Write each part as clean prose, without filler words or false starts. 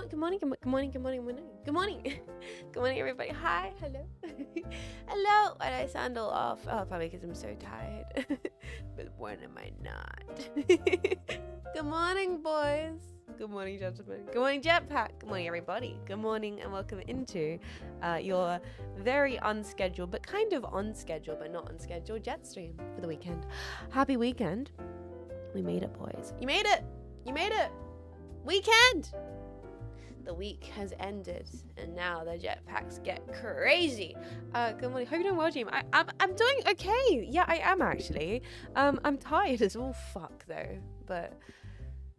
Good morning, good morning, good morning, good morning. Good morning. Good morning, everybody. Hi, hello. Hello. Why did I sound all off? Oh, probably because I'm so tired. But when am I not? Good morning, boys. Good morning, gentlemen. Good morning, Jetpack. Good morning, everybody. Good morning and welcome into your very unscheduled, but kind of on schedule, but not unscheduled jet stream for the weekend. Happy weekend. We made it, boys. You made it. You made it. Weekend. The week has ended, and now the jetpacks get crazy. Good morning. Hope you're doing well, team. I'm doing okay. Yeah, I am actually. I'm tired as all fuck though, but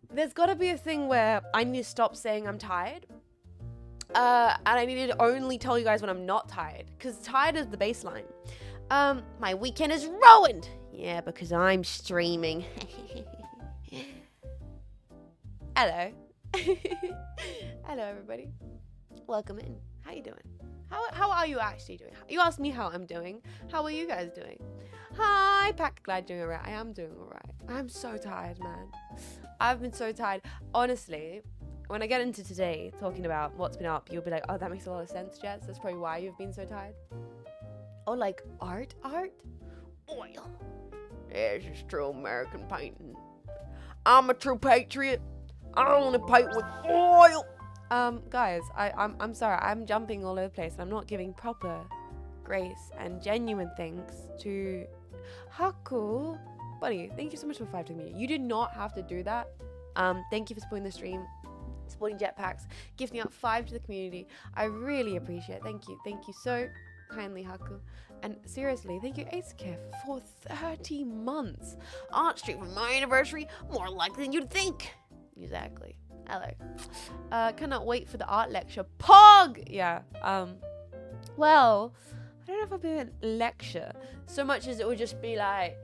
there's got to be a thing where I need to stop saying I'm tired. And I need to only tell you guys when I'm not tired, because tired is the baseline. My weekend is ruined. Yeah, because I'm streaming. Hello. Hello, everybody. Welcome in. How you doing? How are you actually doing? You asked me how I'm doing. How are you guys doing? Hi, Pack. Glad doing alright. I am doing alright. I'm so tired, man. I've been so tired. Honestly, when I get into today talking about what's been up, you'll be like, oh, that makes a lot of sense, Jess. That's probably why you've been so tired. Oh, like art? Oil. This is true American painting. I'm a true patriot. I only paint with oil. Guys, I'm sorry. I'm jumping all over the place. I'm not giving proper grace and genuine things to Haku. Buddy, thank you so much for 5 to me. You did not have to do that. Thank you for supporting the stream, supporting jetpacks, gifting out 5 to the community. I really appreciate it. Thank you. Thank you so kindly, Haku. And seriously, thank you, AceCare, for 30 months. Art Street for my anniversary, more likely than you'd think. Exactly. Hello. Cannot wait for the art lecture. Pog! Yeah. Well, I don't know if I'll be a lecture so much as it would just be like,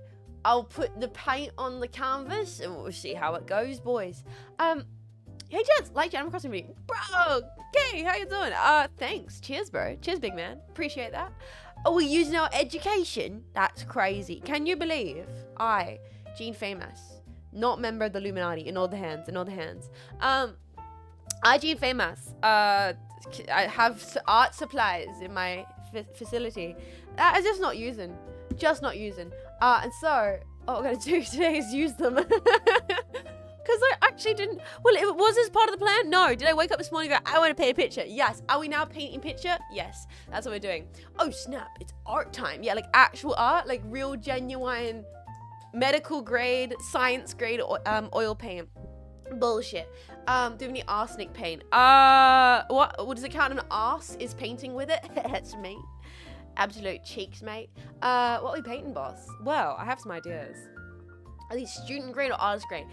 I'll put the paint on the canvas and we'll see how it goes, boys. Hey, Jets, like Animal Crossing me. Bro, okay, how you doing? Thanks. Cheers, bro. Cheers, big man. Appreciate that. Are we using our education? That's crazy. Can you believe I, Jean Faymas, not member of the Illuminati, in all the hands, I, Jean Faymas, I have art supplies in my facility that I'm just not using. And so, what we're going to do today is use them. Because I actually didn't, well, it was this part of the plan? No. Did I wake up this morning and go, I want to paint a picture? Yes. Are we now painting picture? Yes. That's what we're doing. Oh, snap. It's art time. Yeah, like actual art, like real, genuine, medical grade, science grade oil paint. Bullshit. Do we have any arsenic paint? What does it count? An arse is painting with it? That's me. Absolute cheeks, mate. What are we painting, boss? Well, I have some ideas. Are these student grade or artist grade?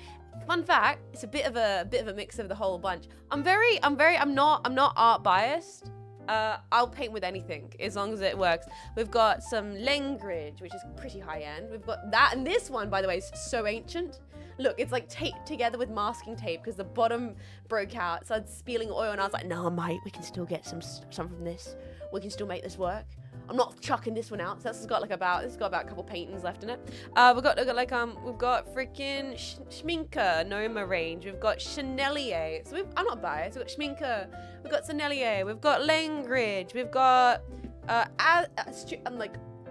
Fun fact, it's a bit of a mix of the whole bunch. I'm not art biased. I'll paint with anything as long as it works. We've got some language, which is pretty high end. We've got that, and this one, by the way, is so ancient. Look, it's like taped together with masking tape because the bottom broke out. So I was spilling oil, and I was like, "No, mate, we can still get some from this. We can still make this work. I'm not chucking this one out." So this has got about a couple paintings left in it. We've got freaking Schminker Noma range. We've got Chanelier. So I'm not biased. We've got Schminker. We've got Chanelier. We've got Langridge. We've got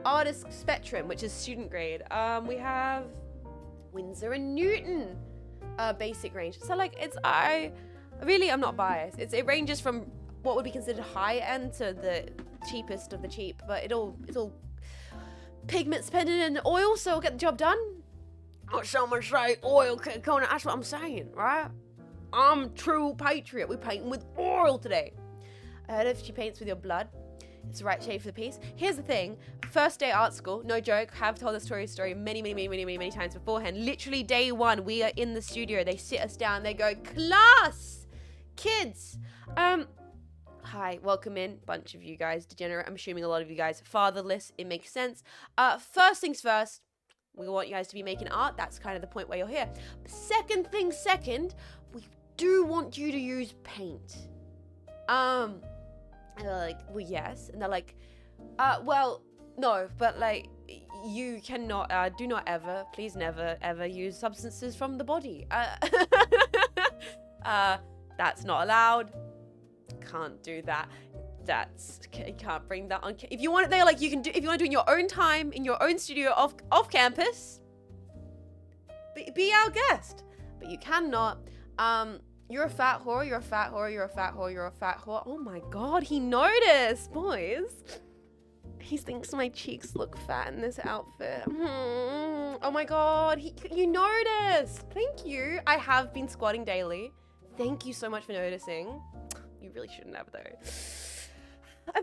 Artist Spectrum, which is student grade. We have Winsor and Newton basic range. So I'm not biased. It ranges from what would be considered high end to the cheapest of the cheap, but it's all pigment spending and oil, so we'll get the job done. Not so much say oil, Kona. That's what I'm saying, right? I'm true patriot. We're painting with oil today. I heard if she paints with your blood, it's the right shade for the piece. Here's the thing. First day art school, no joke, have told the story many times beforehand. Literally day one, we are in the studio. They sit us down. They go, class, kids. Hi, welcome in. Bunch of you guys degenerate. I'm assuming a lot of you guys fatherless. It makes sense. First things first, we want you guys to be making art. That's kind of the point where you're here. Second thing second, we do want you to use paint. And they're like, well, yes. And they're like, well, no, but like, you cannot, do not ever, please never, ever use substances from the body. That's not allowed. can't do that. You can't bring that on. If you want it there, like you can do, if you want to do it in your own time, in your own studio off campus, be our guest. But you cannot. You're a fat whore, you're a fat whore, you're a fat whore, you're a fat whore. Oh my God, he noticed, boys. He thinks my cheeks look fat in this outfit. Oh my God, you noticed. Thank you. I have been squatting daily. Thank you so much for noticing. You really shouldn't have though. I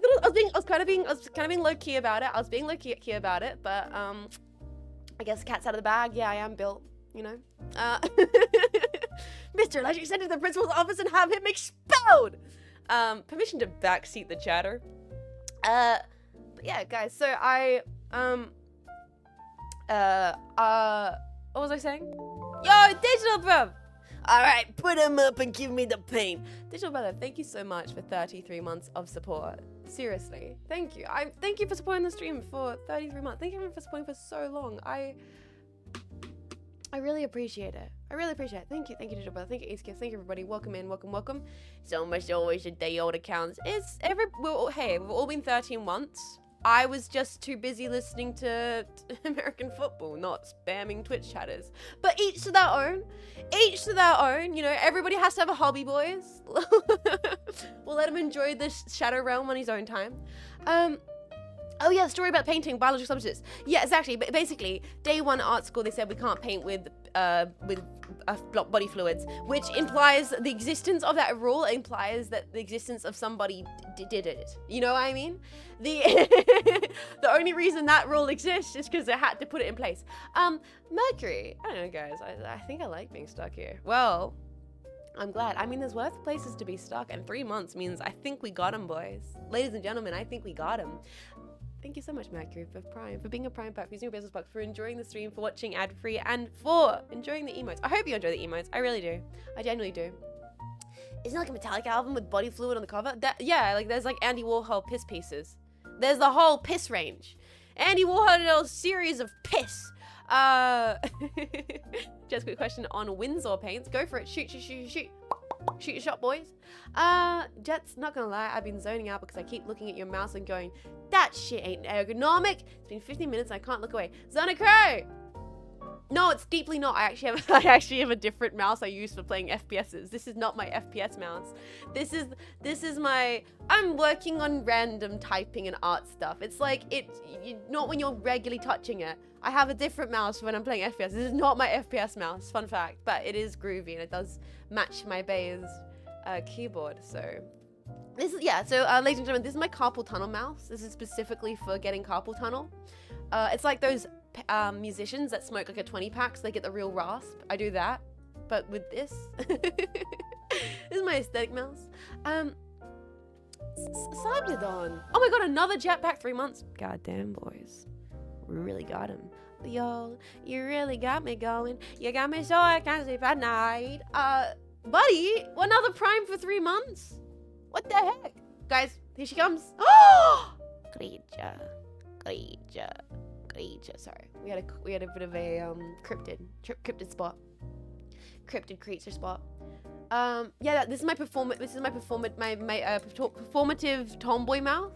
was kind of being low key about it. I was being low key about it, but I guess the cat's out of the bag. Yeah, I am built, you know. Mr. Electric, send it to the principal's office and have him expelled. Permission to backseat the chatter. But yeah, guys. So what was I saying? Yo, digital bruv. All right, put him up and give me the paint. Digital brother, thank you so much for 33 months of support. Seriously, thank you. Thank you for supporting the stream for 33 months. Thank you for supporting for so long. I really appreciate it. I really appreciate it. Thank you, Digital brother. Thank you, Ace Kiss. Thank you, everybody. Welcome in, welcome. So much always a day old accounts. Hey, we've all been 13 months. I was just too busy listening to American football, not spamming Twitch chatters. But each to their own. Each to their own. You know, everybody has to have a hobby, boys. We'll let him enjoy this shadow realm on his own time. Oh yeah, story about painting biological substances. Yeah, exactly. But basically, day one at art school, they said we can't paint with body fluids, which implies the existence of that rule implies that the existence of somebody did it. You know what I mean? The only reason that rule exists is because they had to put it in place. Mercury. I don't know, guys. I think I like being stuck here. Well, I'm glad. I mean, there's worse places to be stuck, and 3 months means I think we got him, boys. Ladies and gentlemen, I think we got him. Thank you so much, Mercury, for being a Prime Pack, for using your business box, for enjoying the stream, for watching ad-free, and for enjoying the emotes. I hope you enjoy the emotes. I really do. I genuinely do. Isn't it like a Metallica album with body fluid on the cover? Yeah, like there's like Andy Warhol piss pieces. There's the whole piss range. Andy Warhol did a series of piss. Just a quick question on Windsor paints. Go for it. Shoot. Shoot your shot, boys. Jets, not gonna lie, I've been zoning out because I keep looking at your mouse and going, that shit ain't ergonomic. It's been 15 minutes and I can't look away. Zona Crow! No, it's deeply not. I actually have a different mouse I use for playing FPSs. This is not my FPS mouse. This is my, I'm working on random typing and art stuff. It's like, not when you're regularly touching it. I have a different mouse when I'm playing FPS. This is not my FPS mouse, fun fact, but it is groovy and it does match my Bayes keyboard, so. This is, yeah, so ladies and gentlemen, this is my carpal tunnel mouse. This is specifically for getting carpal tunnel. It's like those musicians that smoke like a 20 pack so they get the real rasp. I do that, but with this. This is my aesthetic mouse. Cybertron. Oh my god, another jetpack, 3 months. Goddamn, boys. We really got him. Yo, you really got me going. You got me so I can't sleep at night. Buddy, another Prime for 3 months? What the heck? Guys, here she comes. Oh! Creature. Sorry. We had a bit of a cryptid spot. Cryptid creature spot. Yeah, this is my performative tomboy mouth.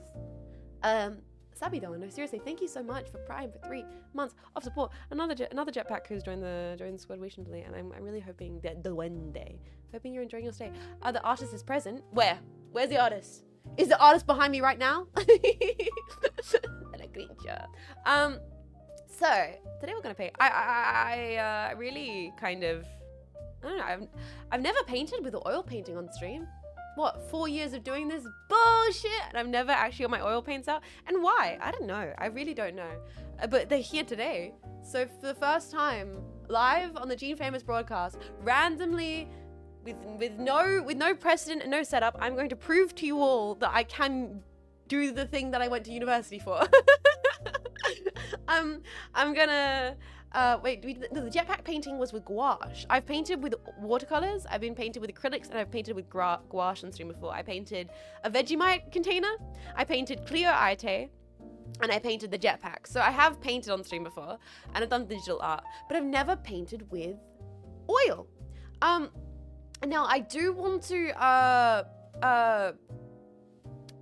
Sabido, no, seriously, thank you so much for Prime for 3 months of support. Another jetpack who's joined the squad recently, and I'm really hoping that the one day, hoping you're enjoying your stay. The artist is present. Where's the artist? Is the artist behind me right now? So today we're gonna paint. I really kind of, I don't know. I've never painted with oil painting on stream. What, 4 years of doing this bullshit, and I've never actually got my oil paints out. And why? I don't know. I really don't know. But they're here today. So for the first time, live on the Jean Faymas broadcast, randomly, with no precedent and no setup, I'm going to prove to you all that I can do the thing that I went to university for. I'm gonna. Wait, the jetpack painting was with gouache. I've painted with watercolors, I've been painted with acrylics, and I've painted with gouache on stream before. I painted a Vegemite container, I painted Cleo Aite, and I painted the jetpack. So I have painted on stream before, and I've done digital art, but I've never painted with oil. Now I do want to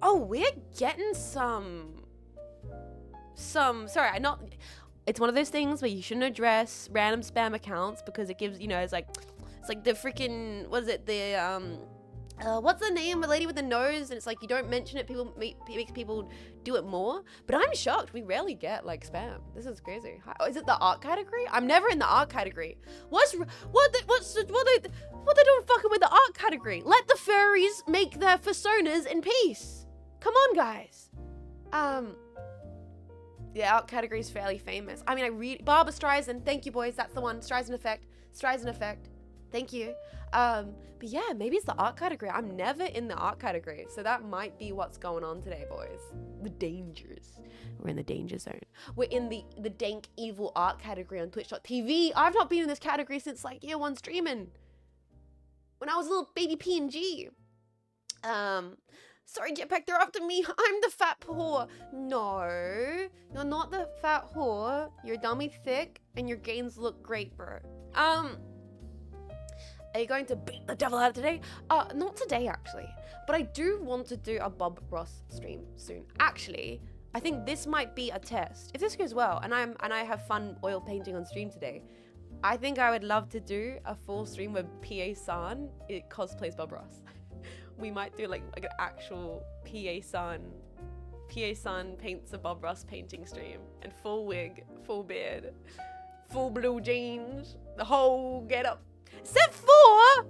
Oh, we're getting some, sorry, it's one of those things where you shouldn't address random spam accounts because it gives, it's like the freaking, what is it, the, what's the name, the lady with the nose, and it's like you don't mention it, makes people do it more. But I'm shocked, we rarely get like spam. This is crazy. Is it the art category? I'm never in the art category. What they doing fucking with the art category? Let the furries make their personas in peace. Come on, guys. The art category is fairly famous. I mean, I read Barbra Streisand. Thank you, boys. That's the one. Streisand effect. Thank you. But yeah, maybe it's the art category. I'm never in the art category, so that might be what's going on today, boys. The dangers. We're in the danger zone. We're in the dank evil art category on twitch.tv. I've not been in this category since like year one streaming. When I was a little baby PNG. Sorry, Jetpack, they're after me. I'm the fat whore. No, you're not the fat whore. You're dummy thick and your gains look great, bro. Are you going to beat the devil out today? Not today, actually. But I do want to do a Bob Ross stream soon. Actually, I think this might be a test. If this goes well, and I have fun oil painting on stream today, I think I would love to do a full stream where PA-san cosplays Bob Ross. We might do like an actual PA-san paints a Bob Ross painting stream, and full wig, full beard, full blue jeans, the whole get up. Except for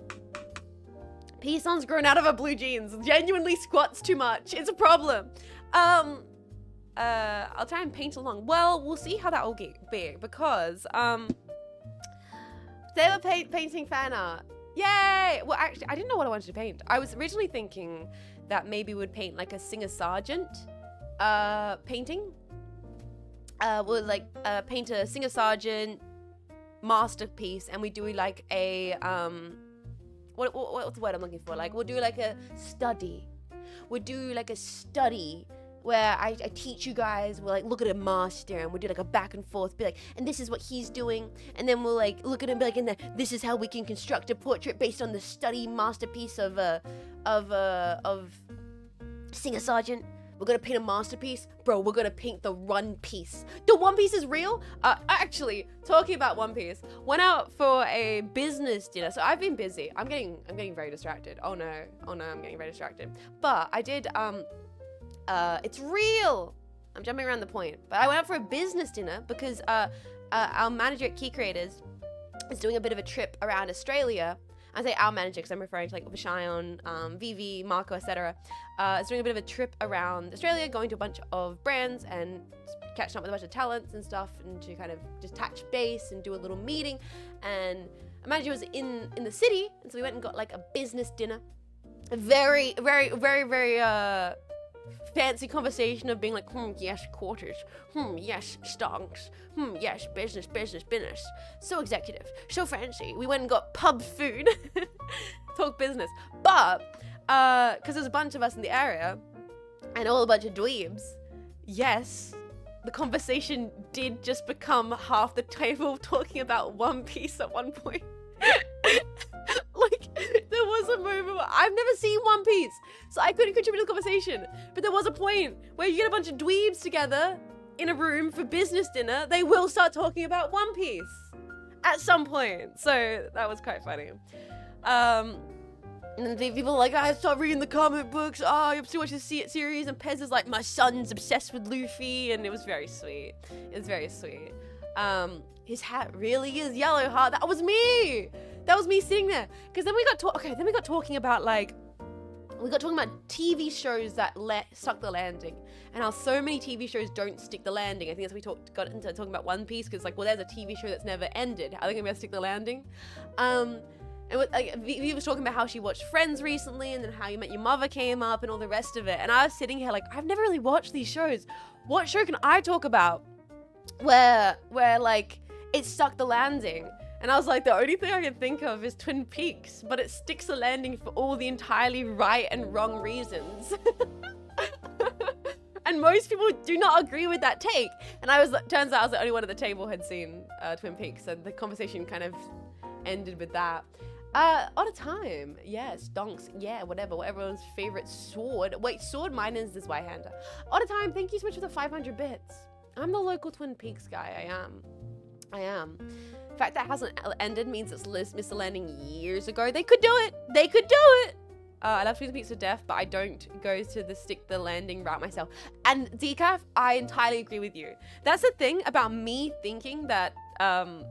P-san's grown out of her blue jeans. Genuinely squats too much. It's a problem. I'll try and paint along. Well, we'll see how that will be because they were painting fan art. Yay! Well, actually, I didn't know what I wanted to paint. I was originally thinking that maybe we'd paint like a Singer Sargent painting. We'll like paint a Singer Sargent masterpiece, and we do like a what's the word I'm looking for? Like we'll do like a study. We'll do like a study where I teach you guys. We'll like look at a master and we'll do like a back and forth, be like, and this is what he's doing, and then we'll like look at him, be like, and this is how we can construct a portrait based on the study masterpiece of Singer Sargent. We're gonna paint a masterpiece. Bro, we're gonna paint the One Piece. The One Piece is real? Actually, talking about One Piece, went out for a business dinner. So I've been busy. I'm getting very distracted. Oh no, I'm getting very distracted. But I did, it's real. I'm jumping around the point. But I went out for a business dinner because our manager at Key Creators is doing a bit of a trip around Australia. I say our manager because I'm referring to like Vishayon, Vivi, Marco, etc. Is doing a bit of a trip around Australia, going to a bunch of brands and catching up with a bunch of talents and stuff, and to kind of just touch base and do a little meeting. And our manager was in the city, and so we went and got like a business dinner. A very, very, very, very fancy conversation of being like, yes, quarters, yes, stonks, yes, business. So executive, so fancy. We went and got pub food, talk business. But, because there's a bunch of us in the area, and all a bunch of dweebs, yes, the conversation did just become half the table talking about One Piece at one point. Like, there was a moment where I've never seen One Piece, so I couldn't contribute to the conversation. But there was a point where you get a bunch of dweebs together in a room for business dinner, they will start talking about One Piece at some point. So that was quite funny. And then people are like, I start reading the comic books. Oh, you have to watch the series. And Pez is like, my son's obsessed with Luffy. And it was very sweet. It was very sweet. His hat really is yellow heart. That was me. That was me sitting there. Because then we got talking about like, TV shows that stuck the landing, and how so many TV shows don't stick the landing. I think that's why we got into talking about One Piece, because like, well, there's a TV show that's never ended. How are they gonna be able to stick the landing? And Vivi was talking about how she watched Friends recently, and then How You Met Your Mother came up, and all the rest of it. And I was sitting here like, I've never really watched these shows. What show can I talk about where like it stuck the landing? And I was like, the only thing I can think of is Twin Peaks, but it sticks the landing for all the entirely right and wrong reasons. And most people do not agree with that take. And turns out I was the only one at the table had seen Twin Peaks, so the conversation kind of ended with that. Odd time. Yes, donks. Yeah, whatever. Everyone's favorite sword. Wait, sword mine is this Zweihander. Odd time, thank you so much for the 500 bits. I'm the local Twin Peaks guy. I am. The fact that it hasn't ended means it's missed the landing years ago. They could do it. They could do it. I love Twin Peaks to death, but I don't go to the stick the landing route myself. And Decaf, I entirely agree with you. That's the thing about me thinking that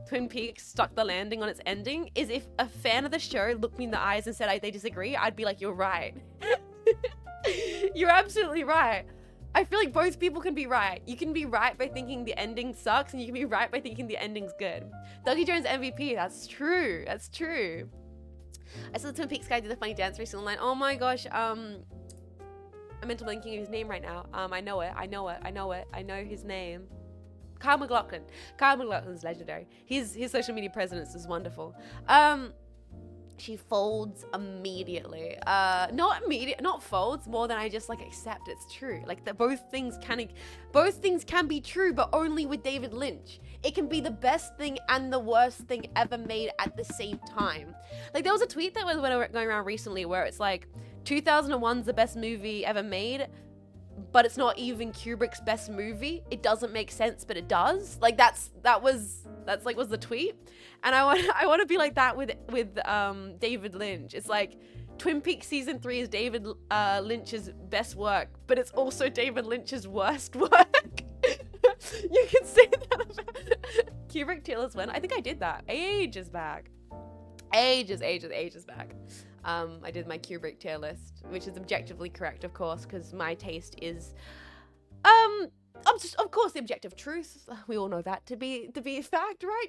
Twin Peaks stuck the landing on its ending, is if a fan of the show looked me in the eyes and said they disagree, I'd be like, you're right. You're absolutely right. I feel like both people can be right. You can be right by thinking the ending sucks, and you can be right by thinking the ending's good. Dougie Jones MVP, that's true. That's true. I saw the Twin Peaks guy do the funny dance recently online. Oh my gosh, I'm mental blanking his name right now. I know his name. Kyle MacLachlan. Kyle MacLachlan's legendary. His social media presence is wonderful. She folds immediately. Not folds, more than I just like accept it's true. Like that both things can be true, but only with David Lynch. It can be the best thing and the worst thing ever made at the same time. Like there was a tweet that was going around recently where it's like 2001's the best movie ever made, but it's not even Kubrick's best movie. It doesn't make sense, but it does. Like was the tweet. And I want to be like that with David Lynch. It's like Twin Peaks season 3 is David Lynch's best work, but it's also David Lynch's worst work. You can say that about Kubrick tier list when I think I did that ages back. Ages back. I did my Kubrick tier list, which is objectively correct, of course, because my taste is, of course, the objective truth. We all know that to be a fact, right,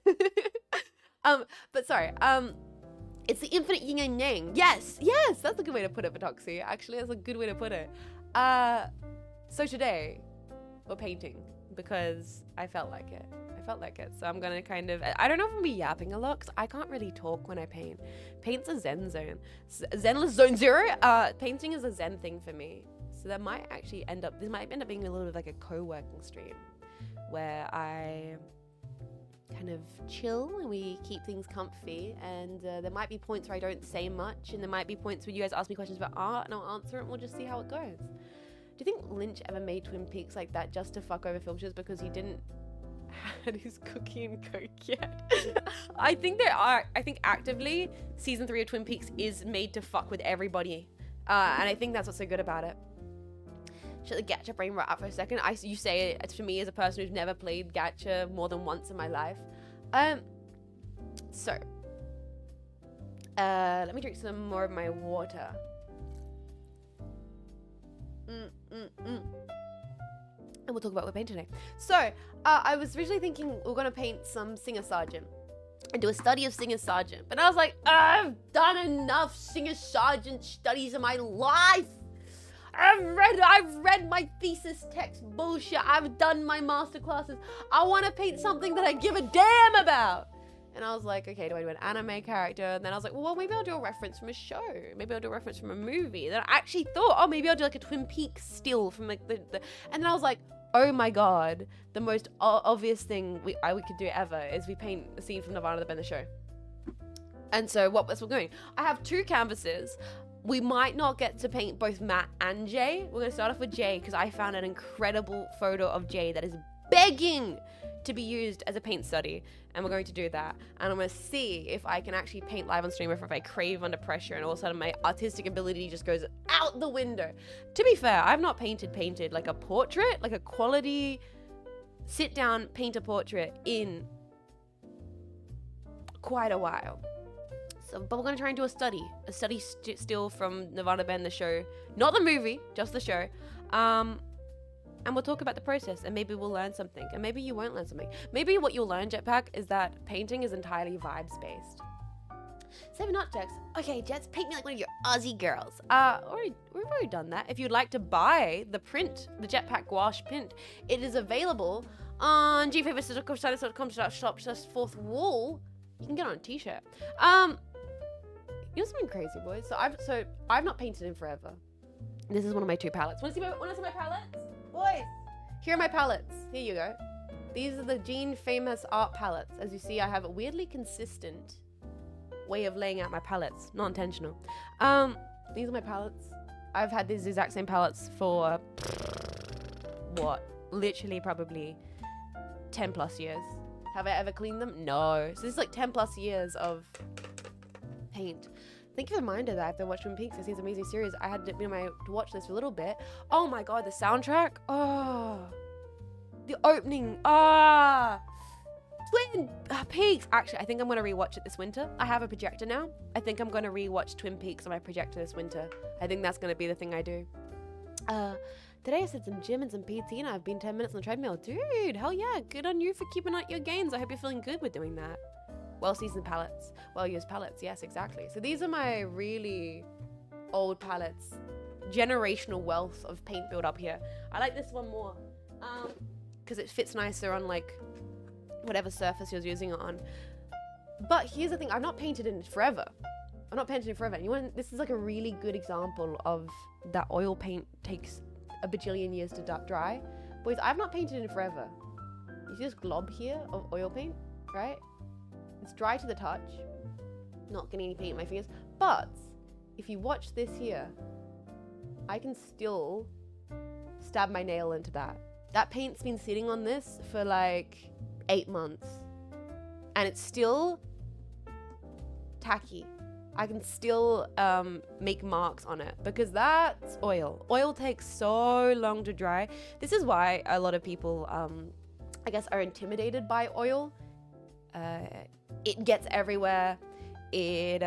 gentlemen? But sorry, it's the infinite yin and yang. Yes, that's a good way to put it, Patoxy. Actually, that's a good way to put it. So today, we're painting because I felt like it. So I'm gonna kind of, I don't know if I'm gonna be yapping a lot because I can't really talk when I paint. Paint's a zen zone. Zenless zone 0. Painting is a zen thing for me. So that might actually end up being a little bit like a co-working stream where I kind of chill and we keep things comfy, and there might be points where I don't say much, and there might be points where you guys ask me questions about art and I'll answer it and we'll just see how it goes. Do you think Lynch ever made Twin Peaks like that just to fuck over filters because he didn't had his cookie and coke yet? I think actively season 3 of Twin Peaks is made to fuck with everybody, and I think that's what's so good about it. Shut the gacha brain right up for a second. You say it to me as a person who's never played gacha more than once in my life. So let me drink some more of my water. And we'll talk about what we're painting today. So, I was originally thinking we were going to paint some Singer Sargent and do a study of Singer Sargent. But I was like, I've done enough Singer Sargent studies in my life. I've read my thesis text bullshit. I've done my masterclasses. I want to paint something that I give a damn about. And I was like, okay, do I do an anime character? And then I was like, well, maybe I'll do a reference from a show. Maybe I'll do a reference from a movie. Then I actually thought, oh, maybe I'll do like a Twin Peaks still from like the and then I was like, oh my god, the most obvious thing we could do ever is we paint a scene from Nirvana the Bend the Show. And so that's what we're doing. I have 2 canvases. We might not get to paint both Matt and Jay. We're going to start off with Jay because I found an incredible photo of Jay that is begging to be used as a paint study, and we're going to do that. And I'm going to see if I can actually paint live on stream, or if I crave under pressure and all of a sudden my artistic ability just goes out the window. To be fair, I've not painted like a portrait, like a quality sit down paint a portrait in quite a while. So, but we're going to try and do a study still from Nirvana Bend the Show, not the movie, just the show. And we'll talk about the process, and maybe we'll learn something, and maybe you won't learn something. Maybe what you'll learn, Jetpack, is that painting is entirely vibes-based. 7 not Jets. Okay, Jets, paint me like one of your Aussie girls. We've already done that. If you'd like to buy the print, the Jetpack gouache print, it is available on jeanfaymas.com/shop/4th wall. You can get on a t-shirt. You know something crazy, boys? So I've not painted in forever. This is one of my 2 palettes. Want to see my palettes? Boys, here are my palettes. Here you go. These are the Jean Faymas art palettes. As you see, I have a weirdly consistent way of laying out my palettes. Not intentional. These are my palettes. I've had these exact same palettes for what? Literally probably 10 plus years. Have I ever cleaned them? No. So this is like 10 plus years of paint. Thank you for the reminder that I've been watching Twin Peaks. I see this amazing series. I had to watch this for a little bit. Oh my god, the soundtrack. Oh, the opening. Twin Peaks. Actually, I think I'm going to rewatch it this winter. I have a projector now. I think I'm going to rewatch Twin Peaks on my projector this winter. I think that's going to be the thing I do. Today I said some gym and some PT and I've been 10 minutes on the treadmill. Dude, hell yeah. Good on you for keeping up your gains. I hope you're feeling good with doing that. Well-seasoned palettes. Well-used palettes. Yes, exactly. So these are my really old palettes. Generational wealth of paint build up here. I like this one more. Because it fits nicer on like whatever surface you're using it on. But here's the thing. I've not painted in forever. And this is like a really good example of that oil paint takes a bajillion years to dry. Boys, I've not painted in forever. You see this glob here of oil paint, right? It's dry to the touch. Not getting any paint in my fingers. But if you watch this here, I can still stab my nail into that. That paint's been sitting on this for like 8 months. And it's still tacky. I can still make marks on it because that's oil. Oil takes so long to dry. This is why a lot of people, I guess, are intimidated by oil. It gets everywhere. It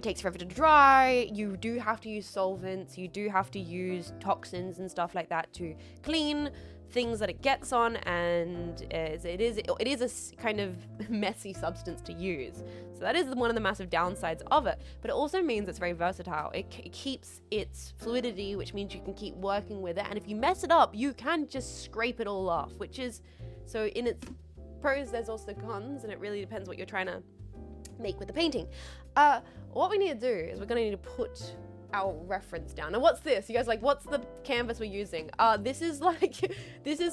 takes forever to dry. You do have to use solvents. You do have to use toxins and stuff like that to clean things that it gets on, and it is a kind of messy substance to use. So that is one of the massive downsides of it. But it also means it's very versatile. It keeps its fluidity, which means you can keep working with it. And if you mess it up, you can just scrape it all off, which is, so in its pros, there's also cons, and it really depends what you're trying to make with the painting. What we need to do is we're going to need to put our reference down. Now what's this? You guys like, what's the canvas we're using? This is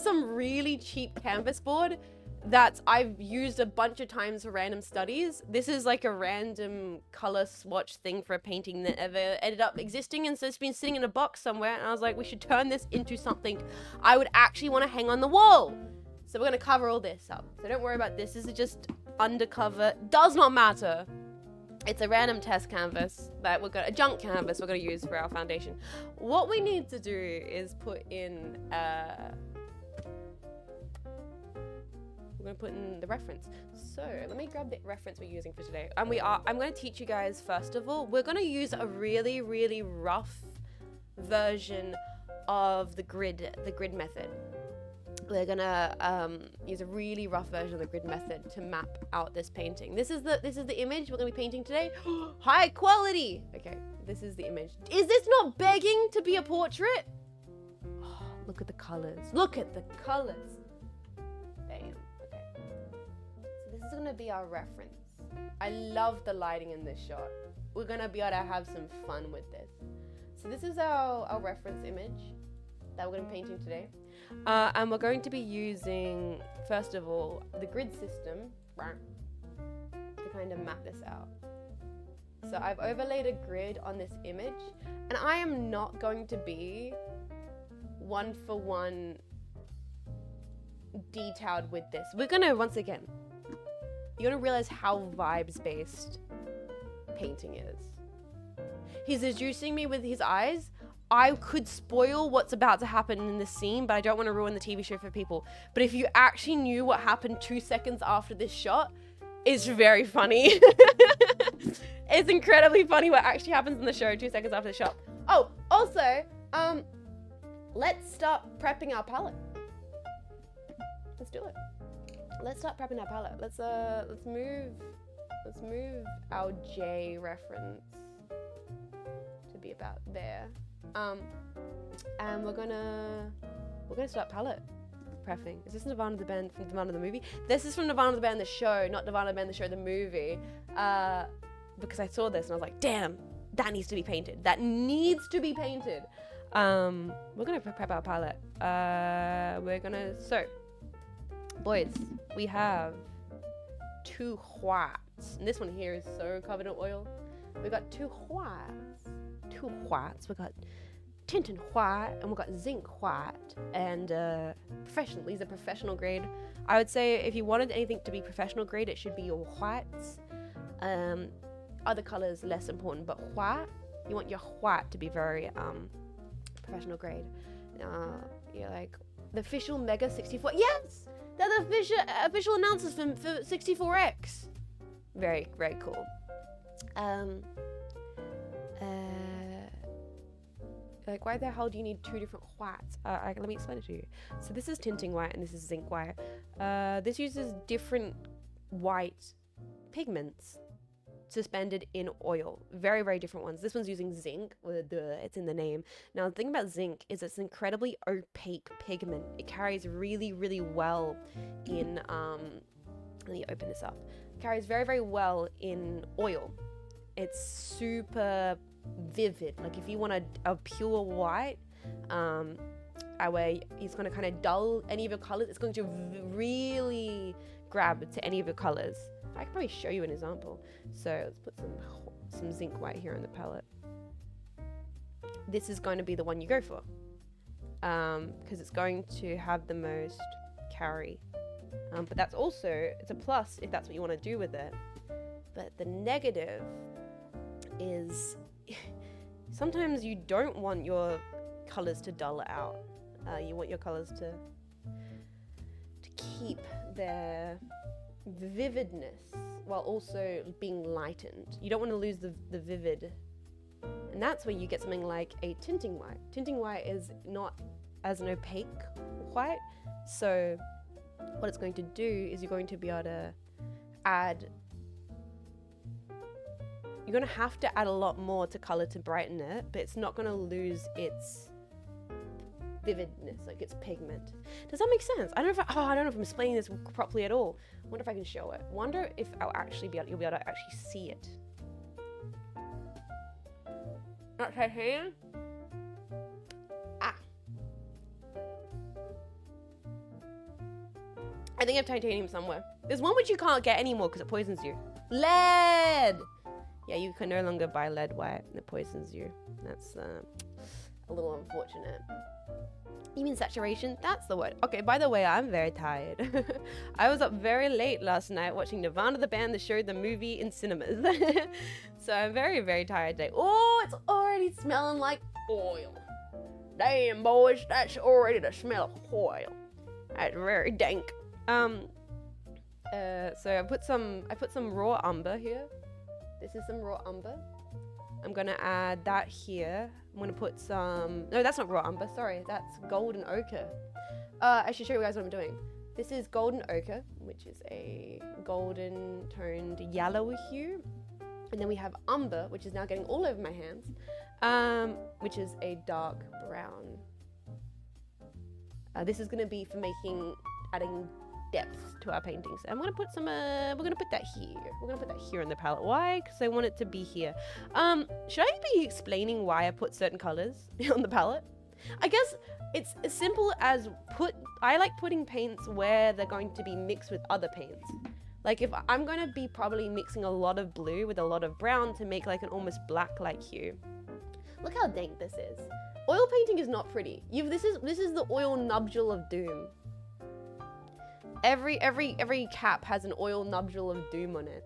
some really cheap canvas board that I've used a bunch of times for random studies. This is like a random color swatch thing for a painting that ever ended up existing, and so it's been sitting in a box somewhere, and I was like, we should turn this into something I would actually want to hang on the wall. So we're going to cover all this up. So don't worry about this. This is just undercover. Does not matter. It's a random test canvas that a junk canvas we're going to use for our foundation. What we need to do is put in, we're going to put in the reference. So let me grab the reference we're using for today. And I'm going to teach you guys, first of all, we're going to use a really, really rough version of the grid method. We're gonna use a really rough version of the grid method to map out this painting. This is the image we're gonna be painting today. High quality. Okay, this is the image. Is this not begging to be a portrait? Oh, look at the colors. Look at the colors. Damn. Okay. So this is gonna be our reference. I love the lighting in this shot. We're gonna be able to have some fun with this. So this is our reference image that we're gonna be painting today. And we're going to be using, first of all, the grid system to kind of map this out. So I've overlaid a grid on this image, and I am not going to be one-for-one detailed with this. We're gonna, once again, you're gonna realize how vibes-based painting is. He's seducing me with his eyes. I could spoil what's about to happen in this scene, but I don't want to ruin the TV show for people. But if you actually knew what happened 2 seconds after this shot, it's very funny. It's incredibly funny what actually happens in the show 2 seconds after the shot. Oh, also, let's start prepping our palette. Let's do it. Let's start prepping our palette. Let's move our J reference to be about there. And we're gonna start palette prepping. Is this Nirvana the band from Nirvana the movie? This is from Nirvana the band the show, not Nirvana the band the show the movie. Because I saw this and I was like, damn, that needs to be painted. That needs to be painted. We're gonna prep our palette. So boys, we have 2 white whites. And this one here is so covered in oil. We got two whites. We got tinted white and we've got zinc white. And these are professional grade. I would say if you wanted anything to be professional grade, it should be your whites. Other colors less important, but white, you want your white to be very professional grade. You're like the official Mega 64. Yes, they're the official announcers for 64X. Very, very cool. Like, why the hell do you need two different whites? Let me explain it to you. So this is tinting white and this is zinc white. This uses different white pigments suspended in oil. Very, very different ones. This one's using zinc. It's in the name. Now, the thing about zinc is it's an incredibly opaque pigment. It carries really, really well in, let me open this up. It carries very, very well in oil. It's super vivid. Like if you want a pure white, where it's going to kind of dull any of your colors, it's going to really grab to any of your colors. I can probably show you an example. So let's put some zinc white here on the palette. This is going to be the one you go for, because it's going to have the most carry. But that's also, it's a plus if that's what you want to do with it. But the negative is sometimes you don't want your colors to dull out. You want your colors to keep their vividness while also being lightened. You don't want to lose the vivid, and that's where you get something like a tinting white. Tinting white is not as an opaque white, so what it's going to do is you're going to be able to add, you're going to have to add a lot more to color to brighten it, but it's not going to lose its vividness, like its pigment. Does that make sense? I don't know if I'm explaining this properly at all. I wonder if I can show it. Wonder if you'll be able to actually see it. Not titanium? I think I have titanium somewhere. There's one which you can't get anymore because it poisons you. Lead! Yeah, you can no longer buy lead white. It poisons you. That's a little unfortunate. You mean saturation? That's the word. Okay, by the way, I'm very tired. I was up very late last night watching Nirvana the band that showed the movie in cinemas. So I'm very, very tired today. Oh, it's already smelling like oil. Damn, boys, that's already the smell of oil. That's very dank. So I put some raw umber here. This is some raw umber. I'm gonna add that here. I'm gonna put some, no, that's not raw umber, sorry, that's golden ochre. I should show you guys what I'm doing. This is golden ochre, which is a golden toned yellow hue. And then we have umber, which is now getting all over my hands, which is a dark brown. This is gonna be for adding depth to our paintings. I'm gonna put some, we're gonna put that here. We're gonna put that here in the palette. Why? Because I want it to be here. Should I be explaining why I put certain colors on the palette? I guess it's as simple as I like putting paints where they're going to be mixed with other paints. Like if I'm gonna be probably mixing a lot of blue with a lot of brown to make like an almost black-like hue. Look how dank this is. Oil painting is not pretty. This is the oil nubule of doom. Every cap has an oil nubule of doom on it.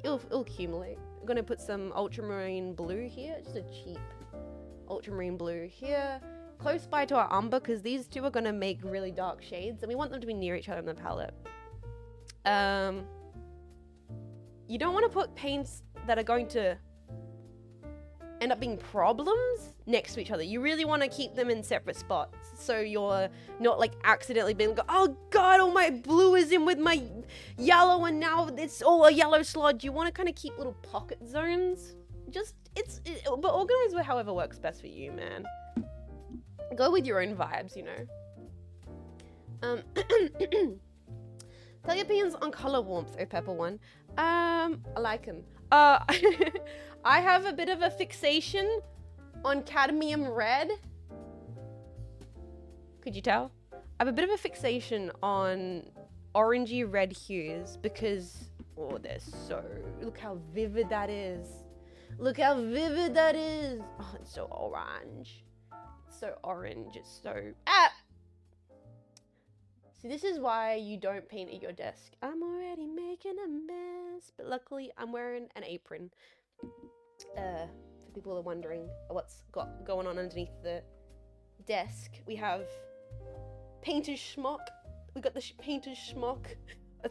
It'll accumulate. I'm gonna put some ultramarine blue here, just a cheap ultramarine blue here, close by to our umber, because these two are gonna make really dark shades, and we want them to be near each other in the palette. You don't want to put paints that are going to end up being problems next to each other. You really want to keep them in separate spots, so you're not like accidentally being like, oh god, all my blue is in with my yellow and now it's all a yellow sludge. You want to kind of keep little pocket zones. But organize with however works best for you, man. Go with your own vibes, you know. Tell your opinions on color warmth, oh Pepper One. I like them. I have a bit of a fixation on cadmium red. Could you tell? I have a bit of a fixation on orangey red hues because, oh, they're so, look how vivid that is. Look how vivid that is. Oh, it's so orange. It's so orange. It's so, See, this is why you don't paint at your desk. I'm already making a mess, but luckily I'm wearing an apron. For people who are wondering what's going on underneath the desk, we have painter's schmuck. We got the painter's schmuck,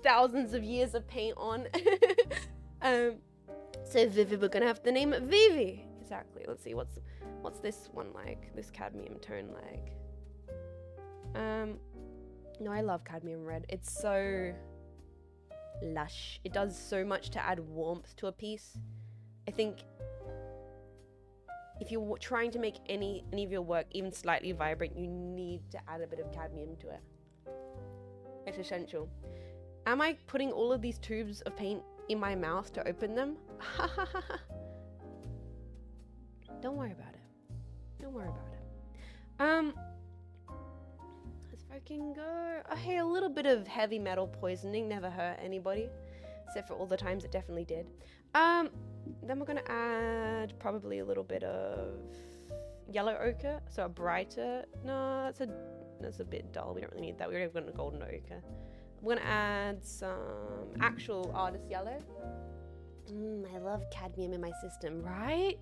thousands of years of paint on. So Vivi, we're gonna have to name it Vivi. Exactly. Let's see, what's this one like? This cadmium tone like? No, I love cadmium red. It's so lush. It does so much to add warmth to a piece. I think if you're trying to make any of your work even slightly vibrant, you need to add a bit of cadmium to it. It's essential. Am I putting all of these tubes of paint in my mouth to open them? Don't worry about it. Don't worry about it. Let's fucking go. Oh, hey, a little bit of heavy metal poisoning never hurt anybody, except for all the times it definitely did. Then we're gonna add probably a little bit of yellow ochre, so a brighter. No, that's a bit dull. We don't really need that. We already got a golden ochre. I'm gonna add some actual artist yellow. I love cadmium in my system, right?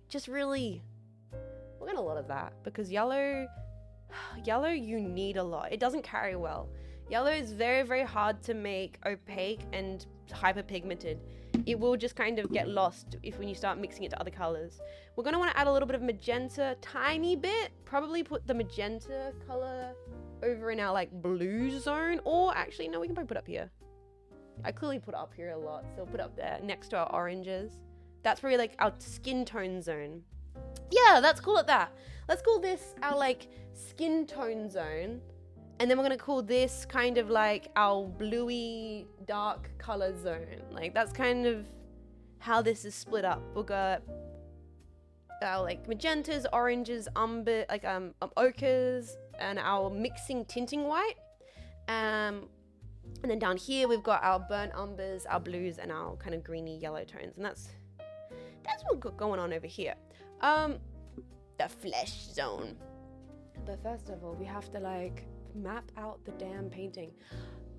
Just really, we're gonna a lot of that because yellow, you need a lot. It doesn't carry well. Yellow is very, very hard to make opaque and hyperpigmented. It will just kind of get lost when you start mixing it to other colors. We're gonna want to add a little bit of magenta, tiny bit. Probably put the magenta color over in our like blue zone, or actually no, we can probably put up here. I clearly put up here a lot, so we'll put up there next to our oranges. That's probably like our skin tone zone. Yeah, let's call it that. Let's call this our like skin tone zone. And then we're gonna call this kind of like our bluey dark color zone. Like that's kind of how this is split up. We've got our like magentas, oranges, umber, like ochres, and our mixing tinting white. And then down here we've got our burnt umbers, our blues, and our kind of greeny yellow tones. And that's what we've got going on over here. The flesh zone. But first of all, we have to like map out the damn painting.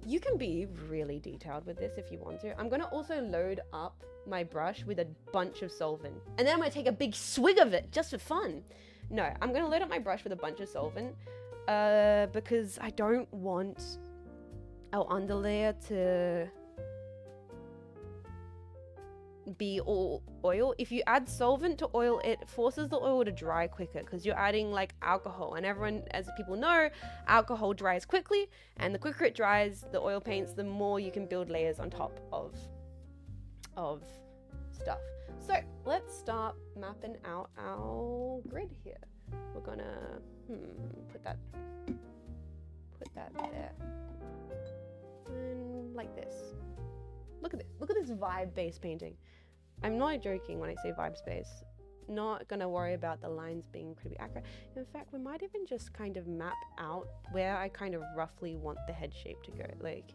You can be really detailed with this if you want to. I'm gonna also load up my brush with a bunch of solvent, and then I'm gonna take a big swig of it just for fun. No, I'm gonna load up my brush with a bunch of solvent because I don't want our underlayer to be all oil. If you add solvent to oil, it forces the oil to dry quicker because you're adding like alcohol, and everyone, as people know, alcohol dries quickly, and the quicker it dries, the oil paints, the more you can build layers on top of stuff. So let's start mapping out our grid here. We're gonna put that there, and like this. Look at this. Look at this vibe-based painting. I'm not joking when I say vibe space. Not gonna worry about the lines being pretty accurate. In fact, we might even just kind of map out where I kind of roughly want the head shape to go. Like,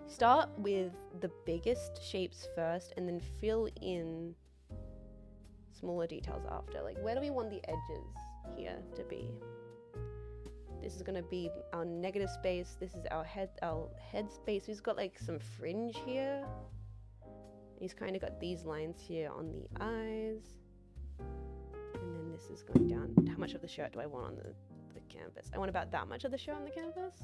start with the biggest shapes first and then fill in smaller details after. Like, where do we want the edges here to be? This is gonna be our negative space. This is our head space. He's got like some fringe here. He's kind of got these lines here on the eyes. And then this is going down. How much of the shirt do I want on the canvas? I want about that much of the shirt on the canvas.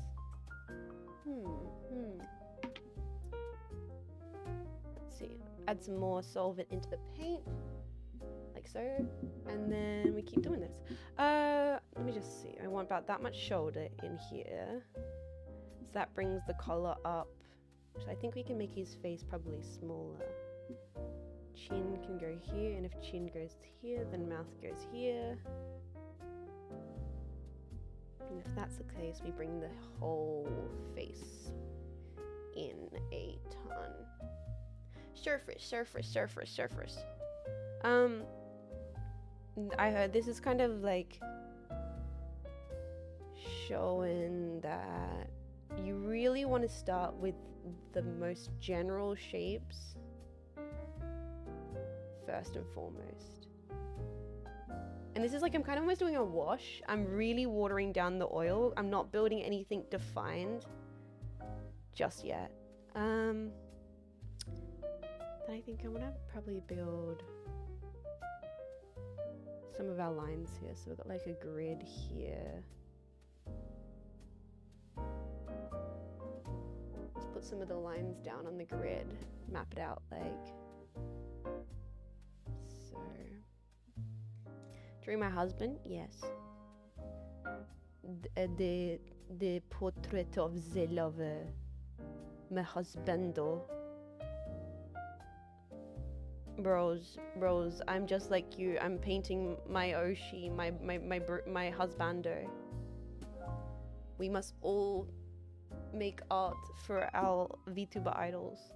Let's see. Add some more solvent into the paint. Like so, and then we keep doing this. Let me just see. I want about that much shoulder in here, so that brings the collar up. So I think we can make his face probably smaller. Chin can go here, and if chin goes here, then mouth goes here. And if that's the case, we bring the whole face in a ton. Surface. I heard this is kind of like showing that you really want to start with the most general shapes first and foremost. And this is like, I'm kind of almost doing a wash. I'm really watering down the oil. I'm not building anything defined just yet. Then I think I'm gonna probably build some of our lines here. So we've got like a grid here. Let's put some of the lines down on the grid, map it out like so. Drawing my husband, yes. The portrait of the lover, my husbando. Bros, I'm just like you. I'm painting my Oshi, my husbando. We must all make art for our VTuber idols.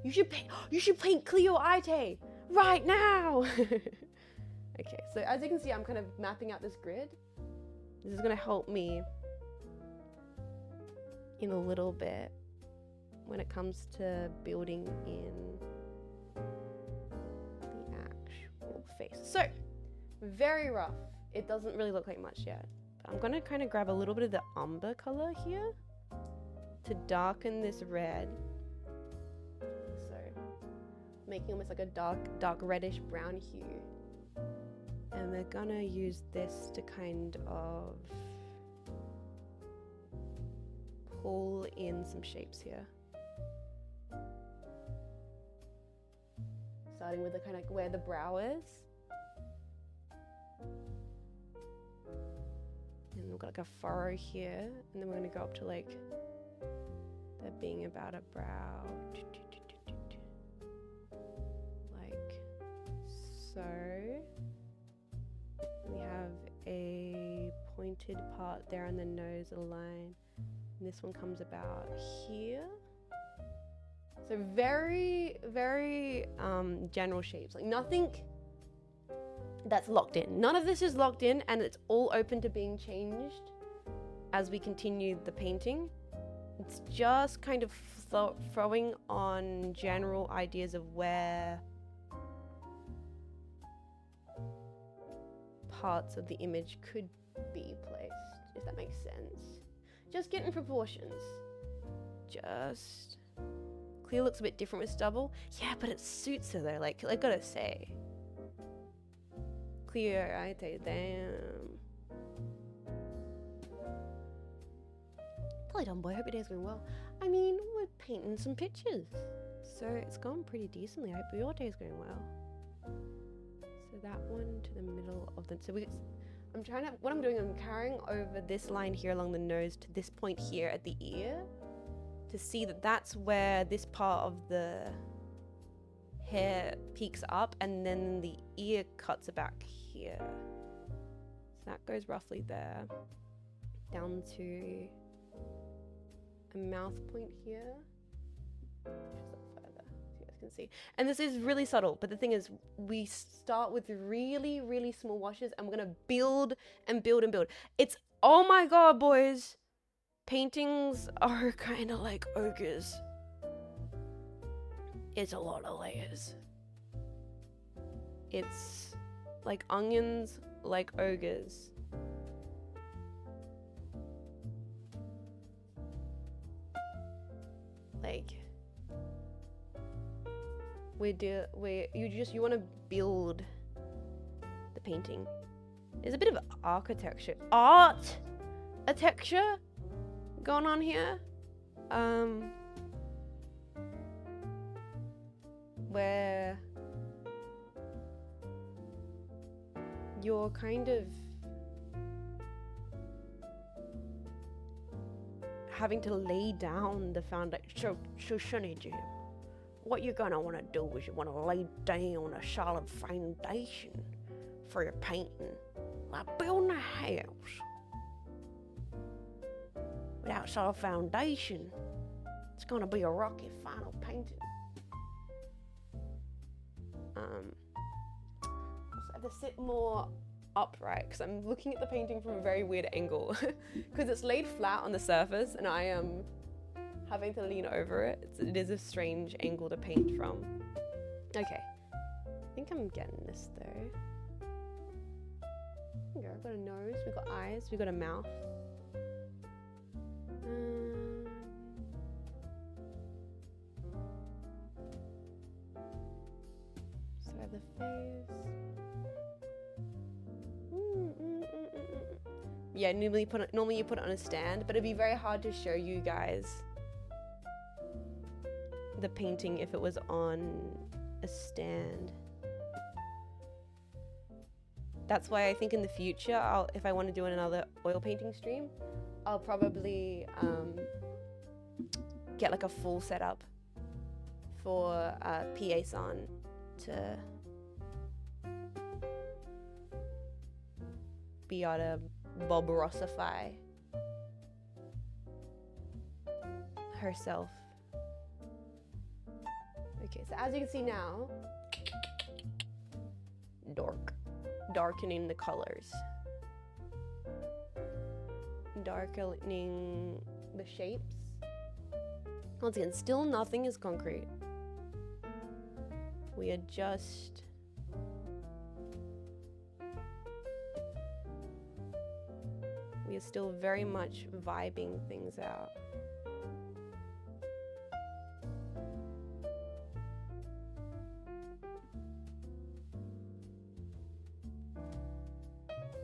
You should paint Cleo Ite right now. Okay, so as you can see, I'm kind of mapping out this grid. This is gonna help me in a little bit when it comes to building in the actual face. So, very rough. It doesn't really look like much yet. But I'm gonna kind of grab a little bit of the umber color here to darken this red. So, making almost like a dark reddish brown hue. And we're gonna use this to kind of pull in some shapes here. Starting with the kind of where the brow is. And we've got like a furrow here. And then we're gonna go up to like there being about a brow. Like so. We have a pointed part there on the nose, a line. And this one comes about here. So very, very general shapes. Like nothing that's locked in. None of this is locked in, and it's all open to being changed as we continue the painting. It's just kind of throwing on general ideas of where parts of the image could be placed, if that makes sense. Just get in proportions. Just Cleo looks a bit different with stubble. Yeah, but it suits her though, like I gotta say. Cleo, I tell you, damn. Totally done, boy. Hope your day's going well. I mean, we're painting some pictures, so it's gone pretty decently. I hope your day's going well. So that one to the middle of the, what I'm doing, I'm carrying over this line here along the nose to this point here at the ear to see that that's where this part of the hair peaks up, and then the ear cuts back here. So that goes roughly there, down to a mouth point here. Can see, and this is really subtle, but the thing is, we start with really, really small washes, and we're gonna build and build and build. It's, oh my god, boys, paintings are kind of like ogres. It's a lot of layers. It's like onions, like ogres. Like, you want to build the painting. There's a bit of architecture, architecture going on here, where you're kind of having to lay down the foundation. So Shunny Jim, what you're gonna want to do is you want to lay down a solid foundation for your painting, like building a house. Without solid foundation, it's gonna be a rocky final painting. Also have to sit more upright because I'm looking at the painting from a very weird angle because it's laid flat on the surface and I am having to lean over it. It is a strange angle to paint from. Okay, I think I'm getting this though. There we go. I've got a nose, we've got eyes, we've got a mouth. So I have the face. Yeah, normally you put it on a stand, but it'd be very hard to show you guys the painting if it was on a stand. That's why I think in the future, if I want to do another oil painting stream, I'll probably get like a full setup for PA San to be able to Bob Rossify herself. Okay, so as you can see now, darkening the colors, darkening the shapes. Once again, still nothing is concrete. We are just still very much vibing things out.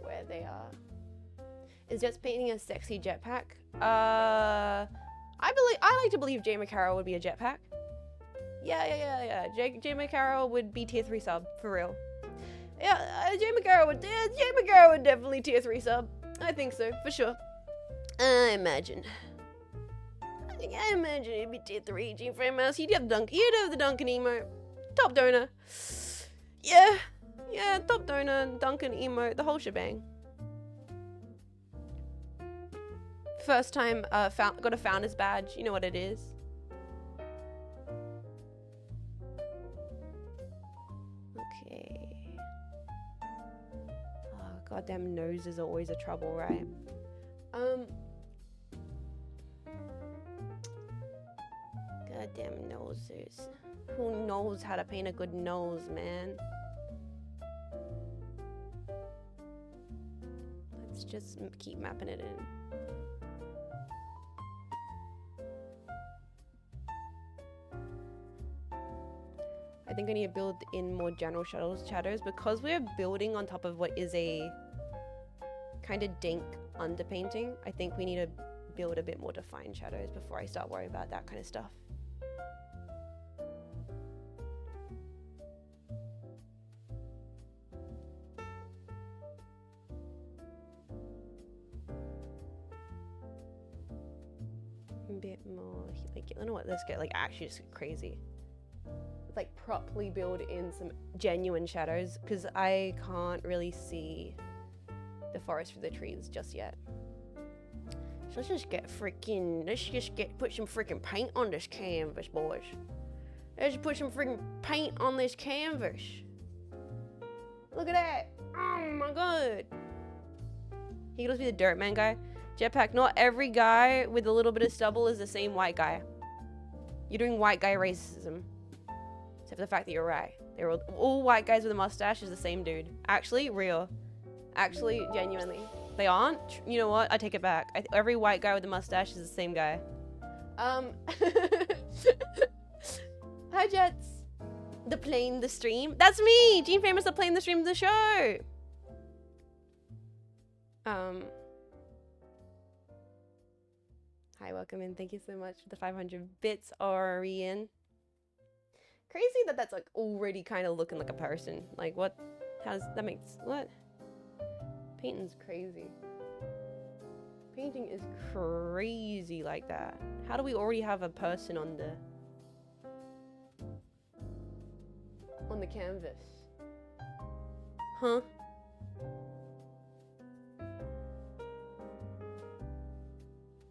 Where they are. Is just painting a sexy jetpack? I like to believe Jay McCarroll would be a jetpack. Yeah. Jay McCarroll would be tier 3 sub, for real. Yeah, Jay McCarroll would definitely tier 3 sub. I think so, for sure. I imagine he'd be tier 3, Jean Faymas. He'd have the Duncan emote. Top donor. Yeah, top donor, Duncan emote, the whole shebang. First time got a founder's badge, you know what it is. Okay. Oh, goddamn noses are always a trouble, right? Goddamn noses. Who knows how to paint a good nose, man? Let's just keep mapping it in. I think I need to build in more general shadows because we're building on top of what is a kind of dank underpainting. I think we need to build a bit more defined shadows before I start worrying about that kind of stuff. A bit more, like, I don't know what, let's get, like, actually just crazy. Like properly build in some genuine shadows because I can't really see the forest for the trees just yet. So let's just put some freaking paint on this canvas, boys. Let's put some freaking paint on this canvas. Look at that. Oh my god. He could be the dirt man guy. Jetpack, not every guy with a little bit of stubble is the same white guy. You're doing white guy racism. Except for the fact that you're right. They're all white guys with a mustache is the same dude. Actually, real. Actually, genuinely. They aren't? You know what? I take it back. Every white guy with a mustache is the same guy. Hi, Jets. The plane, the stream. That's me! Jean Faymas, the plane, the stream, the show! Hi, welcome in. Thank you so much for the 500 bits, Orion. Crazy that that's like already kind of looking like a person. Like what? How does that make? What? Painting's crazy. Painting is crazy like that. How do we already have a person on the canvas? Huh?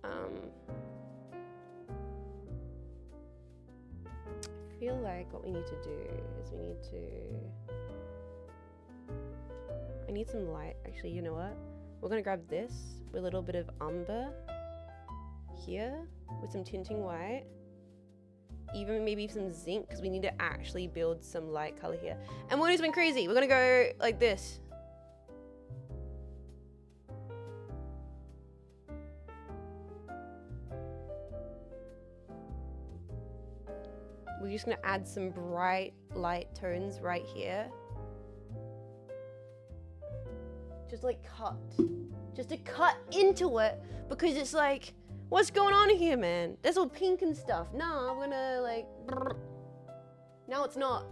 I feel like what we need to do is I need some light. Actually, you know what? We're gonna grab this with a little bit of umber here with some tinting white. Even maybe some zinc, because we need to actually build some light color here. And we're gonna do something crazy. We're gonna go like this. We're just gonna add some bright light tones right here. Just like just to cut into it, because it's like, what's going on here, man? There's all pink and stuff. Nah, we're gonna like, now it's not.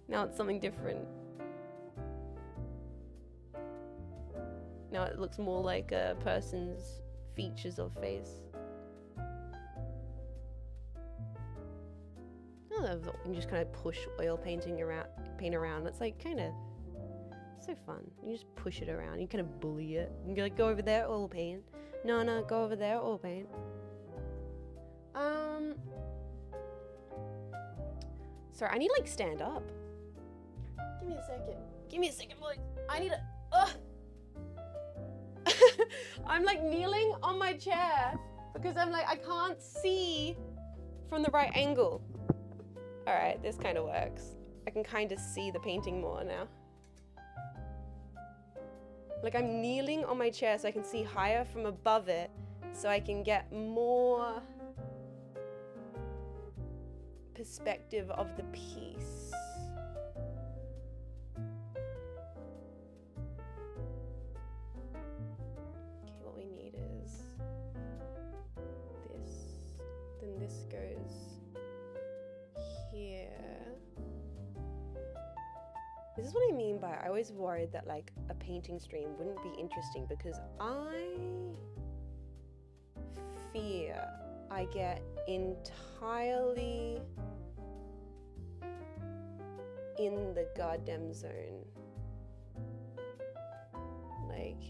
Now it's something different. Now it looks more like a person's features or face. I love that you can just kind of push oil paint around. It's like kind of so fun. You just push it around. You kind of bully it. You can like, go over there, oil paint. No, go over there, oil paint. Sorry, I need to like stand up. Give me a second. Give me a second, boy. I need a. I'm like kneeling on my chair because I'm like I can't see from the right angle. All right, this kind of works. I can kind of see the painting more now. Like I'm kneeling on my chair so I can see higher from above it, so I can get more perspective of the piece. Okay, what we need is this. Then this goes here. This is what I mean by I always worried that like a painting stream wouldn't be interesting because I fear I get entirely in the goddamn zone. Like,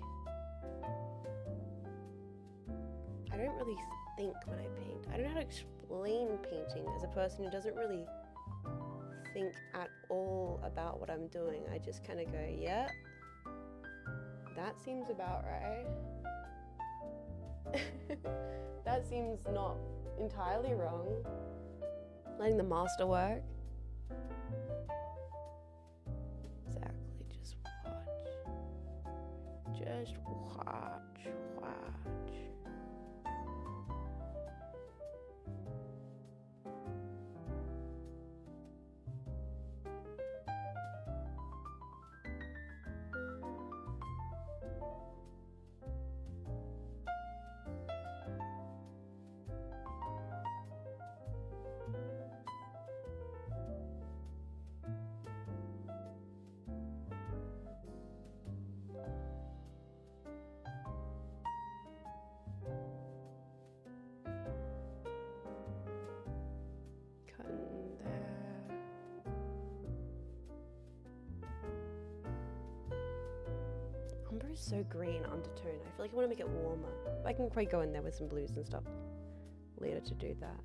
I don't really think when I paint. I don't know how to explain painting as a person who doesn't really think at all about what I'm doing. I just kind of go, yeah, that seems about right. That seems not entirely wrong. Letting the master work. Exactly, just watch. Just watch. Umber is so green undertone. I feel like I want to make it warmer. I can probably go in there with some blues and stuff later to do that.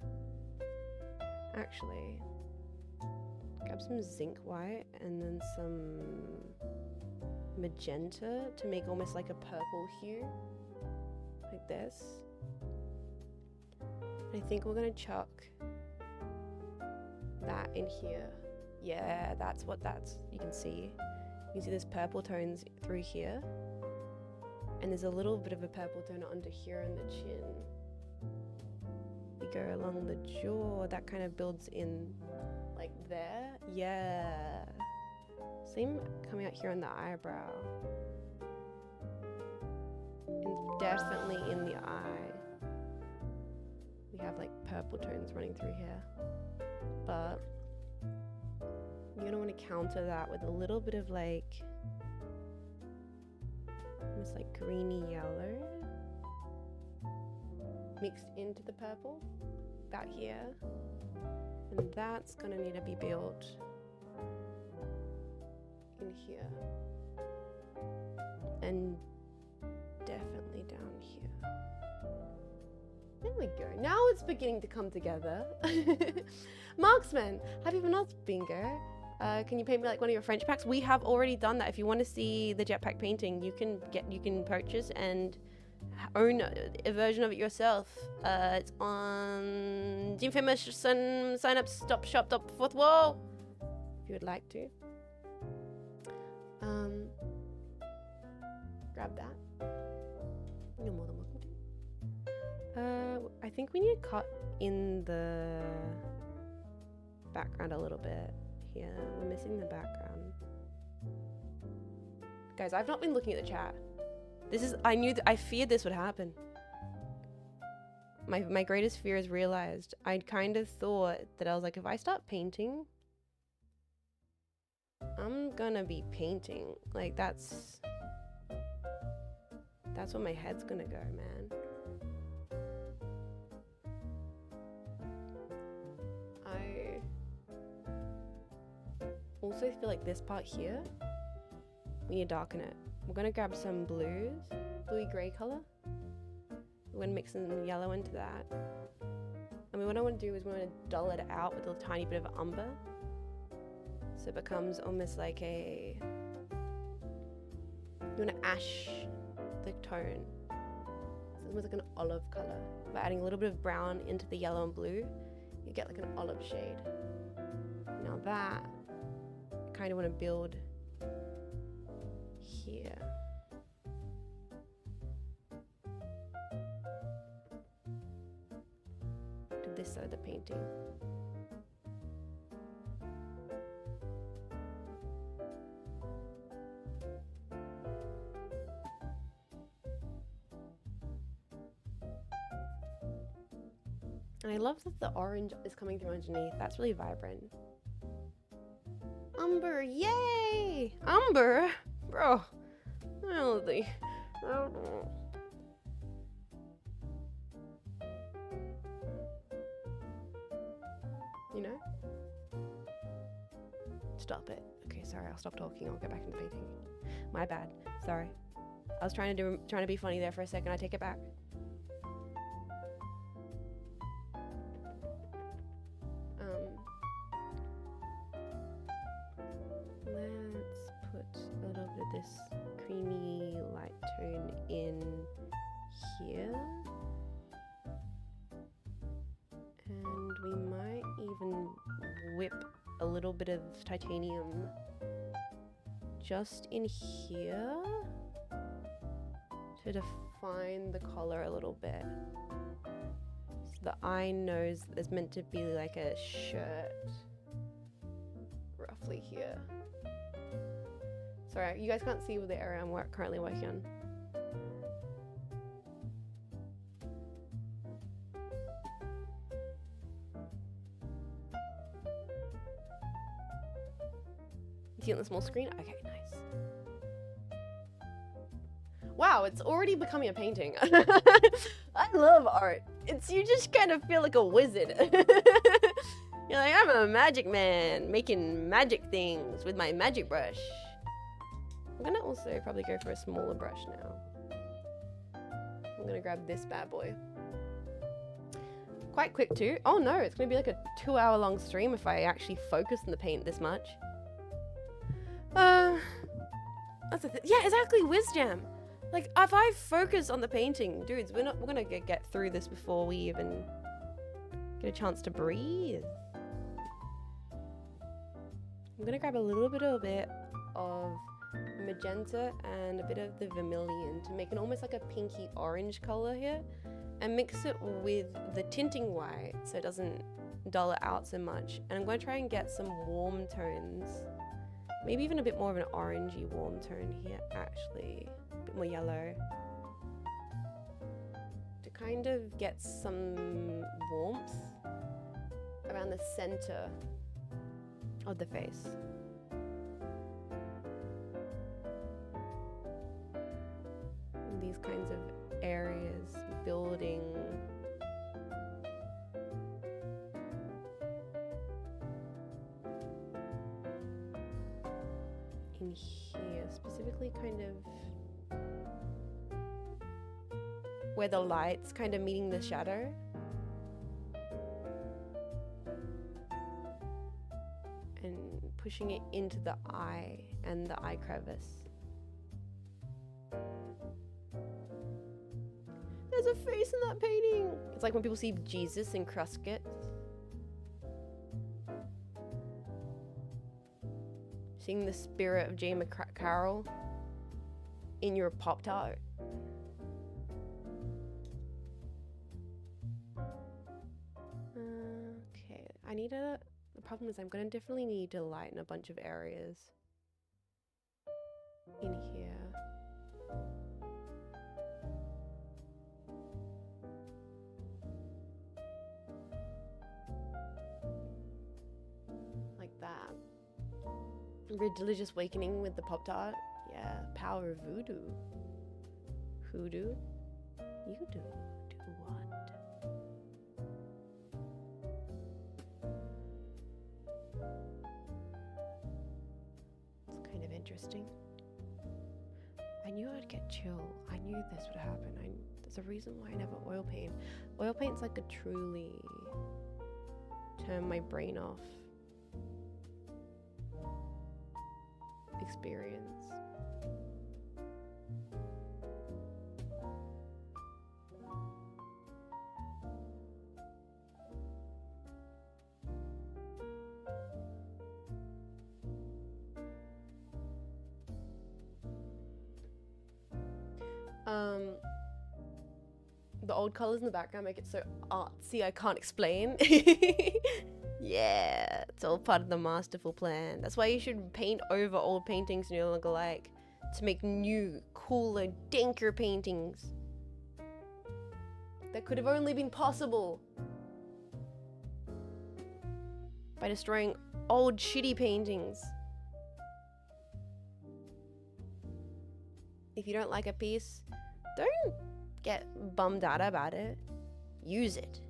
Actually, grab some zinc white and then some magenta to make almost like a purple hue, like this. I think we're gonna chuck that in here. Yeah, that's what you can see. You can see there's purple tones through here. And there's a little bit of a purple tone under here in the chin. We go along the jaw, that kind of builds in like there. Yeah. Same coming out here on the eyebrow. And definitely in the eye. We have like purple tones running through here. But you're gonna want to counter that with a little bit of like almost like greeny yellow mixed into the purple about here, and that's gonna need to be built in here and definitely down here. There we go. Now it's beginning to come together. Marksman, happy Monoth bingo. Can you paint me like one of your French packs? We have already done that. If you want to see the jetpack painting, you can purchase and own a version of it yourself. It's on Jean Faymas and Cynapse Shop Fourth Wall. If you would like to. Grab that. You're more than welcome to. I think we need to cut in the background a little bit here. We're missing the background. Guys, I've not been looking at the chat. I feared this would happen. My greatest fear is realized. I kind of thought that I was like, if I start painting, I'm gonna be painting. Like that's where my head's gonna go, man. I also feel like this part here, we need to darken it. We're gonna grab some blues, bluey grey color. We're gonna mix some yellow into that. And what I want to do is we want to dull it out with a tiny bit of umber. So it becomes almost like you want to ash the tone. So it's almost like an olive color. By adding a little bit of brown into the yellow and blue, you get like an olive shade. Now that, I kind of want to build here. To this side of the painting. And I love that the orange is coming through underneath. That's really vibrant. Umber, yay! Umber? Bro. Really? You know? Stop it. Okay, sorry, I'll stop talking. I'll get back into painting. My bad. Sorry. I was trying to be funny there for a second. I take it back. Let's put a little bit of this creamy light tone in here. And we might even whip a little bit of titanium just in here to define the color a little bit. So the eye knows there's meant to be like a shirt roughly here. Sorry, you guys can't see the area I'm currently working on. You see it on the small screen? Okay, nice. Wow, it's already becoming a painting. I love art. You just kind of feel like a wizard. You're like, I'm a magic man, making magic things with my magic brush. I'm gonna also probably go for a smaller brush now. I'm gonna grab this bad boy. Quite quick too. Oh no, it's gonna be like a 2-hour long stream if I actually focus on the paint this much. That's yeah, exactly, WizJam. Like, if I focus on the painting, dudes, we're gonna get through this before we even get a chance to breathe. I'm gonna grab a little bit of magenta and a bit of the vermilion to make it almost like a pinky orange color here, and mix it with the tinting white so it doesn't dull it out so much. And I'm going to try and get some warm tones, maybe even a bit more of an orangey warm tone here, actually a bit more yellow, to kind of get some warmth around the center of the face. These kinds of areas building in here, specifically kind of where the light's kind of meeting the shadow. And pushing it into the eye and the eye crevice. There's a face in that painting. It's like when people see Jesus in Cruskets. Seeing the spirit of Jane Carroll in your Pop-Tart. Okay, the problem is I'm gonna definitely need to lighten a bunch of areas in here. Like that. Religious awakening with the Pop-Tart. Yeah, power of voodoo. Hoodoo? You do. Do what? It's kind of interesting. I knew I'd get chill. I knew this would happen. There's a reason why I never oil paint. Oil paint's like a truly turn my brain off experience. The old colors in the background make it so artsy I can't explain. Yeah, it's all part of the masterful plan. That's why you should paint over old paintings no longer alike, to make new, cooler, danker paintings that could have only been possible by destroying old shitty paintings. If you don't like a piece, don't get bummed out about it. Use it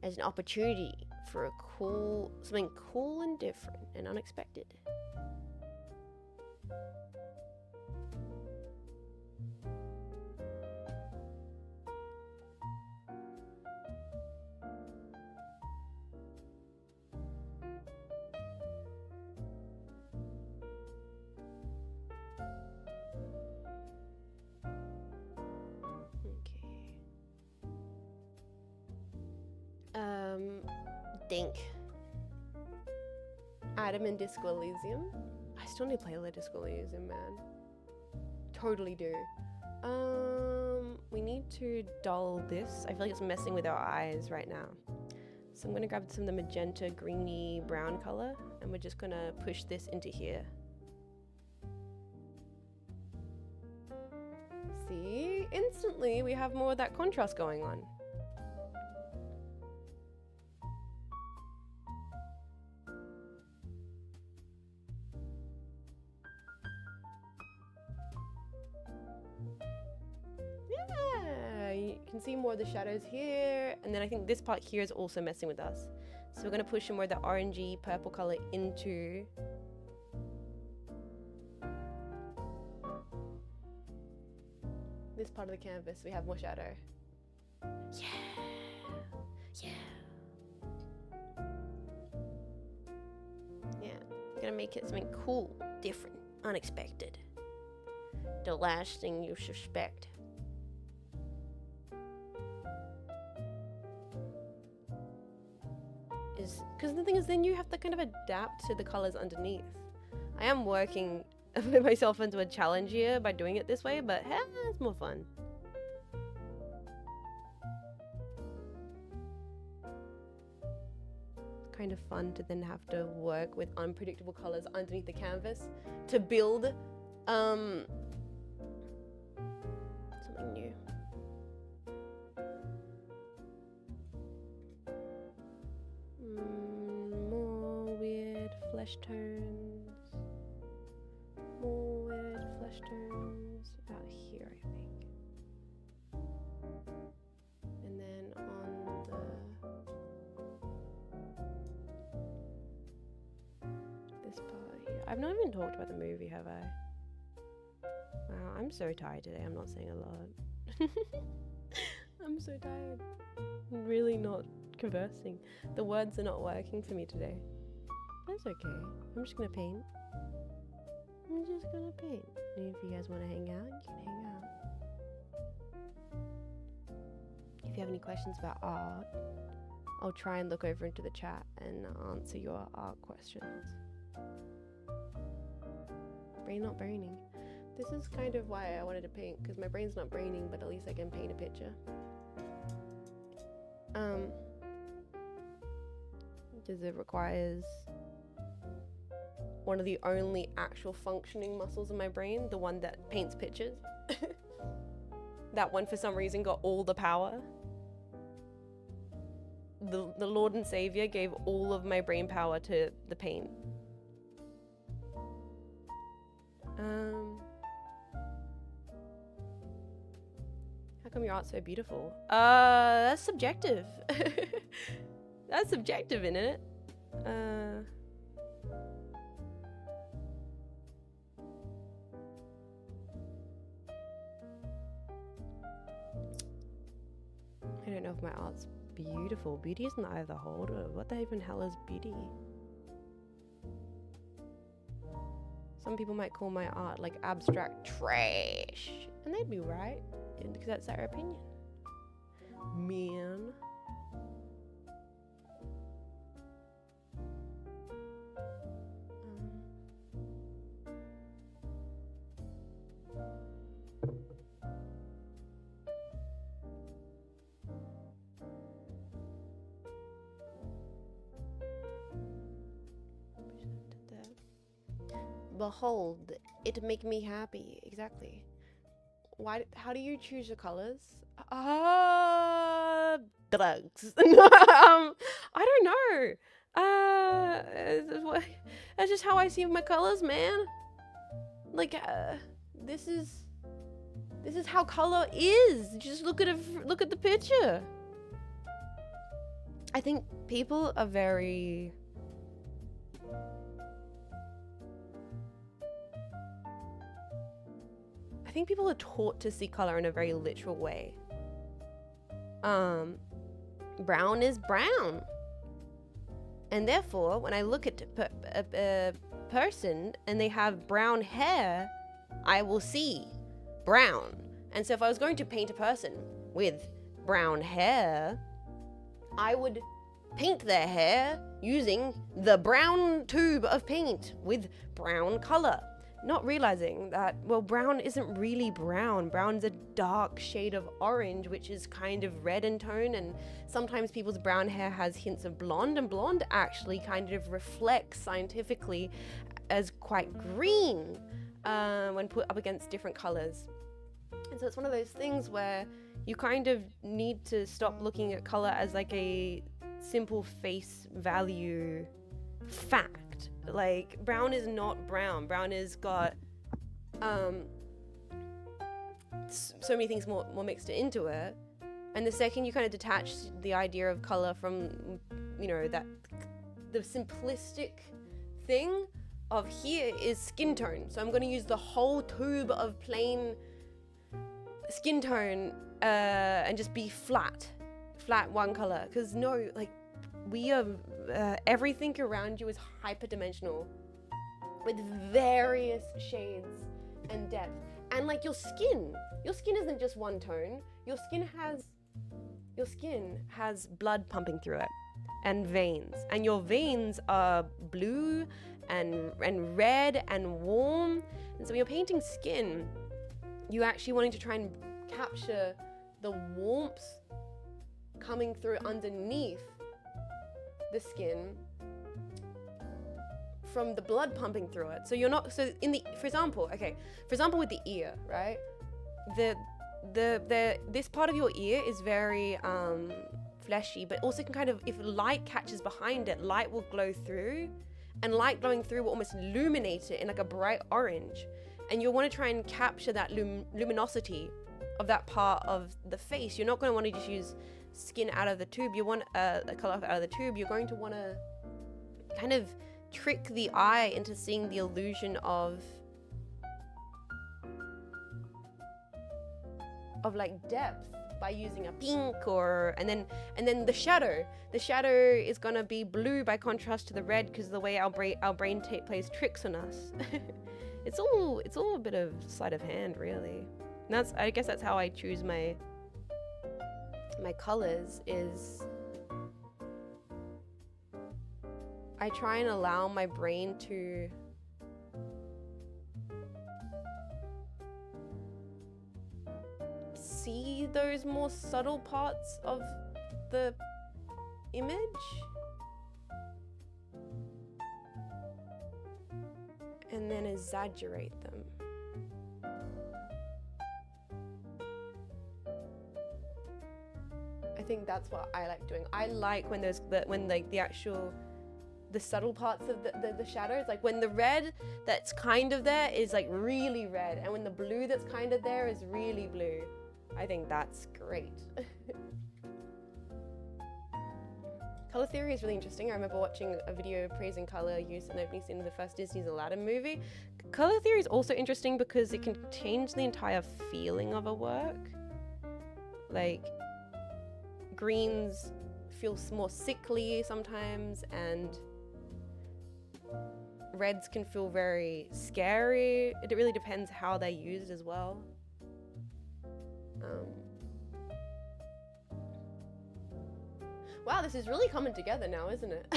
as an opportunity for something cool and different and unexpected. Dink. Adam and Disco Elysium. I still need to play Disco Elysium, man. Totally do. We need to dull this. I feel like it's messing with our eyes right now. So I'm gonna grab some of the magenta, greeny, brown color, and we're just gonna push this into here. See? Instantly, we have more of that contrast going on. Can see more of the shadows here, and then I think this part here is also messing with us, so we're going to push some more of the orangey purple color into this part of the canvas. We have more shadow. Yeah, gonna make it something cool, different, unexpected, the last thing you suspect. Because the thing is, then you have to kind of adapt to the colors underneath. I am working myself into a challenge here by doing it this way, but it's more fun. It's kind of fun to then have to work with unpredictable colors underneath the canvas to build something new. Flesh tones, more weird flesh tones out here, I think. And then on this part here. I've not even talked about the movie, have I? Wow, I'm so tired today. I'm not saying a lot. I'm so tired. I'm really not conversing. The words are not working for me today. That's okay. I'm just gonna paint. I'm just gonna paint. And if you guys want to hang out, you can hang out. If you have any questions about art, I'll try and look over into the chat and answer your art questions. Brain not braining. This is kind of why I wanted to paint, because my brain's not braining, but at least I can paint a picture. Because it requires one of the only actual functioning muscles in my brain, the one that paints pictures. That one for some reason got all the power. The Lord and Savior gave all of my brain power to the paint. How come your art's so beautiful? That's subjective. That's subjective, isn't it? I don't know if my art's beautiful. Beauty isn't the eye of the beholder. What the even hell is beauty? Some people might call my art like abstract trash, and they'd be right, because that's their opinion. Man. Behold, it make me happy. Exactly. Why? How do you choose your colors? Drugs. I don't know. That's just how I see my colors, man. Like, this is how color is. Just look at it. Look at the picture. I think people are very. I think people are taught to see color in a very literal way. Brown is brown. And therefore, when I look at a person and they have brown hair, I will see brown. And so if I was going to paint a person with brown hair, I would paint their hair using the brown tube of paint with brown color. Not realizing that, well, brown isn't really brown. Brown's a dark shade of orange, which is kind of red in tone, and sometimes people's brown hair has hints of blonde, and blonde actually kind of reflects scientifically as quite green when put up against different colors. And so it's one of those things where you kind of need to stop looking at color as like a simple face value fact. Like, brown is not brown. Brown has got so many things more mixed into it. And the second you kind of detach the idea of color from, you know, that the simplistic thing of here is skin tone. So I'm going to use the whole tube of plain skin tone and just be flat one color. Because no, like, we are everything around you is hyperdimensional with various shades and depth. And like your skin isn't just one tone. Your skin has blood pumping through it and veins, and your veins are blue and red and warm. And so when you're painting skin, you're actually wanting to try and capture the warmth coming through underneath the skin from the blood pumping through it. So you're not, so in the, for example with the ear, right? This part of your ear is very fleshy, but also can kind of, if light catches behind it, light will glow through, and light glowing through will almost illuminate it in like a bright orange. And you'll want to try and capture that luminosity of that part of the face. You're not going to want to just use skin out of the tube. You want a color out of the tube. You're going to want to kind of trick the eye into seeing the illusion of like depth by using a pink and then the shadow is gonna be blue by contrast to the red because the way our brain plays tricks on us. It's all a bit of sleight of hand, really. And I guess that's how I choose my colors. Is I try and allow my brain to see those more subtle parts of the image. And then exaggerate them. I think that's what I like doing. I like when the subtle parts of the shadows, like when the red that's kind of there is like really red, and when the blue that's kind of there is really blue. I think that's great. Color theory is really interesting. I remember watching a video praising color use in the opening scene of the first Disney's Aladdin movie. Color theory is also interesting because it can change the entire feeling of a work. Like, greens feel more sickly sometimes, and reds can feel very scary. It really depends how they're used as well. Wow, this is really coming together now, isn't it?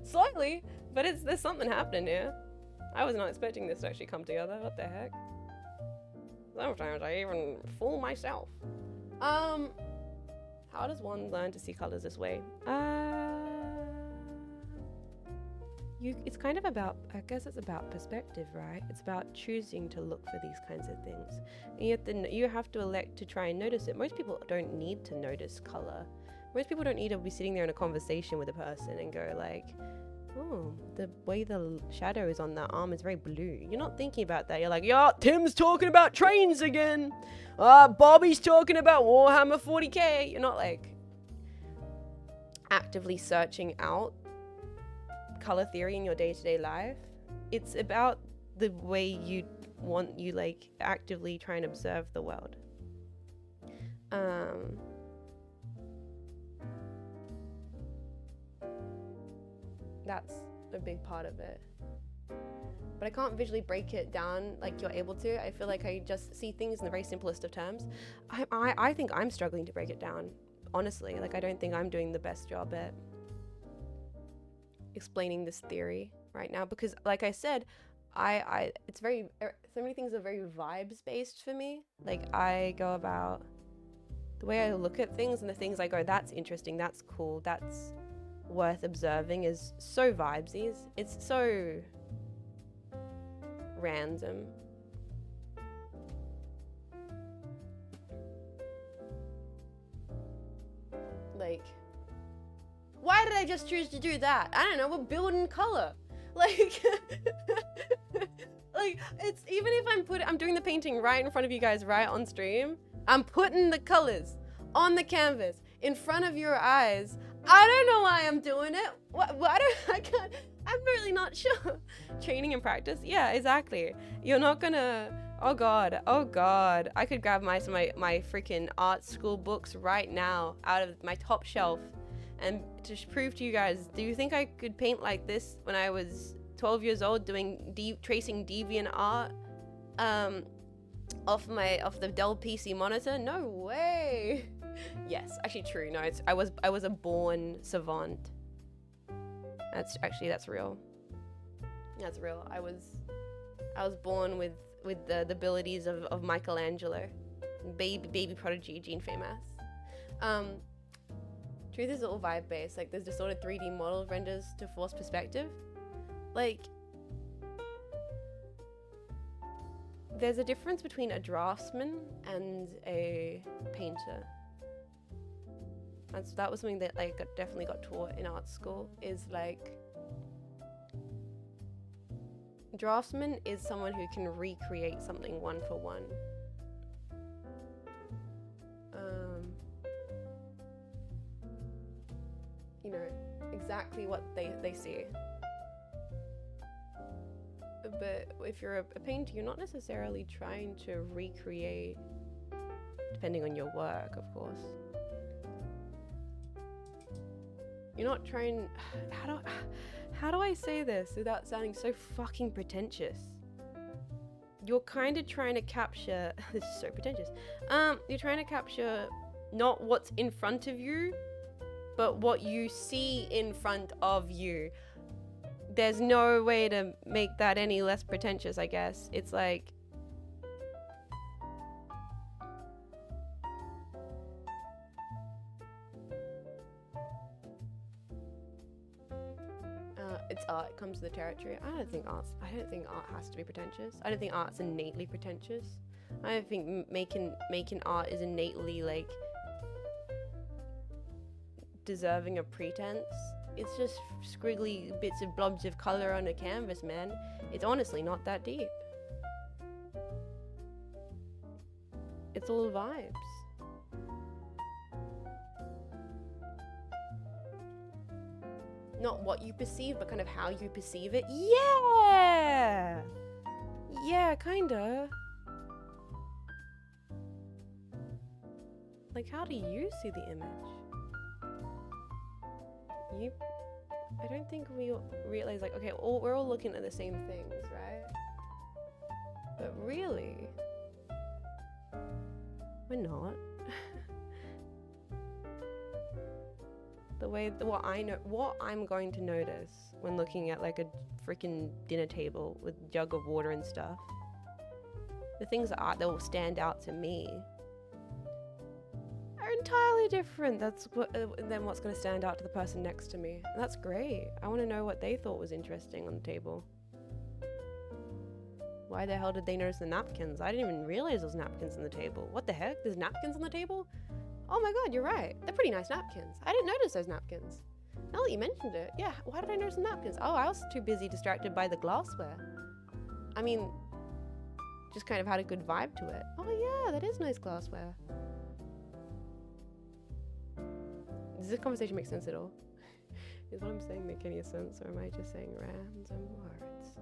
Slightly, but there's something happening here. I was not expecting this to actually come together. What the heck? Sometimes I even fool myself. How does one learn to see colors this way? It's kind of about, I guess it's about perspective, right? It's about choosing to look for these kinds of things. And you have to elect to try and notice it. Most people don't need to notice color. Most people don't need to be sitting there in a conversation with a person and go like, oh, the way the shadow is on that arm is very blue. You're not thinking about that. You're like, yeah, Tim's talking about trains again. Bobby's talking about Warhammer 40k. You're not like actively searching out color theory in your day-to-day life. It's about the way you like actively try and observe the world. That's a big part of it. But I can't visually break it down like you're able to. I feel like I just see things in the very simplest of terms. I think I'm struggling to break it down, honestly. Like, I don't think I'm doing the best job at explaining this theory right now, because like I said, it's very, so many things are very vibes based for me. Like, I go about the way I look at things, and the things I go, that's interesting, that's cool, that's worth observing, is so vibesy. It's so random. Like, why did I just choose to do that? I don't know, we're building color. Like, like, it's, even if I'm doing the painting right in front of you guys, right on stream, I'm putting the colors on the canvas in front of your eyes. I don't know why I'm doing it. I'm really not sure. Training and practice? Yeah, exactly. You're not gonna, oh god, I could grab my freaking art school books right now out of my top shelf and to prove to you guys, do you think I could paint like this when I was 12 years old doing tracing deviant art off the Dell PC monitor? No way. Yes, actually true. No, I was a born savant. That's real. That's real. I was born with the abilities of Michelangelo, baby prodigy Jean Faymas. Truth is all vibe based. Like, there's distorted 3D model renders to force perspective. Like, there's a difference between a draftsman and a painter. That was something that I definitely got taught in art school, is like, draftsman is someone who can recreate something one for one. You know, exactly what they see. But if you're a painter, you're not necessarily trying to recreate Depending on your work, of course. You're not trying... How do I say this without sounding so fucking pretentious? You're kind of trying to capture... This is so pretentious. You're trying to capture not what's in front of you, but what you see in front of you. There's no way to make that any less pretentious, I guess. It's like... it's art. It comes with the territory. I don't think art has to be pretentious. I don't think art's innately pretentious. I don't think making art is innately like deserving of pretense. It's just squiggly bits of blobs of color on a canvas, man. It's honestly not that deep. It's all vibes. Not what you perceive, but kind of how you perceive it. Yeah! Yeah, kinda. Like, how do you see the image? I don't think we realize, like, okay, we're all looking at the same things, right? But really, we're not. What I'm going to notice when looking at like a freaking dinner table with a jug of water and stuff, the things that will stand out to me are entirely different. Than what's going to stand out to the person next to me. And that's great. I want to know what they thought was interesting on the table. Why the hell did they notice the napkins? I didn't even realize there was napkins on the table. What the heck? There's napkins on the table? Oh my god, you're right. They're pretty nice napkins. I didn't notice those napkins. Now that you mentioned it, yeah, why did I notice the napkins? Oh, I was too busy distracted by the glassware. I mean, just kind of had a good vibe to it. Oh yeah, that is nice glassware. Does this conversation make sense at all? Is what I'm saying make any sense, or am I just saying random words?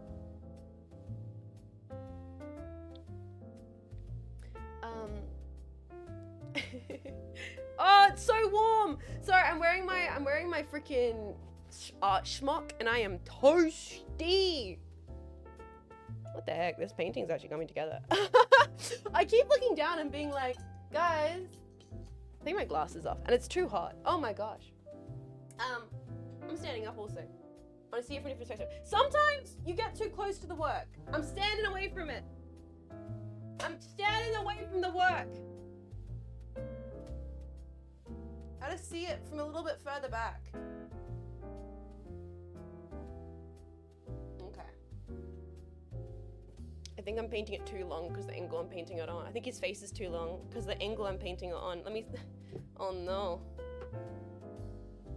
Oh, it's so warm. Sorry, I'm wearing my freaking schmuck, and I am toasty. What the heck? This painting's actually coming together. I keep looking down and being like, guys, I think my glass is off, and it's too hot. Oh my gosh. I'm standing up also. I want to see it from a different perspective. Sometimes you get too close to the work. I'm standing away from it. I'm standing away from the work. I gotta see it from a little bit further back. Okay. I think I'm painting it too long because the angle I'm painting it on. I think his face is too long because the angle I'm painting it on. Let me... Oh no.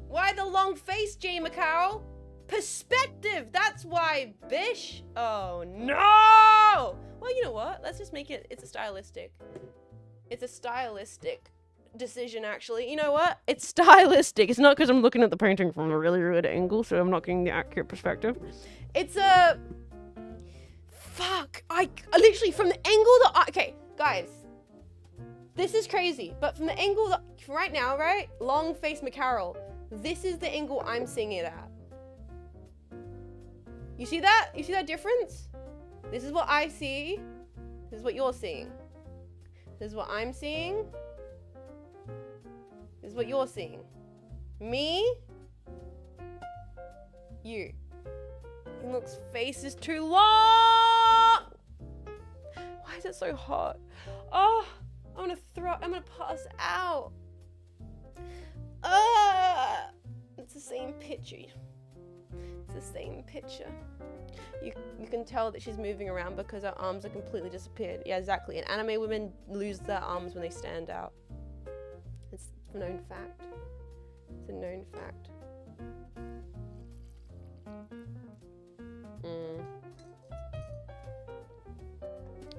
Why the long face, Jay McCarroll? Perspective! That's why, bish! Oh no! Well, you know what? Let's just make it... It's a stylistic decision, actually. You know what? It's stylistic. It's not because I'm looking at the painting from a really good angle, so I'm not getting the accurate perspective. It's a... Fuck. I literally, from the angle that... Okay, guys. This is crazy, but from the angle that... Right now, right? Long face McCarroll. This is the angle I'm seeing it at. You see that? You see that difference? This is what I see. This is what you're seeing. This is what I'm seeing. This is what you're seeing. Me. You. Look's face is too long. Why is it so hot? Oh, I'm gonna pass out. It's the same picture. It's the same picture. You can tell that she's moving around because her arms are completely disappeared. Yeah, exactly. And anime women lose their arms when they stand out. It's a known fact. It's a known fact.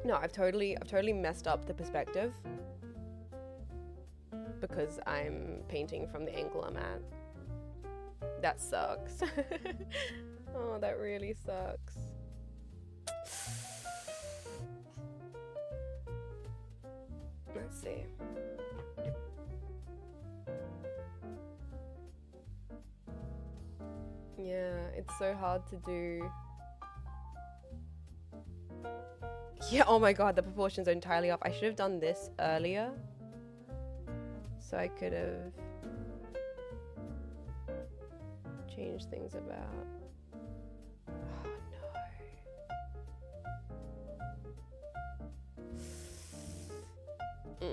No, I've totally messed up the perspective because I'm painting from the angle I'm at. That sucks. Oh, that really sucks. That see. Yeah, it's so hard to do. Yeah, oh my god, the proportions are entirely off. I should have done this earlier. So I could have changed things about. Oh no.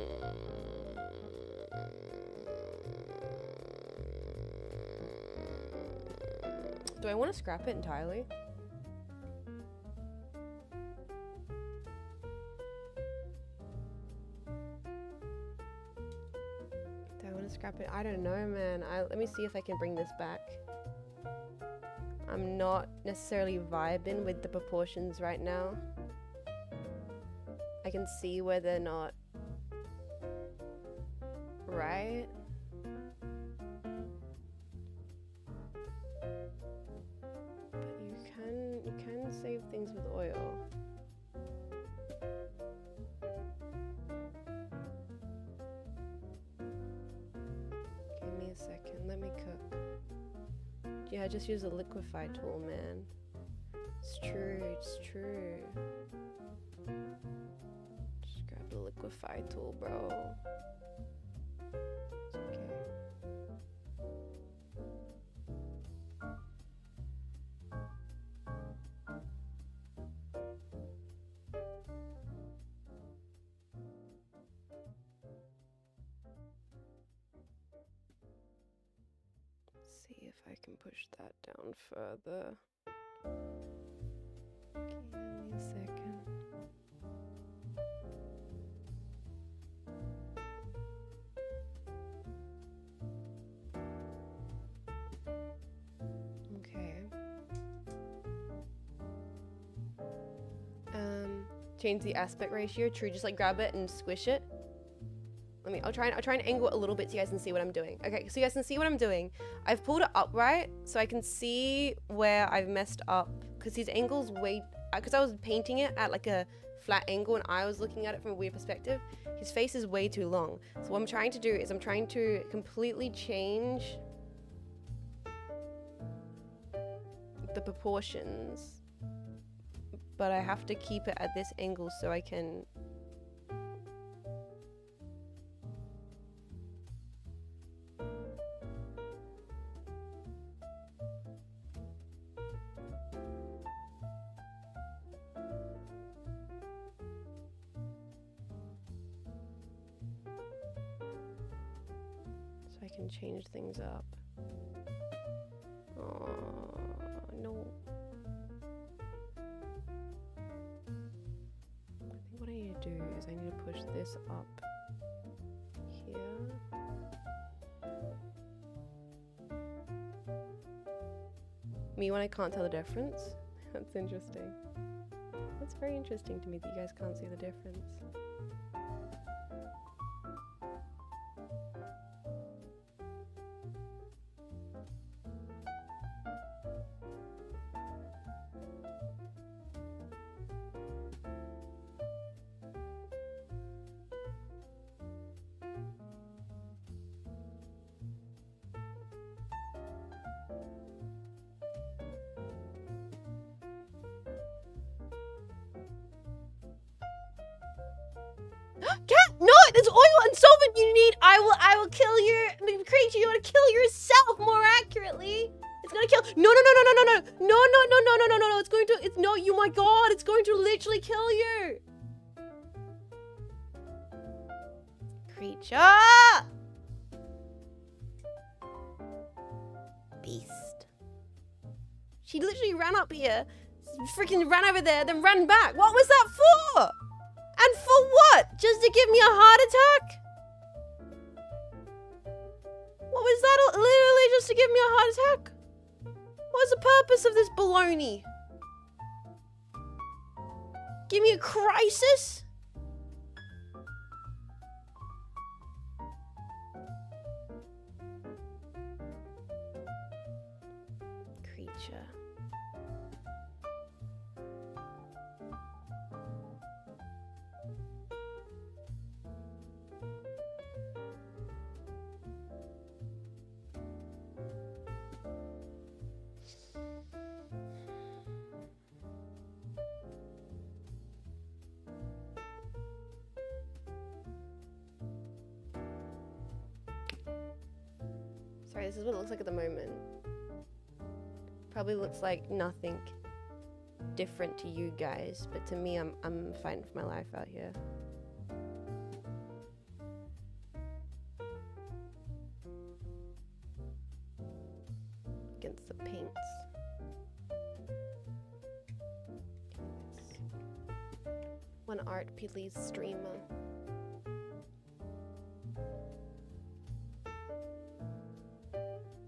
Do I want to scrap it entirely? Do I want to scrap it? I don't know, man. Let me see if I can bring this back. I'm not necessarily vibing with the proportions right now. I can see where they're not right. But you can save things with oil. Give me a second, let me cook. Yeah, just use the liquefy tool, man. It's true, it's true. Just grab the liquefy tool, bro. It's okay. See if I can push that down further. Give me a second. Okay. Change the aspect ratio. True, just like grab it and squish it. I'll try and angle it a little bit so you guys can see what I'm doing. Okay, so you guys can see what I'm doing. I've pulled it upright so I can see where I've messed up, because these angles because I was painting it at like a flat angle and I was looking at it from a weird perspective. His face is way too long. So what I'm trying to do is I'm trying to completely change the proportions, but I have to keep it at this angle so I can change things up. Oh, no. I think what I need to do is I need to push this up here. Me when I can't tell the difference? That's interesting. That's very interesting to me that you guys can't see the difference. No, there's oil and solvent you need. I will kill your creature. You want to kill yourself more accurately. It's gonna kill. No. It's going to. It's no. You, my God. It's going to literally kill you. Creature. Beast. She literally ran up here, freaking ran over there, then ran back. What was that for? And for what? Just to give me a heart attack? What was that? Literally just to give me a heart attack? What's the purpose of this baloney? Give me a crisis? Creature. this is what it looks like at the moment. Probably looks like nothing different to you guys, but to me, I'm fighting for my life out here. Against the paints. One art please streamer.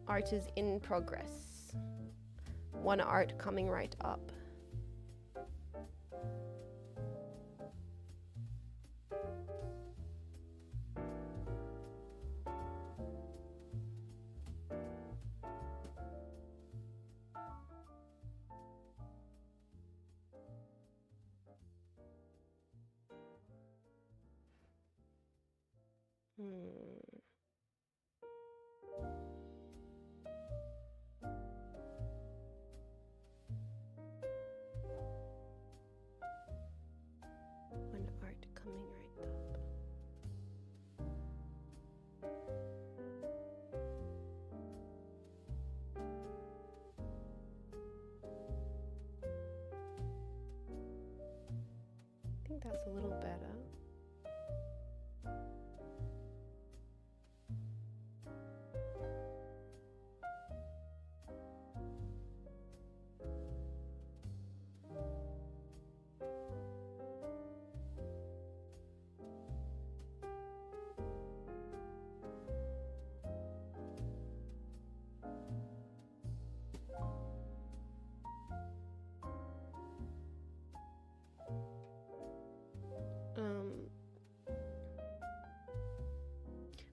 Art is in progress. One art coming right up. One art coming right up. I think that's a little better.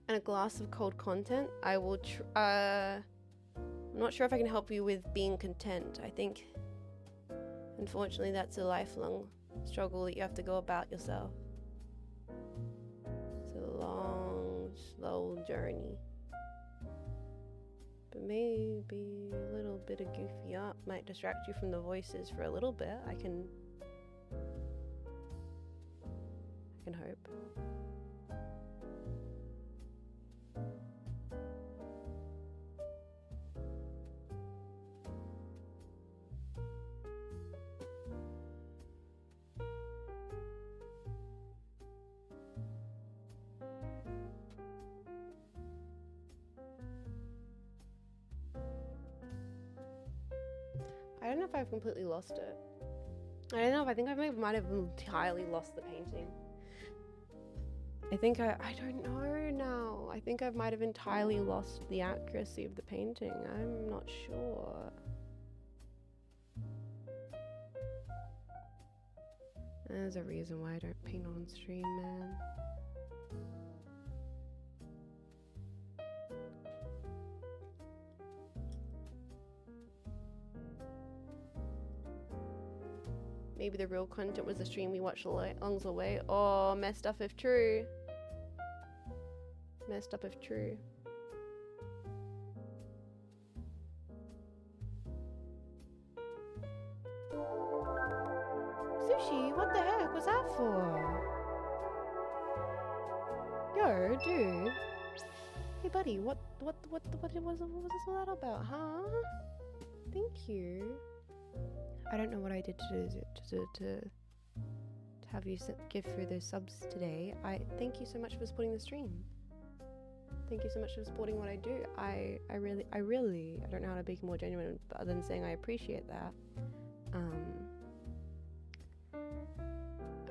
And a glass of cold content. I will I'm not sure if I can help you with being content. I think unfortunately that's a lifelong struggle that you have to go about yourself. It's a long, slow journey. But maybe a little bit of goofy art might distract you from the voices for a little bit. I can hope. I don't know if I've completely lost it. I don't know if I think I might have entirely lost the painting. I think I don't know now. I think I might have entirely lost the accuracy of the painting. I'm not sure. There's a reason why I don't paint on stream, man. Maybe the real content was the stream we watched along the way. Oh, messed up if true. Messed up if true. Sushi, what the heck was that for? Yo, dude. Hey, buddy, what was all that about, huh? Thank you. I don't know what I did to have you give through those subs today. I thank you so much for supporting the stream. Thank you so much for supporting what I do. I really I don't know how to be more genuine other than saying I appreciate that.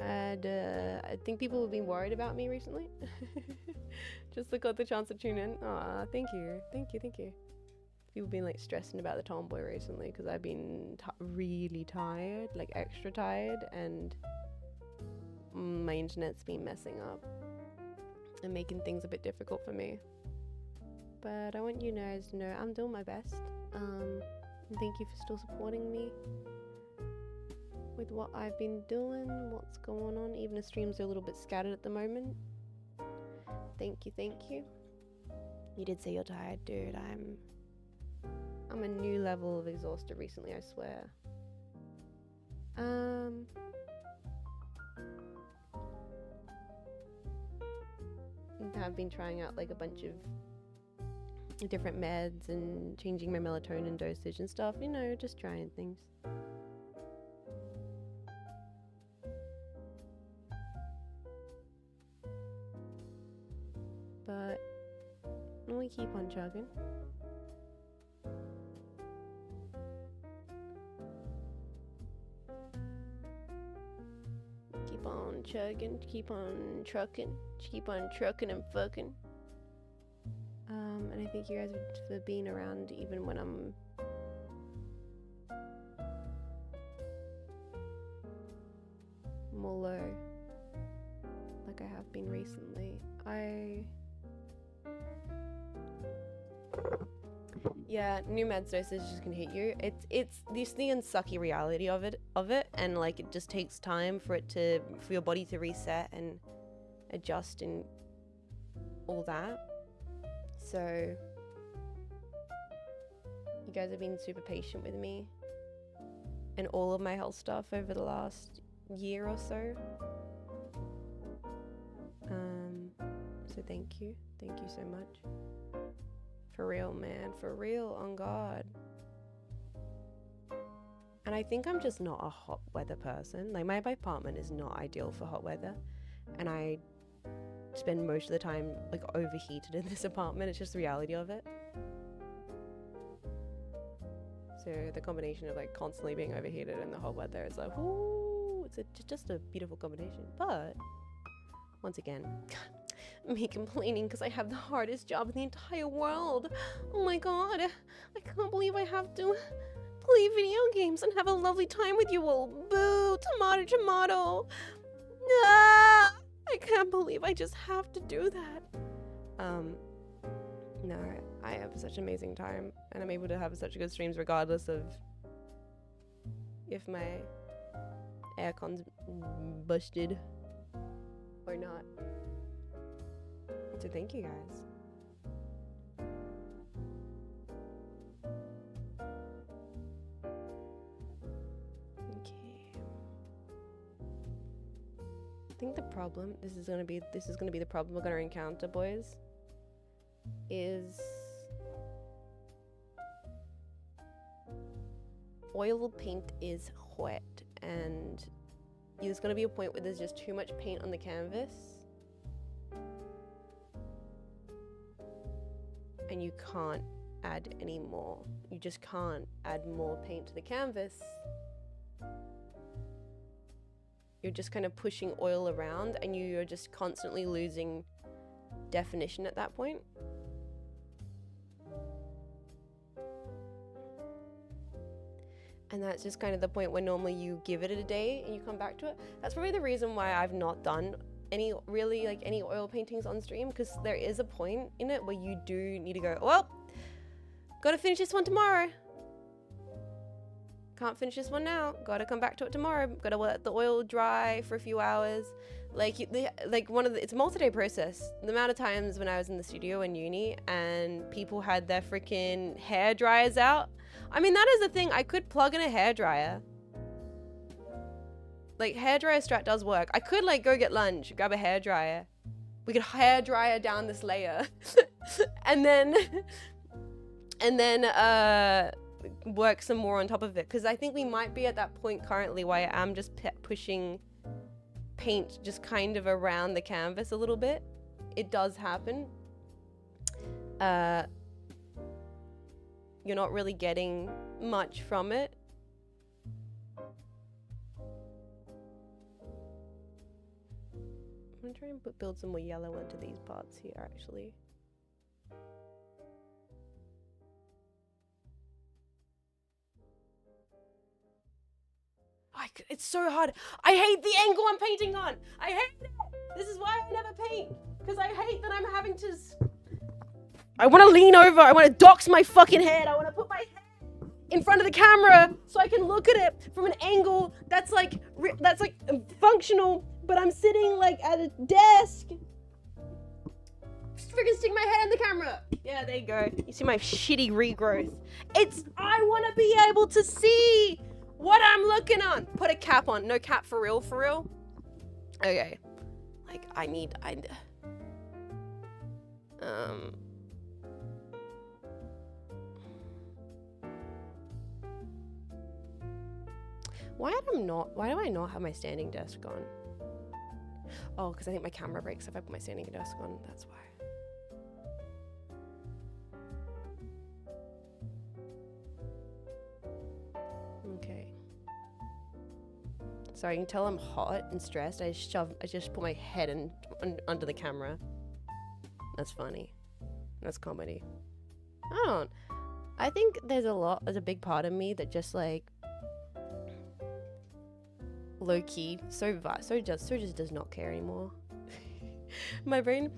And I think people have been worried about me recently. Just got the chance to tune in. Aw, thank you. People have been like stressing about the tomboy recently because I've been really tired, like extra tired, and my internet's been messing up and making things a bit difficult for me. But I want you guys to know I'm doing my best. And thank you for still supporting me with what I've been doing, what's going on. Even the streams are a little bit scattered at the moment. Thank you. You did say you're tired, dude. I'm a new level of exhausted recently, I swear. I've been trying out like a bunch of different meds and changing my melatonin dosage and stuff, you know, just trying things. But we keep on chugging. Keep on chugging, keep on trucking and fucking. And I thank you guys for being around even when I'm more low, like I have been recently. Yeah, new meds dosage just can hit you. It's this the unsucky reality of it, and like it just takes time for your body to reset and adjust and all that. So you guys have been super patient with me and all of my health stuff over the last year or so. So thank you so much. For real, man, for real, on God. And I think I'm just not a hot weather person. Like, my apartment is not ideal for hot weather, and I spend most of the time like overheated in this apartment. It's just the reality of it. So the combination of like constantly being overheated and the hot weather is like, ooh, it's just a beautiful combination. But once again, me complaining because I have the hardest job in the entire world. Oh my God, I can't believe I have to play video games and have a lovely time with you all. Boo, tomato, tomato. Ah, I can't believe I just have to do that. No, I have such an amazing time, and I'm able to have such good streams regardless of if my aircon's busted or not. So thank you guys. Okay. I think the problem, this is gonna be the problem we're gonna encounter, boys, is oil paint is wet, and there's gonna be a point where there's just too much paint on the canvas. And you can't add any more. You just can't add more paint to the canvas. You're just kind of pushing oil around, and you're just constantly losing definition at that point. And that's just kind of the point where normally you give it a day and you come back to it. That's probably the reason why I've not done any oil paintings on stream, because there is a point in it where you do need to go, well, gotta finish this one tomorrow. Can't finish this one now. Gotta come back to it tomorrow. Gotta let the oil dry for a few hours. It's a multi-day process. The amount of times when I was in the studio in uni and people had their freaking hair dryers out. I mean, that is the thing. I could plug in a hair dryer. Like, hairdryer strat does work. I could like go get lunch, grab a hairdryer. We could hair dryer down this layer, and then work some more on top of it. Because I think we might be at that point currently where I am just pushing paint just kind of around the canvas a little bit. It does happen. You're not really getting much from it. I'm gonna try and build some more yellow into these parts here, actually. It's so hard. I hate the angle I'm painting on. I hate it. This is why I never paint. Because I hate that I'm having to... I want to lean over. I want to dox my fucking head. I want to put my head in front of the camera so I can look at it from an angle that's like functional, but I'm sitting like at a desk. Just freaking stick my head in the camera. Yeah, there you go. You see my shitty regrowth. I want to be able to see what I'm looking on. Put a cap on. No cap for real, for real. Okay. Like, Why do I not have my standing desk on? Oh, because I think my camera breaks if I put my standing desk on. That's why. Okay. So I can tell I'm hot and stressed. I just put my head under the camera. That's funny. That's comedy. I think there's a big part of me that just like low key just does not care anymore. my brain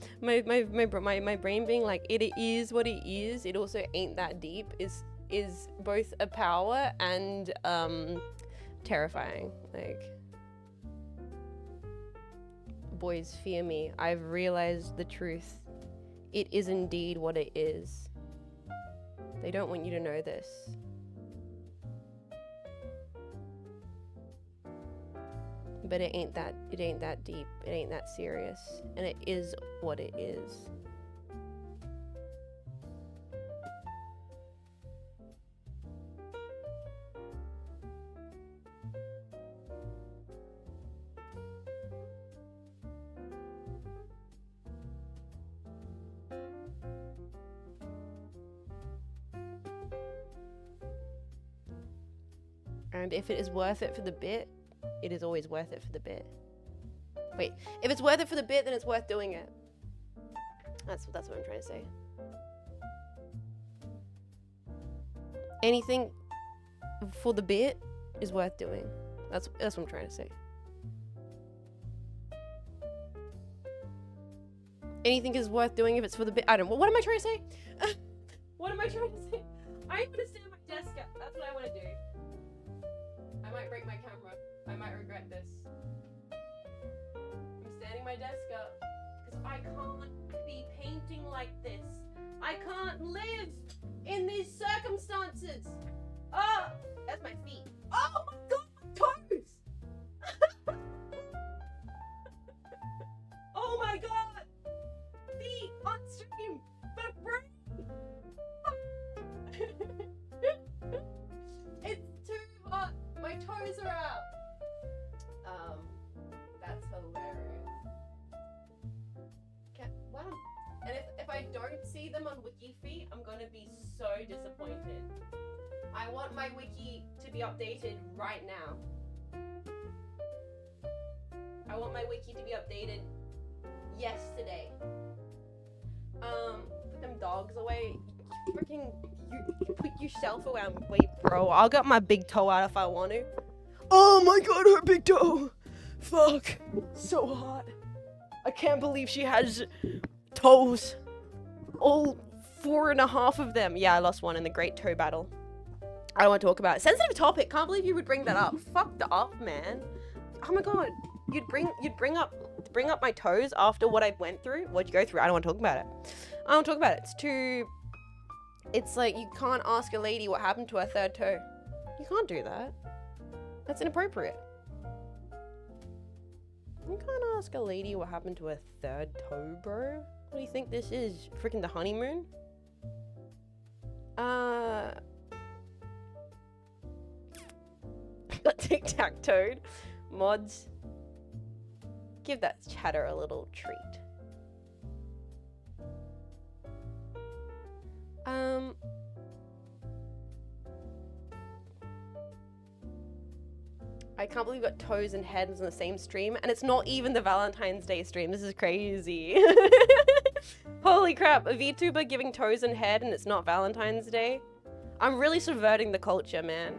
being like it is what it is. It also ain't that deep is both a power and terrifying. Like, boys, fear me. I've realized the truth. It is indeed what it is. They don't want you to know this. But it ain't that deep. It ain't that serious. And it is what it is. And if it is worth it for the bit, it is always worth it for the bit. Wait, if it's worth it for the bit, then it's worth doing it. That's what I'm trying to say. Anything for the bit is worth doing. That's what I'm trying to say. Anything is worth doing if it's for the bit. I don't know. What am I trying to say? What am I trying to say? I'm gonna stand my desk up. That's what I want to do. I might break my camera. I might regret this. I'm standing my desk up because I can't be painting like this. I can't live in these circumstances. Oh, that's my feet. Oh my god, my toes. Oh my god. Feet on stream for free. It's too hot. My toes are out. That's hilarious. And if I don't see them on Wiki Feet, I'm gonna be so disappointed. I want my wiki to be updated right now. I want my wiki to be updated yesterday. Put them dogs away. Freaking, you put yourself away, bro. I'll get my big toe out if I want to. Oh my god, her big toe. Fuck. So hot. I can't believe she has toes. All 4.5 of them. Yeah, I lost one in the Great Toe Battle. I don't want to talk about it. Sensitive topic. Can't believe you would bring that up. Fucked up, man. Oh my god. You'd bring up my toes after what I went through. What'd you go through? I don't want to talk about it. I don't talk about it. It's like you can't ask a lady what happened to her third toe. You can't do that. That's inappropriate. You can't ask a lady what happened to her third toe, bro. What do you think this is? Freaking the honeymoon? Got tic-tac-toed. Mods. Give that chatter a little treat. I can't believe we got toes and heads on the same stream, and it's not even the Valentine's Day stream. This is crazy. Holy crap, a VTuber giving toes and head and it's not Valentine's Day? I'm really subverting the culture, man.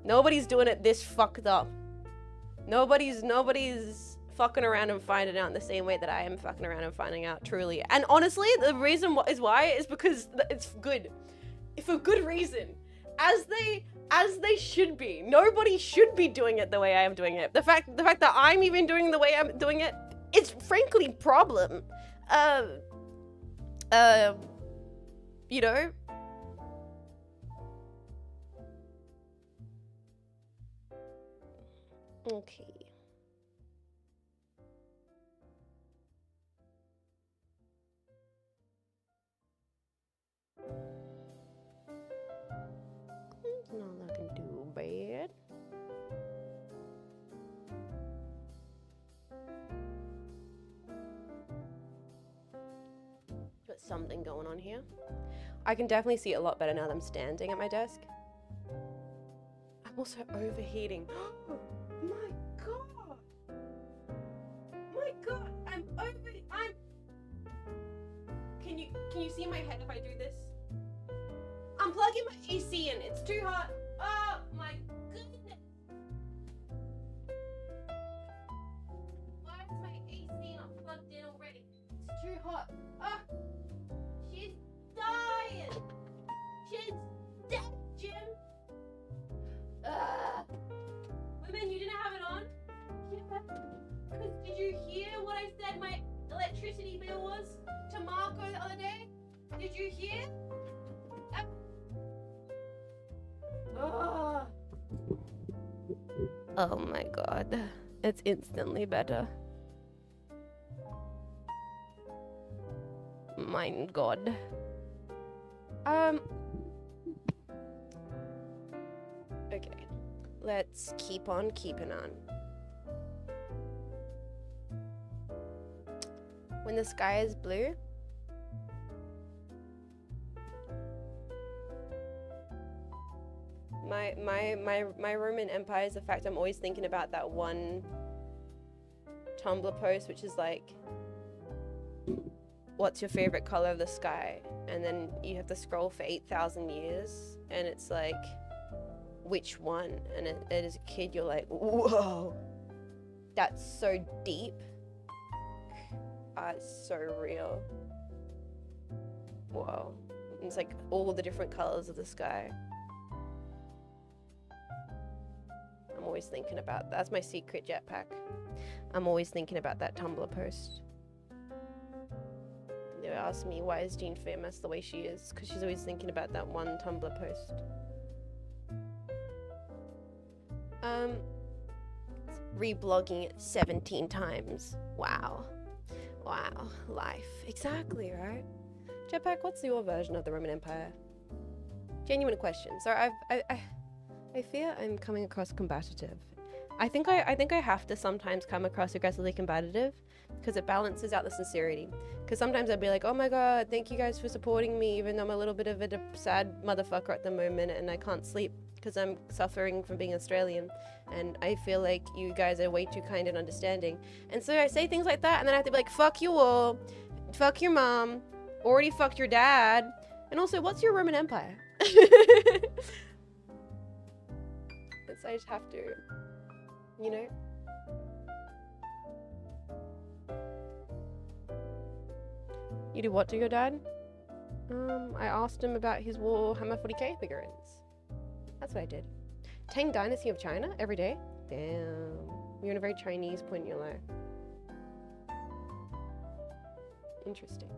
Nobody's doing it this fucked up. Nobody's fucking around and finding out in the same way that I am fucking around and finding out, truly. And honestly, the reason why is because it's good. For good reason. As they should be. Nobody should be doing it the way I am doing it. The fact that I'm even doing the way I'm doing it, it's frankly problem. You know? Okay. Not looking too bad. something going on here. I can definitely see it a lot better now that I'm standing at my desk. I'm also overheating. My god! My god! Can you see my head if I do this? I'm plugging my AC in. It's too hot. Oh my goodness! Why is my AC not plugged in already? It's too hot. Ah! She's dying! She's dead, Jim! Women, you didn't have it on? Yeah. Because did you hear what I said my electricity bill was to Marco the other day? Did you hear? Oh my god. It's instantly better. My god. Okay. Let's keep on keeping on. When the sky is blue, my Roman Empire is the fact I'm always thinking about that one Tumblr post, which is like, what's your favorite color of the sky? And then you have to scroll for 8,000 years, and it's like, which one? And as a kid, you're like, whoa, that's so deep. It's so real. Whoa. And it's like all the different colors of the sky. I'm always thinking about that's my secret jetpack. I'm always thinking about that Tumblr post. They ask me, why is Jean Faymas the way she is? Because she's always thinking about that one Tumblr post. Reblogging it 17 times. Wow. Wow. Life. Exactly, right? Jetpack, what's your version of the Roman Empire? Genuine question. So I fear I'm coming across combative. I think I have to sometimes come across aggressively combative because it balances out the sincerity. Because sometimes I'd be like, oh my god, thank you guys for supporting me, even though I'm a little bit of a sad motherfucker at the moment and I can't sleep because I'm suffering from being Australian, and I feel like you guys are way too kind and understanding. And so I say things like that, and then I have to be like, fuck you all, fuck your mom, already fucked your dad, and also, what's your Roman Empire? So I just have to, you know? You do what to your dad? I asked him about his Warhammer 40k figurines. That's what I did. Tang Dynasty of China every day? Damn. You're in a very Chinese point in your life. Interesting.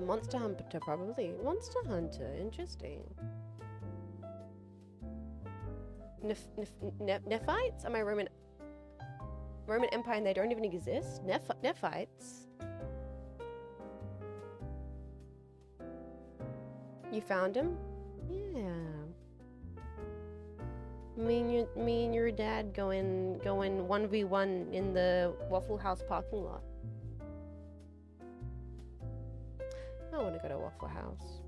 Monster Hunter, probably. Monster Hunter, interesting. Nephites? Am I Roman Empire and they don't even exist? Nephites? You found him? Yeah. Me and your dad going 1v1 in the Waffle House parking lot. I want to go to Waffle House.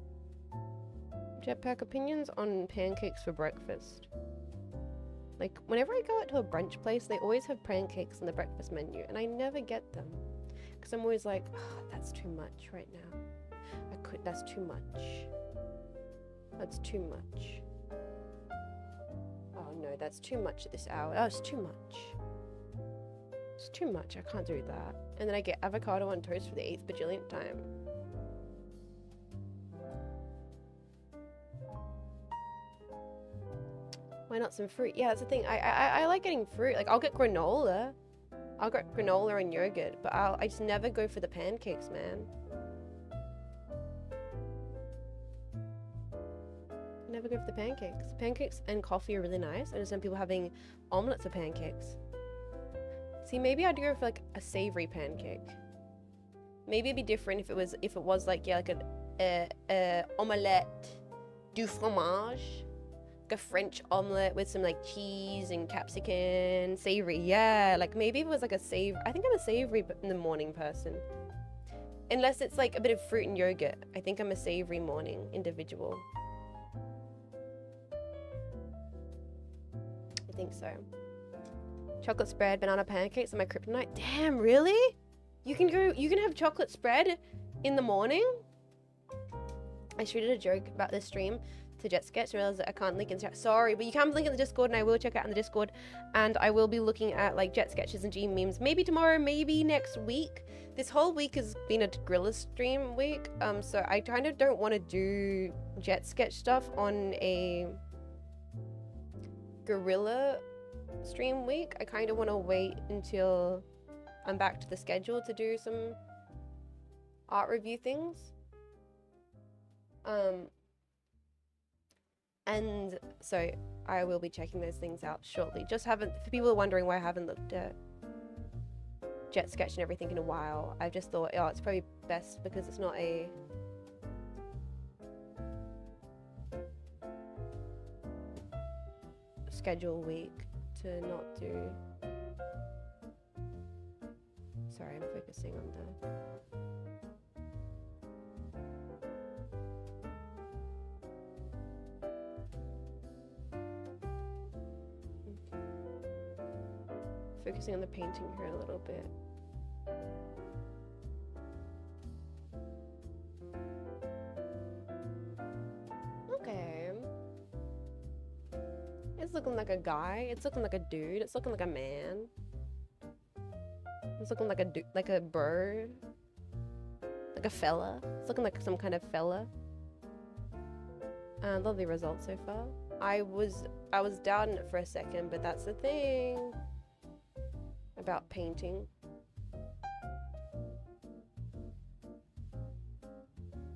Jetpack, opinions on pancakes for breakfast. Like, whenever I go out to a brunch place, they always have pancakes on the breakfast menu, and I never get them. Because I'm always like, oh, that's too much right now. That's too much. That's too much. Oh no, that's too much at this hour. Oh, it's too much. It's too much, I can't do that. And then I get avocado on toast for the 8th bajillionth time. Why not some fruit? Yeah, that's the thing. I like getting fruit. Like, I'll get granola. I'll get granola and yogurt, but I just never go for the pancakes, man. I never go for the pancakes. Pancakes and coffee are really nice. I understand people having omelets of pancakes. See, maybe I'd go for like a savory pancake. Maybe it'd be different if it was like, yeah, like a omelette du fromage, like a French omelette with some like cheese and capsicum, savory. Yeah, like maybe it was like a I think I'm a savory in the morning person. Unless it's like a bit of fruit and yogurt. I think I'm a savory morning individual. I think so. Chocolate spread, banana pancakes, and my kryptonite. Damn, really? You can have chocolate spread in the morning? I shooted a joke about this stream to Jet Sketch and realized that I can't link in chat. Sorry, but you can link in the Discord, and I will check out in the Discord. And I will be looking at like Jet Sketches and G memes. Maybe tomorrow, maybe next week. This whole week has been a gorilla stream week. So I kind of don't want to do Jet Sketch stuff on a gorilla stream week. I kind of want to wait until I'm back to the schedule to do some art review things. And so I will be checking those things out shortly. Just haven't, for people wondering why I haven't looked at Jet Sketch and everything in a while, I just thought, oh, it's probably best because it's not a schedule week to not do. Sorry, I'm focusing on the focusing on the painting here a little bit. Okay. It's looking like a guy. It's looking like a dude. It's looking like a man. It's looking like a dude, like a bird. Like a fella. It's looking like some kind of fella. Lovely result so far. I was doubting it for a second, but that's the thing about painting.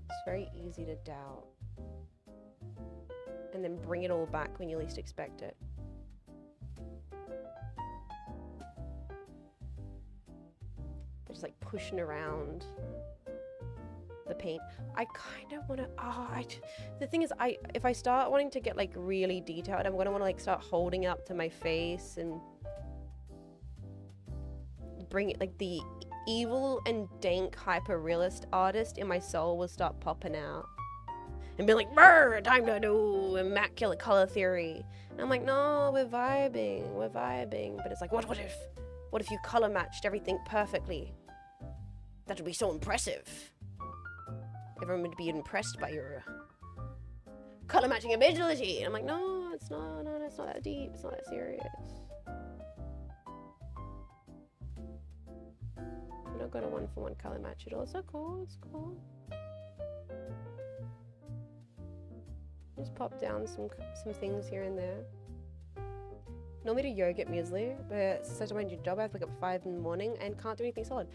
It's very easy to doubt and then bring it all back when you least expect it. Just like pushing around the paint. I kind of want to, the thing is, if I start wanting to get like really detailed, I'm going to want to like start holding up to my face and bring it, like the evil and dank hyper realist artist in my soul will start popping out and be like, brr, time to do immaculate color theory. And I'm like, no, we're vibing, but it's like, what if you color matched everything perfectly? That would be so impressive. Everyone would be impressed by your color matching ability. And I'm like, no, it's not that deep, it's not that serious. I'm not gonna one-for-one color match it all. It's so cool, it's cool. Just pop down some things here and there. Normally do yogurt muesli, but since I started my new job, I have to wake up at 5 in the morning and can't do anything solid.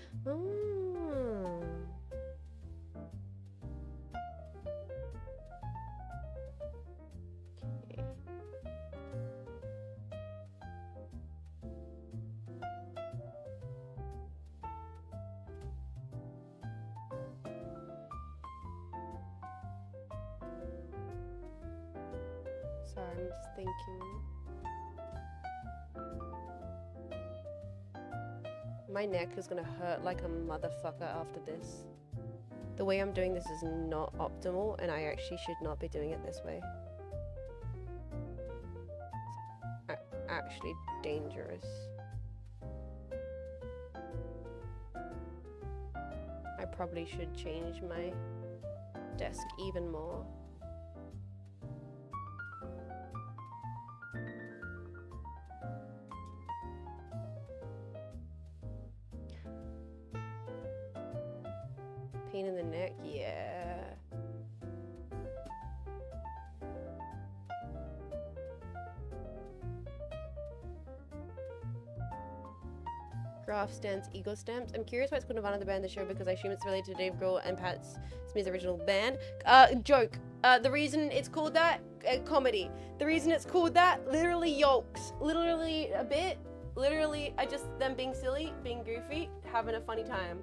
Sorry, I'm just thinking. My neck is gonna hurt like a motherfucker after this. The way I'm doing this is not optimal, and I actually should not be doing it this way. It's actually dangerous. I probably should change my desk even more. Pain in the neck, yeah. Graph stands, ego stamps. I'm curious why it's called Nirvana the band the show, because I assume it's related to Dave Grohl and Pat Smear's original band. Joke. The reason it's called that, comedy. The reason it's called that, literally yolks. Literally a bit. Literally, them being silly, being goofy, having a funny time.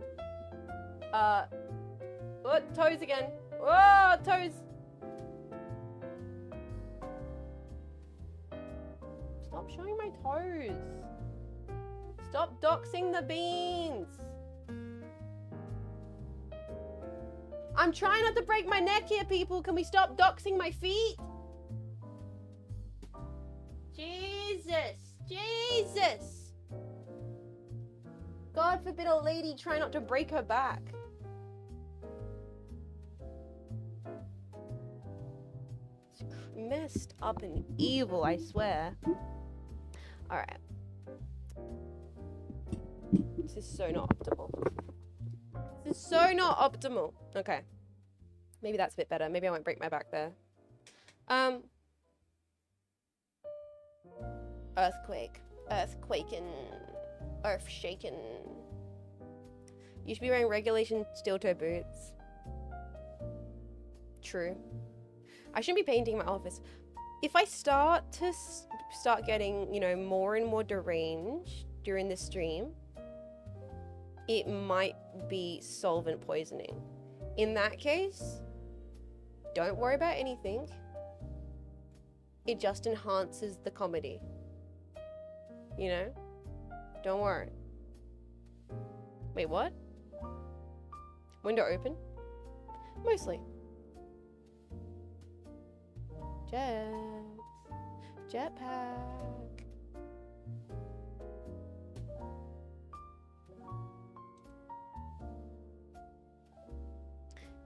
Oh, toes again. Oh, toes. Stop showing my toes. Stop doxing the beans. I'm trying not to break my neck here, people. Can we stop doxing my feet? Jesus. Jesus. God forbid a lady try not to break her back. It's messed up and evil, I swear. Alright. This is so not optimal. This is so not optimal. Okay. Maybe that's a bit better. Maybe I won't break my back there. Earthquake. Earthquaking. Earth shaking. You should be wearing regulation steel-toe boots. True. I shouldn't be painting my office. If I start getting, you know, more and more deranged during the stream, it might be solvent poisoning. In that case, don't worry about anything. It just enhances the comedy. You know? Don't worry. Wait, what? Window open? Mostly. Jets. Jetpack.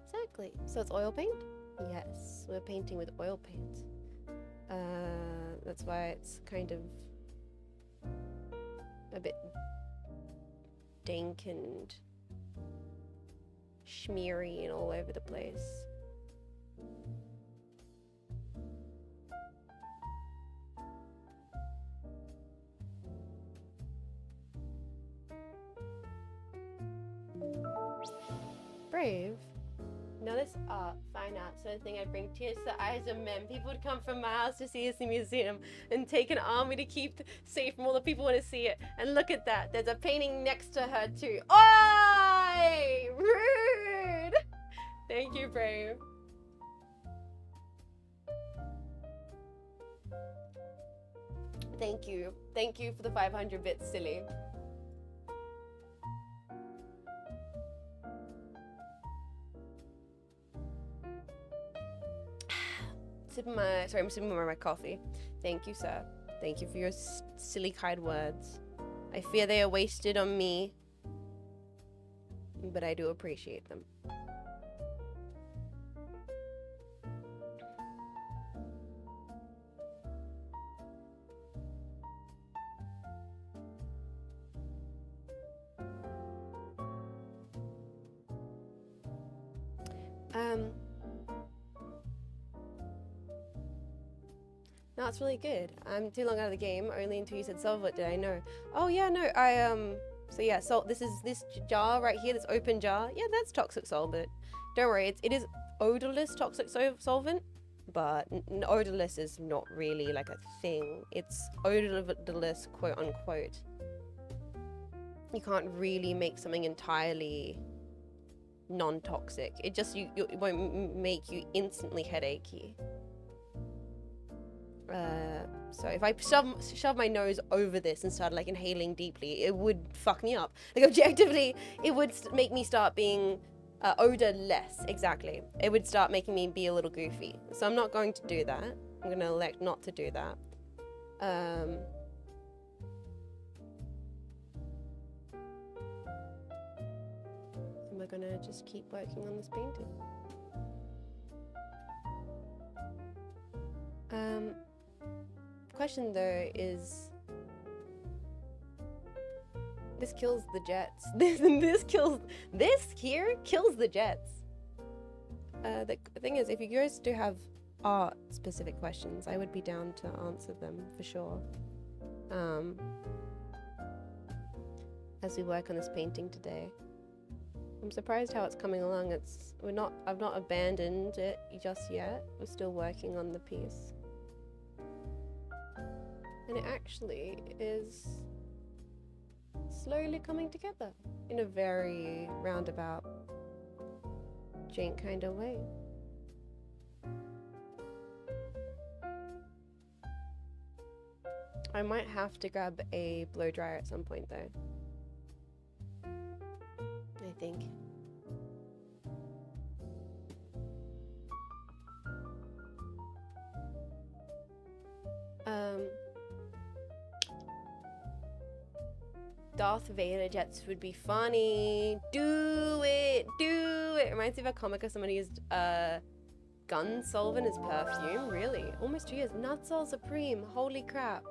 Exactly. So it's oil paint? Yes, we're painting with oil paint. That's why it's kind of a bit dank and schmeary and all over the place. Brave. Now this art, fine art, sort of thing I bring tears to the eyes of men. People would come from miles to see us in the museum and take an army to keep safe from all the people who want to see it. And look at that, there's a painting next to her too. Oi! Rude! Thank you, Brave. Thank you. Thank you for the 500 bits, silly. I'm sipping my coffee. Thank you, sir. Thank you for your silly kind words. I fear they are wasted on me, but I do appreciate them. No, it's really good. I'm too long out of the game, only until you said solvent did I know. Oh yeah, no, so yeah, so this jar right here, this open jar, yeah, that's toxic solvent. Don't worry, it is odorless toxic solvent, but odorless is not really like a thing. It's odorless, quote unquote. You can't really make something entirely non-toxic. It just, it won't make you instantly headachy. So if I shove my nose over this and started like inhaling deeply, it would fuck me up. Like objectively, it would make me start being odorless. Exactly. It would start making me be a little goofy. So I'm not going to do that. I'm going to elect not to do that. Am I going to just keep working on this painting? Question though is, this kills the jets. This here kills the jets. The thing is, if you guys do have art specific questions, I would be down to answer them for sure. As we work on this painting today. I'm surprised how it's coming along. I've not abandoned it just yet. We're still working on the piece. And it actually is slowly coming together in a very roundabout, jank kind of way. I might have to grab a blow dryer at some point though. I think. Darth Vader jets would be funny. Do it, do it. Reminds me of a comic of someone who used gun solvent as perfume. Really? Almost 2 years. Nutsol Supreme. Holy crap.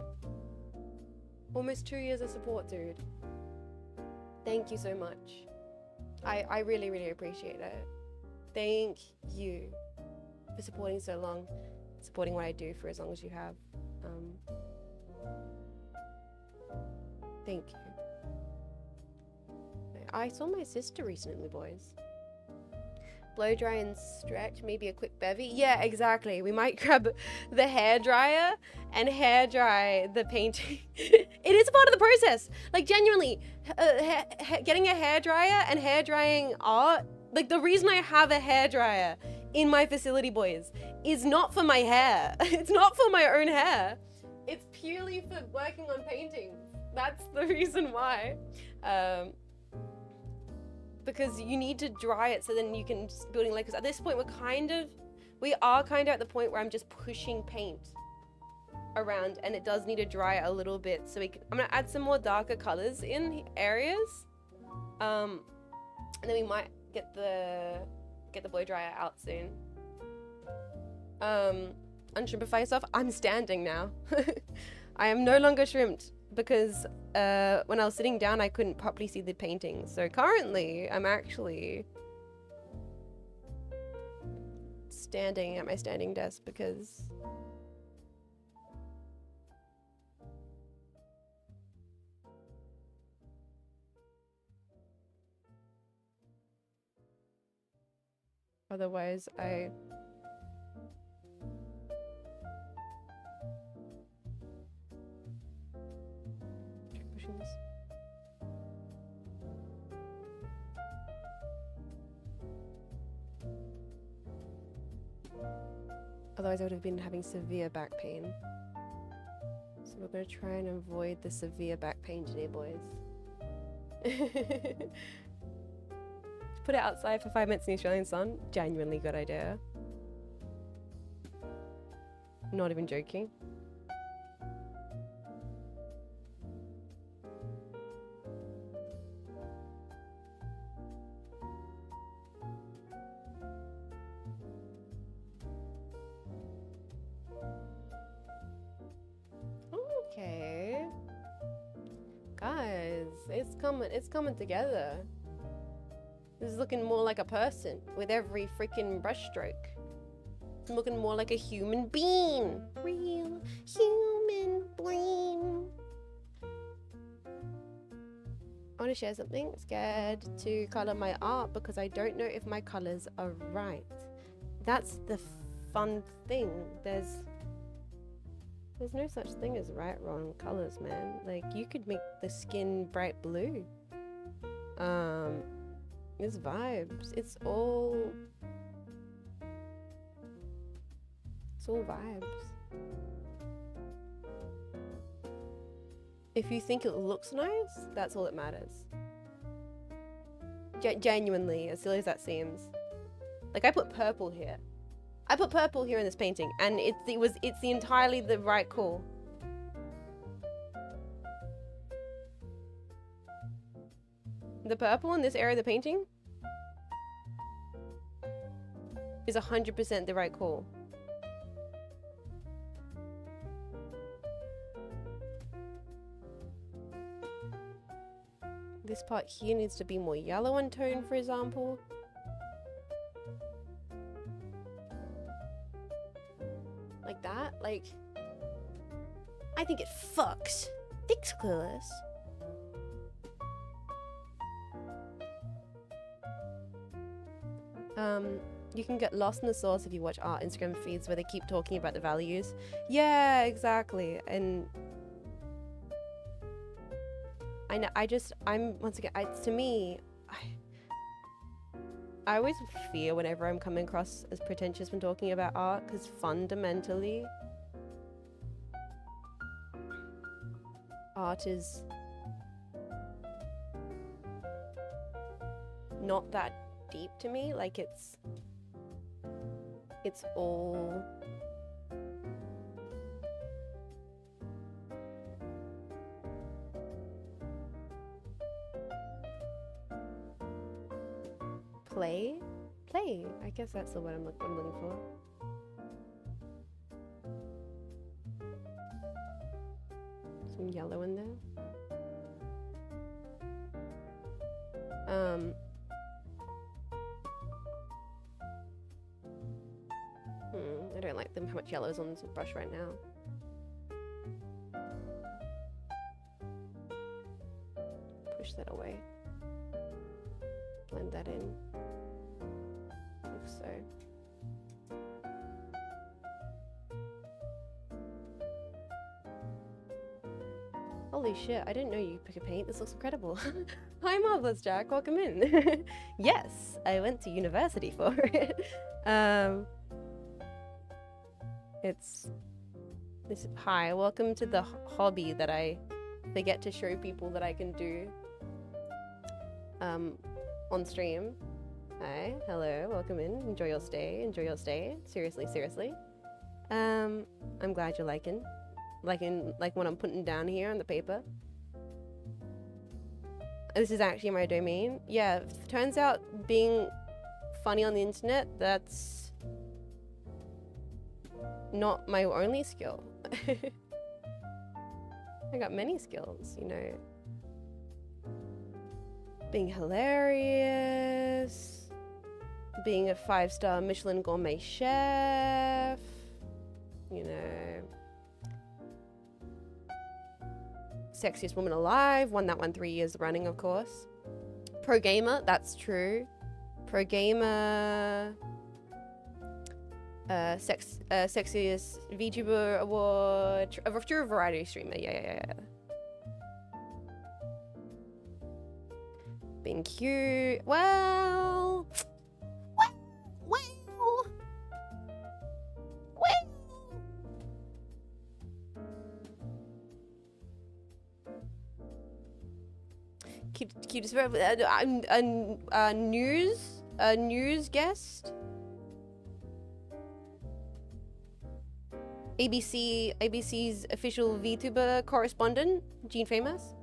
Almost 2 years of support, dude. Thank you so much. I really, really appreciate it. Thank you for supporting so long. Supporting what I do for as long as you have. Thank you. I saw my sister recently, boys. Blow dry and stretch, maybe a quick bevy. Yeah, exactly. We might grab the hair dryer and hair dry the painting. It is part of the process. Like, genuinely, getting a hair dryer and hair drying art. Like, the reason I have a hair dryer in my facility, boys, is not for my hair. It's not for my own hair. It's purely for working on paintings. That's the reason why. Because you need to dry it so then you can building layers. At this point, we are kind of at the point where I'm just pushing paint around, and it does need to dry a little bit. So I'm gonna add some more darker colors in areas, and then we might get the blow dryer out soon. Unshrimpify yourself. I'm standing now. I am no longer shrimped. Because when I was sitting down, I couldn't properly see the painting. So currently, I'm actually standing at my standing desk because otherwise I... Otherwise I would have been having severe back pain. So we're going to try and avoid the severe back pain today, boys. Put it outside for 5 minutes in the Australian sun. Genuinely good idea. Not even joking. Okay. Guys, it's coming together. This is looking more like a person with every freaking brush stroke. It's looking more like a human being. Real human being. I want to share something. Scared to color my art because I don't know if my colors are right. That's the fun thing. There's no such thing as right, wrong colors, man. Like, you could make the skin bright blue. It's vibes. It's all vibes. If you think it looks nice, that's all that matters. Genuinely, as silly as that seems. Like, I put purple here. I put purple here in this painting, and it's the entirely the right call. The purple in this area of the painting is 100% the right call. This part here needs to be more yellow in tone, for example. Like that, like, I think it fucks. Thanks, Clueless. You can get lost in the sauce if you watch art Instagram feeds where they keep talking about the values. Yeah, exactly. And I know. Once again. To me, I always fear whenever I'm coming across as pretentious when talking about art, because fundamentally, art is not that deep to me. Like it's all play. I guess that's the word I'm looking for. Some yellow in there. I don't like how much yellow is on this brush right now. Push that away. Blend that in. Like so. Holy shit, I didn't know you could paint. This looks incredible. Hi Marvelous Jack, welcome in. Yes, I went to university for it. Hi, welcome to the hobby that I forget to show people that I can do on stream. Hi, hello, welcome in. Enjoy your stay. Seriously. I'm glad you're liking what I'm putting down here on the paper. This is actually my domain. Yeah, turns out being funny on the internet, that's not my only skill. I got many skills, you know. Being hilarious, being a 5-star Michelin gourmet chef, you know. Sexiest woman alive, won that one 3 years running, of course. Pro gamer, that's true. Pro gamer. Sexiest VTuber award. A true variety streamer, yeah. Being cute. Well. Cutest news guest. ABC's official VTuber correspondent, Jean Faymas.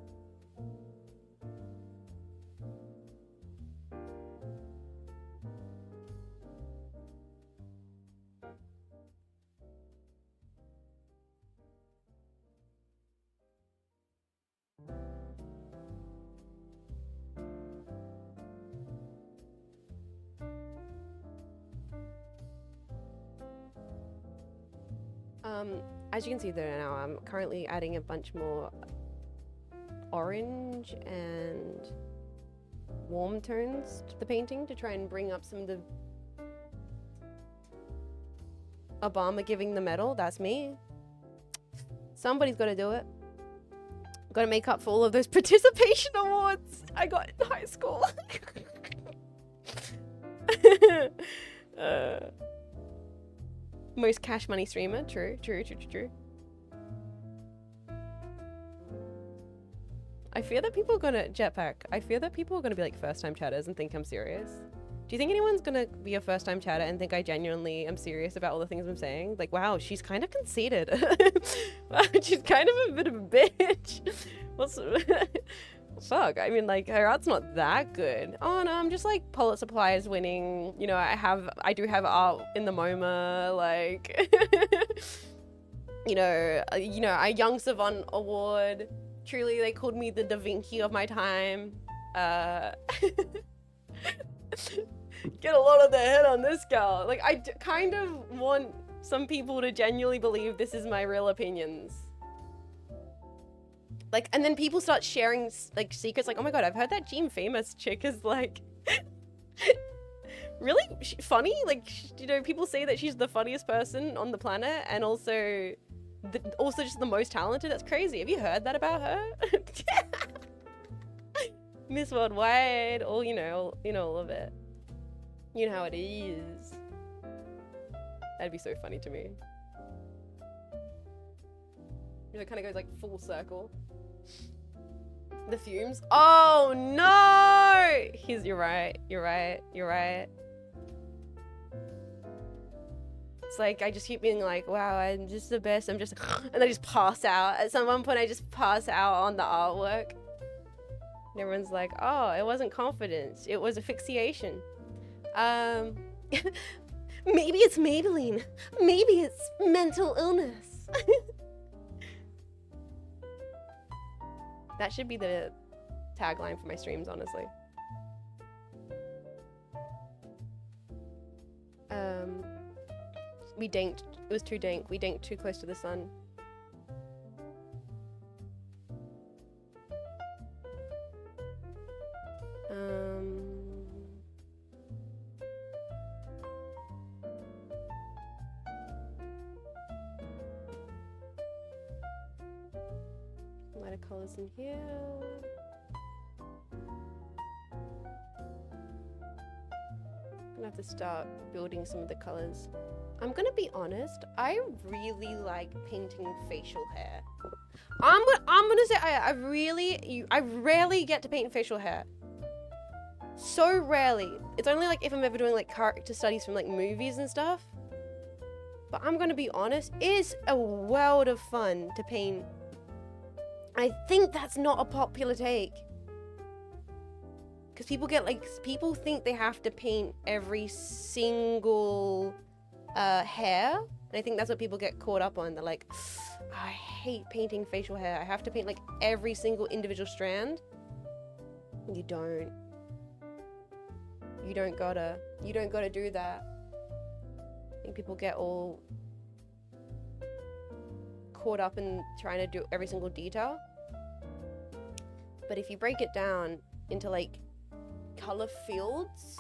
As you can see there now, I'm currently adding a bunch more orange and warm tones to the painting to try and bring up some of the Obama giving the medal. That's me. Somebody's got to do it. Got to make up for all of those participation awards I got in high school. Most cash money streamer. True. I fear that people are gonna jetpack. I fear that people are gonna be like first-time chatters and think I'm serious. Do you think anyone's gonna be a first-time chatter and think I genuinely am serious about all the things I'm saying? Like, wow, she's kind of conceited. Wow, she's kind of a bit of a bitch. What's fuck? I mean, like, her art's not that good. Oh no, I'm just like Pulitzer Prize winning. You know, I do have art in the MoMA. Like, you know, a Young Savant Award. Truly, they called me the Da Vinci of my time. Get a lot of the head on this girl. Like, I kind of want some people to genuinely believe this is my real opinions. Like, and then people start sharing, like, secrets. Like, oh my god, I've heard that Jean Faymas chick is, like, really funny. Like, you know, people say that she's the funniest person on the planet, and also just the most talented. That's crazy. Have you heard that about her? Miss Worldwide, all all of it. You know how it is. That'd be so funny to me. It kind of goes like full circle. The fumes. Oh no! You're right. It's like I just keep being like, wow, I'm just the best. I'm just, and I just pass out. At some one point, I just pass out on the artwork. And everyone's like, oh, it wasn't confidence. It was asphyxiation. Maybe it's Maybelline. Maybe it's mental illness. That should be the tagline for my streams, honestly. We danked. It was too dank. We danked too close to the sun. Lighter colors in here. I'm gonna have to start building some of the colors. I'm gonna be honest, I really like painting facial hair. I'm gonna say I rarely get to paint facial hair. So rarely. It's only like if I'm ever doing like character studies from like movies and stuff. But I'm gonna be honest, it's a world of fun to paint. I think that's not a popular take. Because people think they have to paint every single hair, and I think that's what people get caught up on. They're like, I hate painting facial hair. I have to paint like every single individual strand. You don't gotta do that. I think people get all caught up in trying to do every single detail. But if you break it down into like color fields,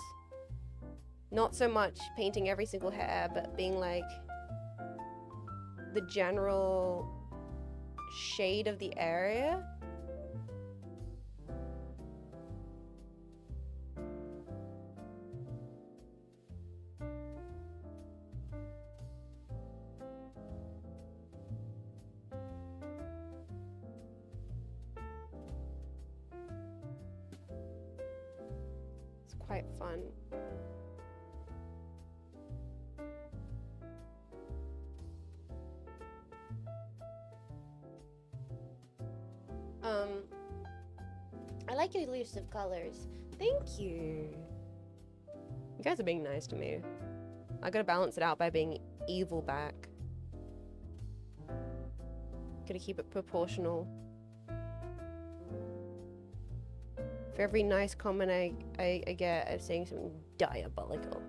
not so much painting every single hair, but being like the general shade of the area. It's quite fun. I like your list of colors. Thank you. You guys are being nice to me. I gotta balance it out by being evil back. Gotta keep it proportional. For every nice comment I get, I'm saying something diabolical.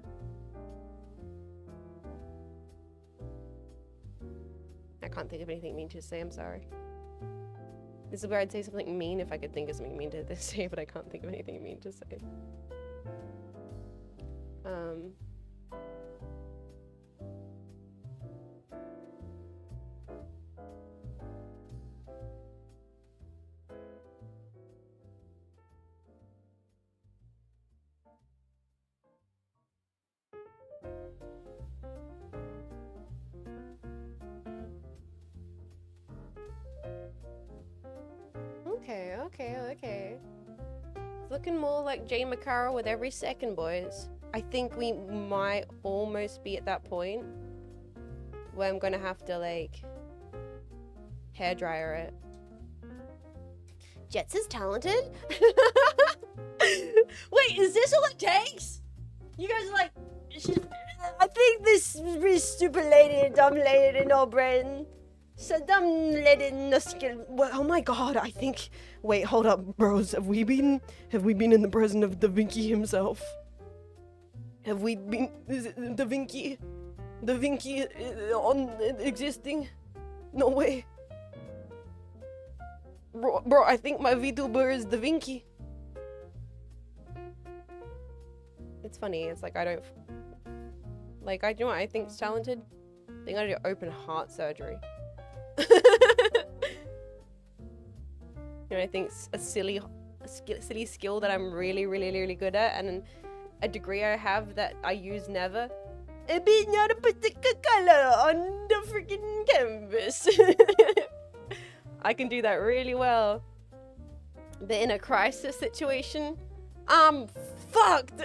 I can't think of anything mean to say, I'm sorry. This is where I'd say something mean if I could think of something mean to say, but I can't think of anything mean to say. Okay. It's looking more like Jay McCarroll with every second, boys. I think we might almost be at that point where I'm gonna have to, like, hairdryer it. Jets is talented? Wait, is this all it takes? You guys are like, I think this stupid lady, dumb lady in our brain. So dumb lady, no skill. Well, oh my god, I think. Wait, hold up, bros. Have we been in the presence of Da Vinci himself? Have we been? Is it Da Vinci? Da Vinci on existing? No way. Bro, I think my VTuber is Da Vinci. It's funny. It's like I don't. Like I do what I think is talented. They gotta do open heart surgery. You know, I think a silly silly skill that I'm really, really, really good at, and a degree I have that I use never. A bit not to put the color on the freaking canvas. I can do that really well. But in a crisis situation, I'm fucked.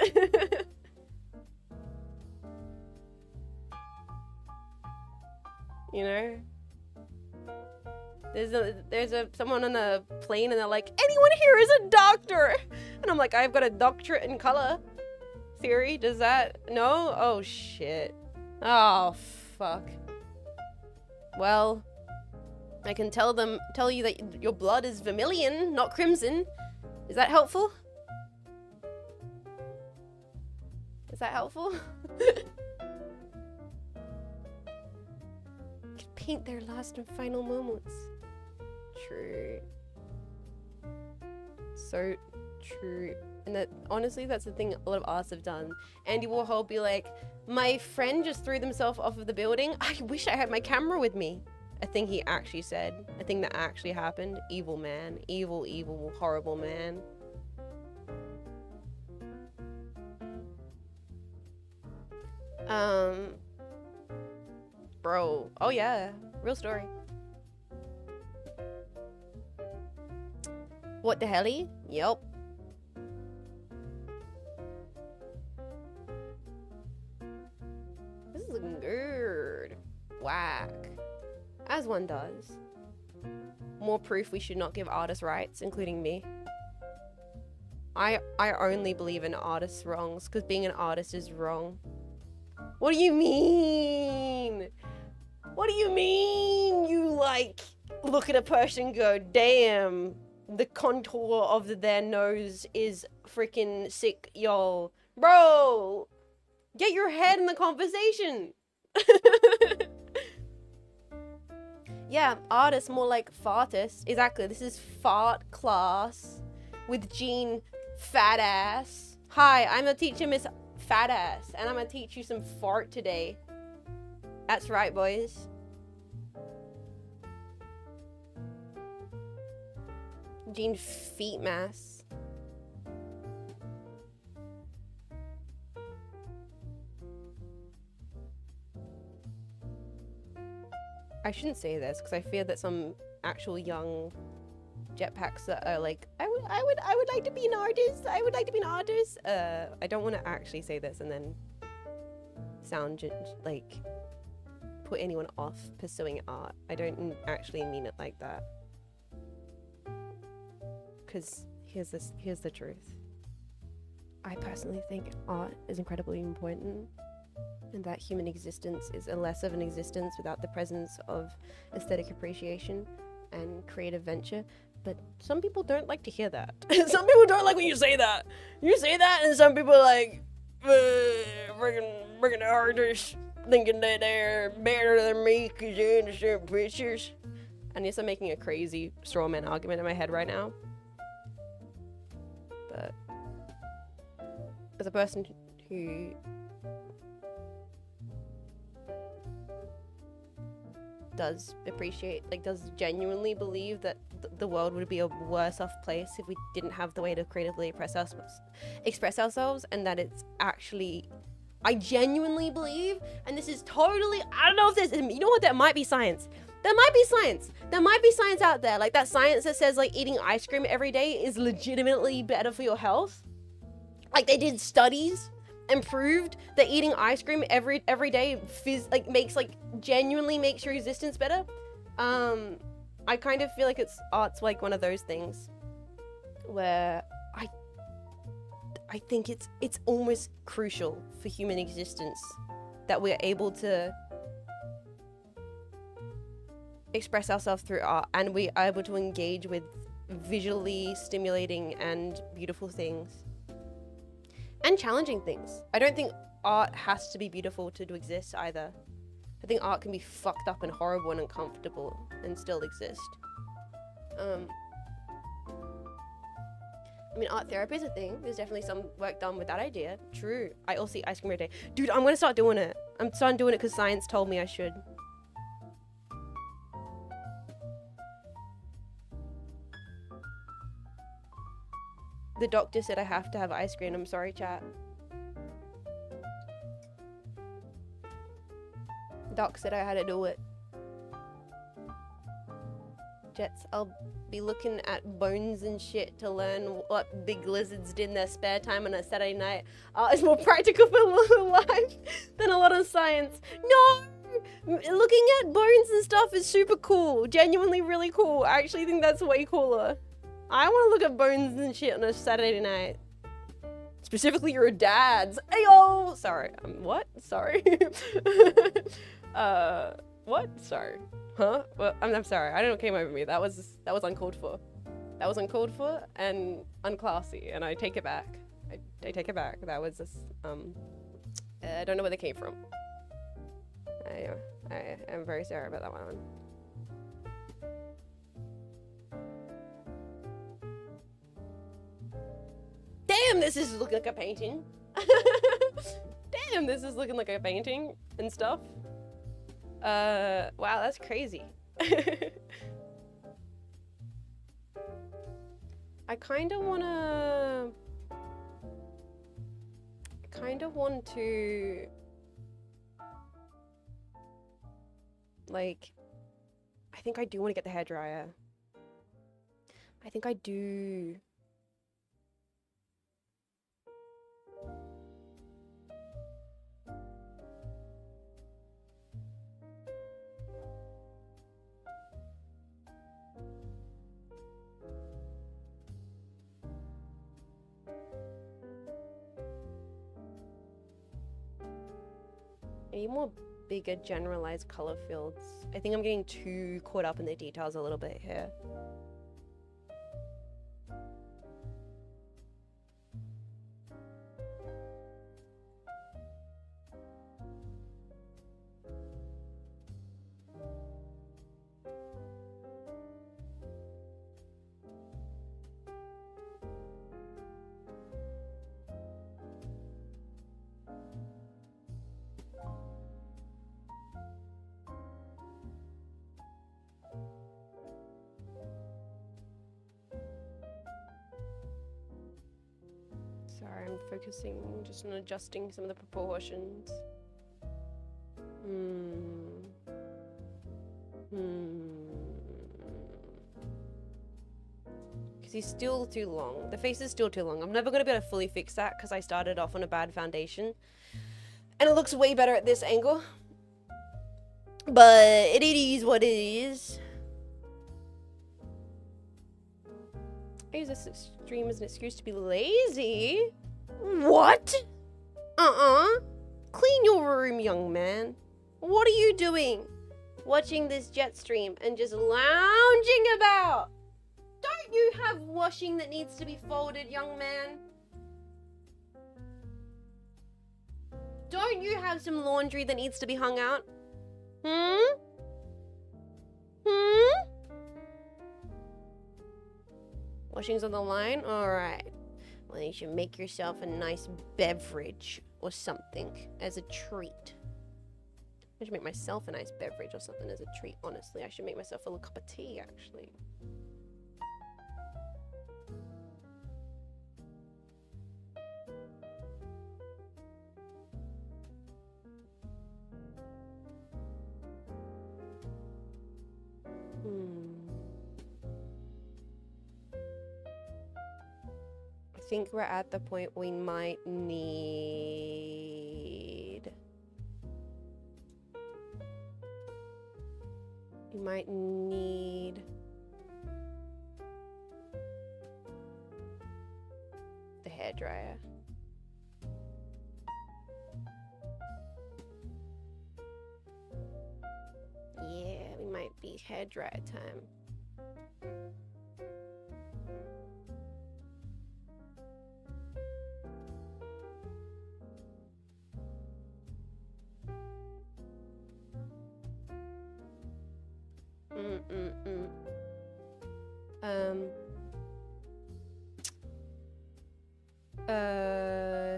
You know? There's someone on a plane and they're like, anyone here is a doctor? And I'm like, I've got a doctorate in color theory. Does that? No? Oh shit. Oh fuck. Well, I can tell you that your blood is vermilion, not crimson. Is that helpful? Is that helpful? Could paint their last and final moments. True. So true. And that, honestly, that's the thing a lot of artists have done. Andy Warhol be like, my friend just threw themselves off of the building. I wish I had my camera with me. A thing he actually said. A thing that actually happened. Evil man. Evil, evil, horrible man. Bro. Oh yeah. Real story. What the helly? Yep. This is looking good. Whack. As one does. More proof we should not give artists rights, including me. I only believe in artists' wrongs, because being an artist is wrong. What do you mean? What do you mean? You like look at a person and go, damn, the contour of their nose is freaking sick, y'all. Bro, get your head in the conversation. Yeah, artists more like fartists. Exactly, this is fart class with Jean Faymas. Hi, I'm the teacher, Miss Fatass, and I'm gonna teach you some fart today. That's right, boys. Jean Faymas. I shouldn't say this because I fear that some actual young jetpacks that are like, I would like to be an artist. I would like to be an artist. I don't want to actually say this and then sound like put anyone off pursuing art. I don't actually mean it like that. Because here's the truth. I personally think art is incredibly important, and that human existence is a less of an existence without the presence of aesthetic appreciation and creative venture. But some people don't like to hear that. Some people don't like when you say that. You say that, and some people are like, freaking artists thinking that they're better than me because they understand pictures. And yes, I'm making a crazy straw man argument in my head right now. But as a person who does appreciate, like, does genuinely believe that the world would be a worse off place if we didn't have the way to creatively express ourselves, and that it's actually, I genuinely believe, and this is totally, I don't know if this, you know what, there might be science. There might be science. There might be science out there, like that science that says like eating ice cream every day is legitimately better for your health. Like they did studies and proved that eating ice cream every day genuinely makes your existence better. I kind of feel like art's like one of those things where I think it's almost crucial for human existence that we're able to express ourselves through art, and we are able to engage with visually stimulating and beautiful things and challenging things. I don't think art has to be beautiful to exist either. I think art can be fucked up and horrible and uncomfortable and still exist. I mean, art therapy is a thing. There's definitely some work done with that idea. True. I also eat ice cream every day. Dude, I'm gonna start doing it. I'm starting doing it because science told me I should. The doctor said I have to have ice cream. I'm sorry, chat. Doc said I had to do it. Jets, I'll be looking at bones and shit to learn what big lizards did in their spare time on a Saturday night. It's more practical for life than a lot of science. No! Looking at bones and stuff is super cool. Genuinely really cool. I actually think that's way cooler. I want to look at bones and shit on a Saturday night. Specifically your dad's. Ayo! Sorry. What? Sorry. What? Sorry. Huh? Well, I'm sorry. I don't know what came over me. That was uncalled for. That was uncalled for and unclassy, and I take it back. I take it back. That was just, I don't know where they came from. I am very sorry about that one. Damn, this is looking like a painting. Damn, this is looking like a painting and stuff. Wow, that's crazy. I kind of want to like, I think I do want to get the hairdryer. I think I do. I need more bigger generalized color fields. I think I'm getting too caught up in the details a little bit here. Sorry, I'm focusing just on adjusting some of the proportions. Because he's still too long. The face is still too long. I'm never going to be able to fully fix that because I started off on a bad foundation. And it looks way better at this angle. But it is what it is. I use this stream as an excuse to be lazy. What? Clean your room, young man. What are you doing? Watching this jet stream and just lounging about. Don't you have washing that needs to be folded, young man? Don't you have some laundry that needs to be hung out? Washing's on the line? Alright. Well, you should make yourself a nice beverage or something as a treat. I should make myself a nice beverage or something as a treat, honestly. I should make myself a little cup of tea, actually. I think we're at the point we might need... We might need... the hairdryer. Yeah, we might be hairdryer time.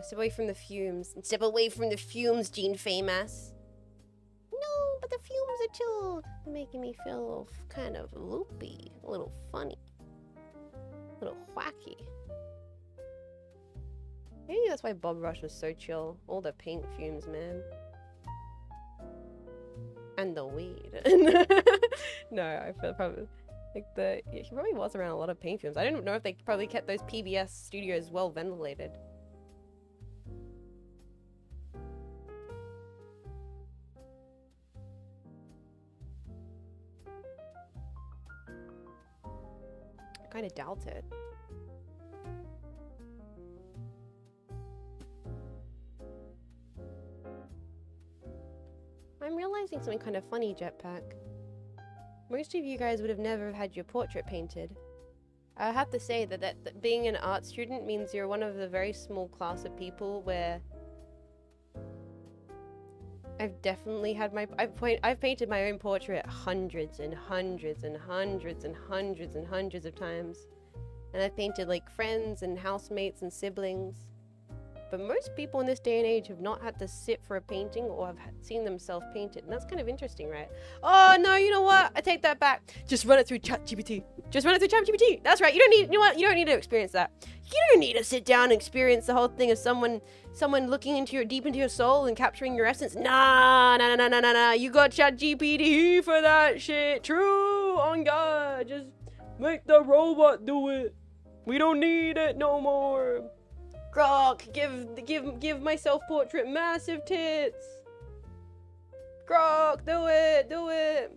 Step away from the fumes. Step away from the fumes, Jean Faymas. No, but the fumes are too making me feel kind of loopy, a little funny, a little wacky. Maybe that's why Bob Ross was so chill. All the paint fumes, man. And the weed. No, I feel probably like he probably was around a lot of paint fumes. I don't know if they probably kept those PBS studios well ventilated. I kind of doubt it. I'm realizing something kind of funny, Jetpack. Most of you guys would have never had your portrait painted. I have to say that being an art student means you're one of the very small class of people where I've definitely had my I've painted my own portrait hundreds and hundreds and hundreds and hundreds and hundreds of times, and I've painted like friends and housemates and siblings. But most people in this day and age have not had to sit for a painting or have seen themselves painted. And that's kind of interesting, right? Oh, no, you know what? I take that back. Just run it through ChatGPT. Just run it through ChatGPT. That's right. You don't need, you know what? You don't need to experience that. You don't need to sit down and experience the whole thing of someone looking into your, deep into your soul and capturing your essence. Nah. You got ChatGPT for that shit. True. On God. Just make the robot do it. We don't need it no more. Grok, give my self-portrait massive tits. Grok, do it.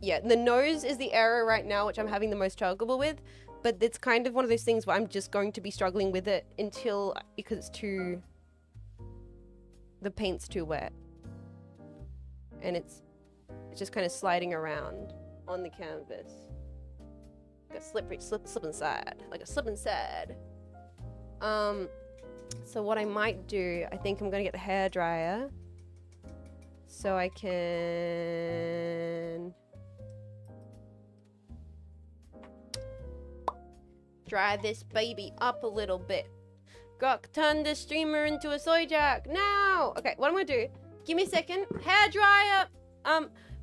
Yeah, the nose is the area right now which I'm having the most struggle with, but it's kind of one of those things where I'm just going to be struggling with it until, because the paint's too wet. And it's just kind of sliding around on the canvas. Like a slip inside. Like a slip inside. So what I might do, I think I'm gonna get the hairdryer. So I can dry this baby up a little bit. Grok, turn this streamer into a soy jack now. Okay, what I'm gonna do, give me a second. Hairdryer.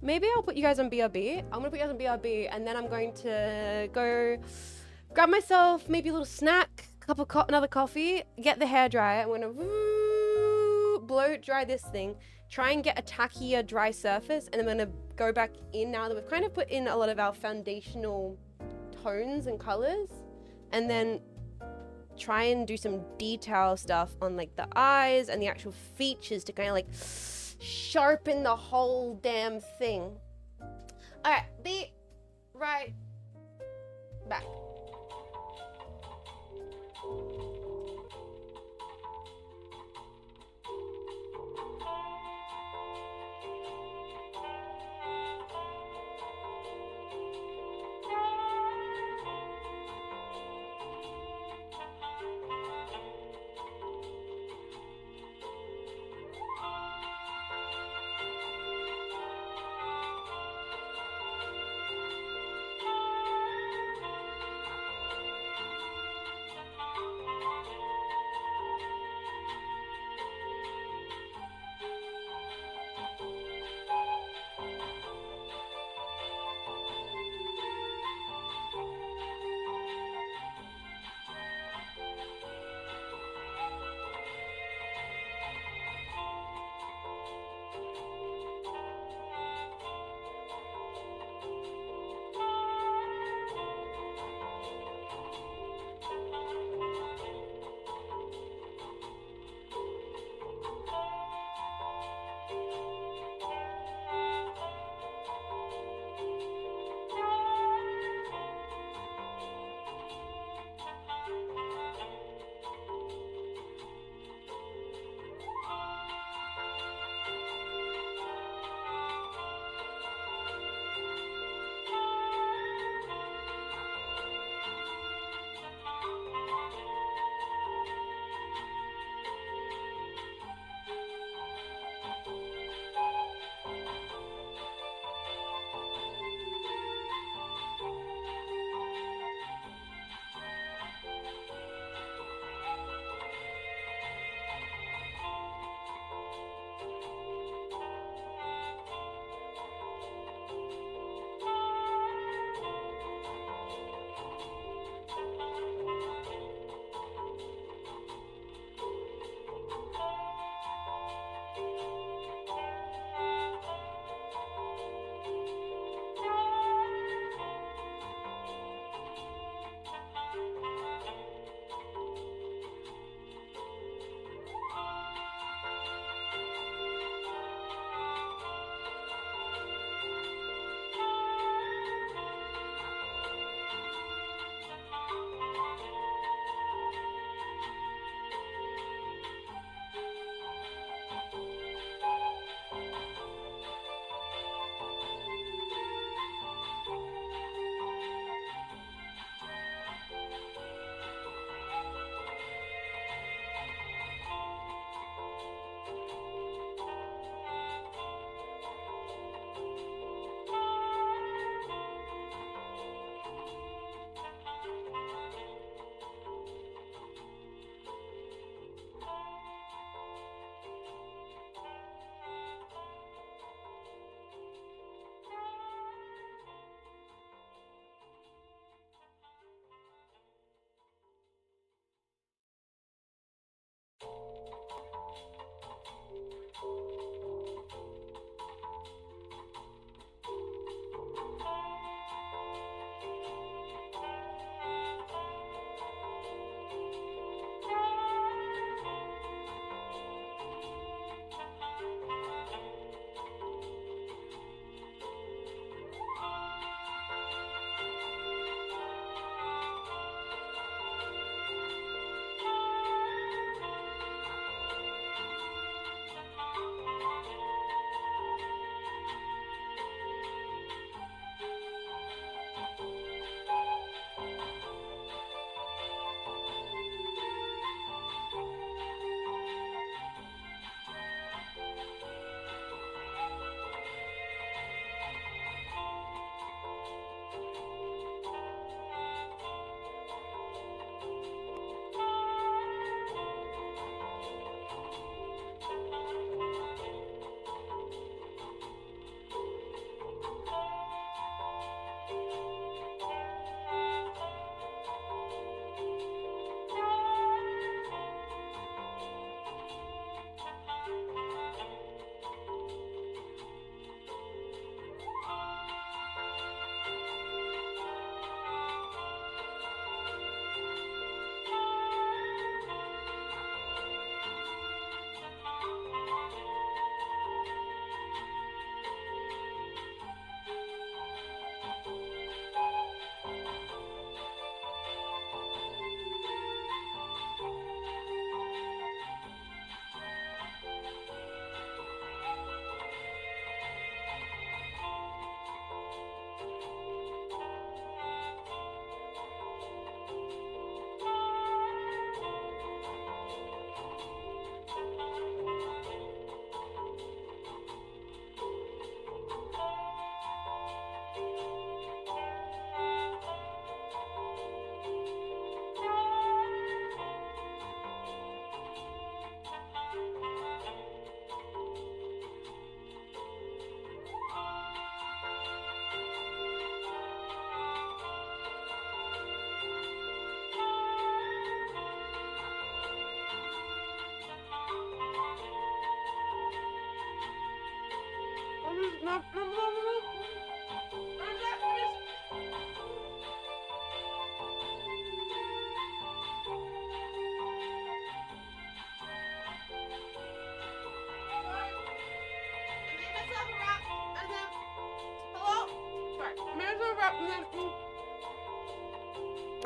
Maybe I'll put you guys on BRB. I'm gonna put you guys on BRB, and then I'm going to go grab myself maybe a little snack, another coffee, get the hairdryer. I'm gonna blow dry this thing, try and get a tackier dry surface, and I'm gonna go back in now that we've kind of put in a lot of our foundational tones and colors, and then try and do some detail stuff on like the eyes and the actual features to kind of like sharpen the whole damn thing. Alright, be right back.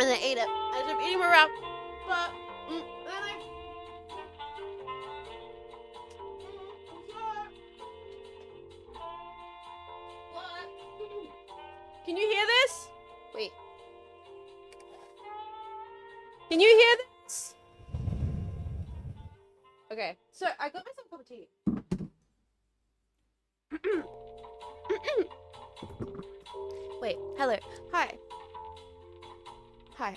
And I ate it. I ended up eating my wrap, but then Can you hear this? Wait. Can you hear this? Okay, so I got myself a cup of tea. Wait, hello. Hi. Hi.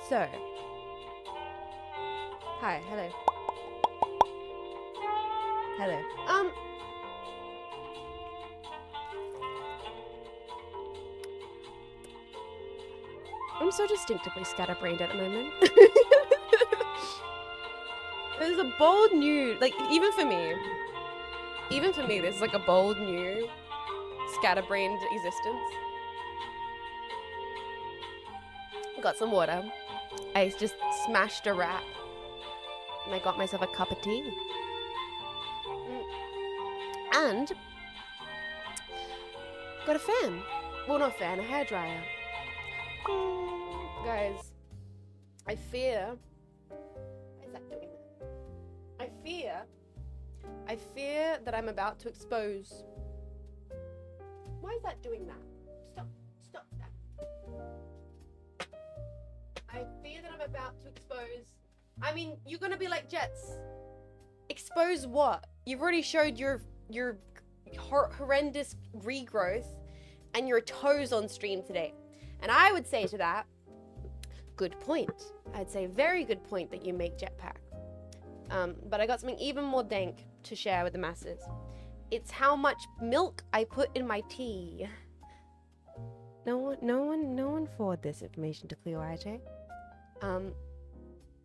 So. Hi, hello. Hello. I'm so distinctively scatterbrained at the moment. There's a bold new, like, even for me, this is like a bold new scatterbrained existence. Got some water. I just smashed a wrap. And I got myself a cup of tea. And got a fan. Well, not a fan, a hairdryer. Guys, I fear. Why is that doing that? I fear that I'm about to expose. Why is that doing that? Stop that. I fear that I'm about to expose. I mean, you're gonna be like, Jets, expose what? You've already showed your horrendous regrowth and your toes on stream today. And I would say to that, good point. I'd say very good point that you make jetpack. But I got something even more dank to share with the masses. It's how much milk I put in my tea. No one forward this information to Cleo IJ.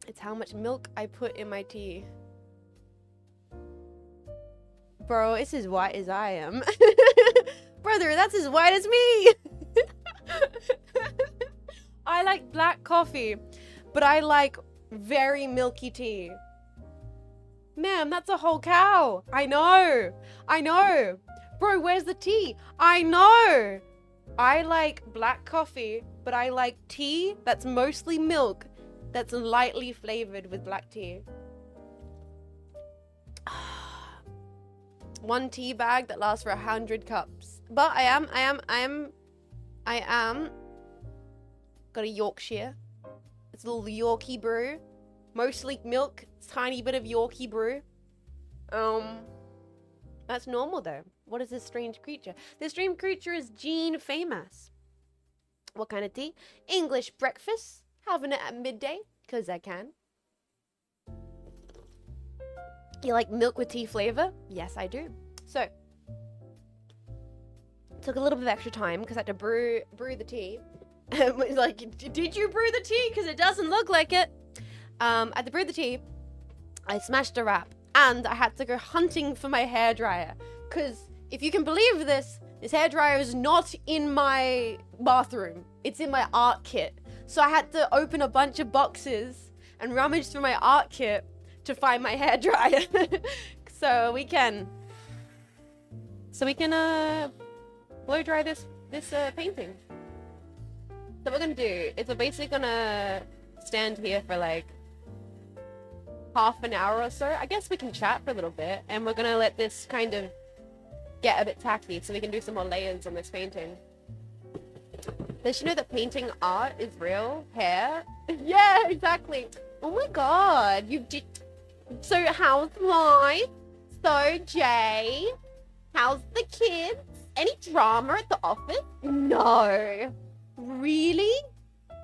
It's how much milk I put in my tea. Bro, it's as white as I am. Brother, that's as white as me. I like black coffee, but I like very milky tea. Ma'am, that's a whole cow. I know. Bro, where's the tea? I know. I like black coffee, but I like tea that's mostly milk that's lightly flavored with black tea. One tea bag that lasts for 100 cups. But I am got a Yorkshire. It's a little Yorkie brew. Mostly milk, tiny bit of Yorkie brew. That's normal though. What is this strange creature? This strange creature is Jean Faymas. What kind of tea? English breakfast. Having it at midday, because I can. You like milk with tea flavor? Yes, I do. So, took a little bit of extra time because I had to brew the tea. Like, did you brew the tea? Because it doesn't look like it. I had to brew the tea. I smashed a wrap. And I had to go hunting for my hairdryer. Because if you can believe this hairdryer is not in my bathroom. It's in my art kit. So I had to open a bunch of boxes and rummage through my art kit to find my hairdryer. so we can blow dry this painting. So what we're gonna do is we're basically gonna stand here for like half an hour or so. I guess we can chat for a little bit, and we're gonna let this kind of get a bit tacky so we can do some more layers on this painting. Did you know that painting art is real hair? Yeah, exactly. Oh my god, you did. So how's life? So Jay, how's the kids? Any drama at the office? No. Really?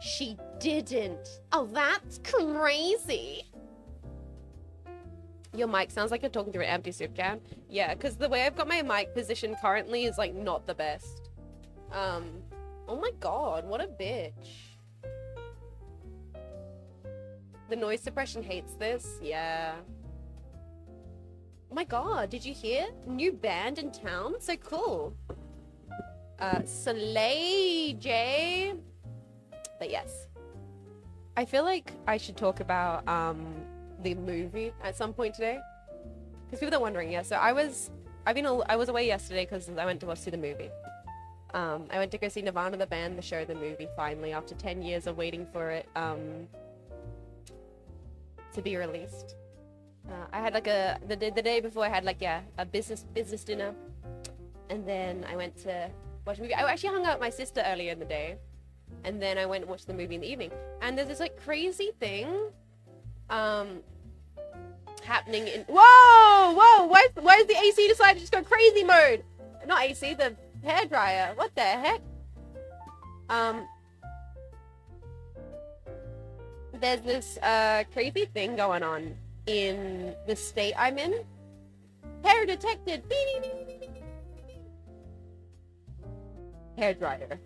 She didn't. Oh, that's crazy. Your mic sounds like you're talking through an empty soup can. Yeah, because the way I've got my mic positioned currently is like not the best. Oh my god, what a bitch. The noise suppression hates this. Yeah. Oh my god, did you hear? New band in town? So cool. Slay J. But yes. I feel like I should talk about the movie at some point today. Because people are wondering, yeah. So I was away yesterday because I went to see the movie. I went to go see Nirvana the band, the show, the movie, finally, after 10 years of waiting for it to be released. I had like the day before I had like, yeah, a business dinner. And then I went to watch a movie. I actually hung out with my sister earlier in the day. And then I went and watched the movie in the evening. And there's this like crazy thing happening in... Whoa! Why is the AC decided to just go crazy mode? Not AC, the hairdryer. What the heck? There's this crazy thing going on in the state I'm in. Hair detected. Hairdryer.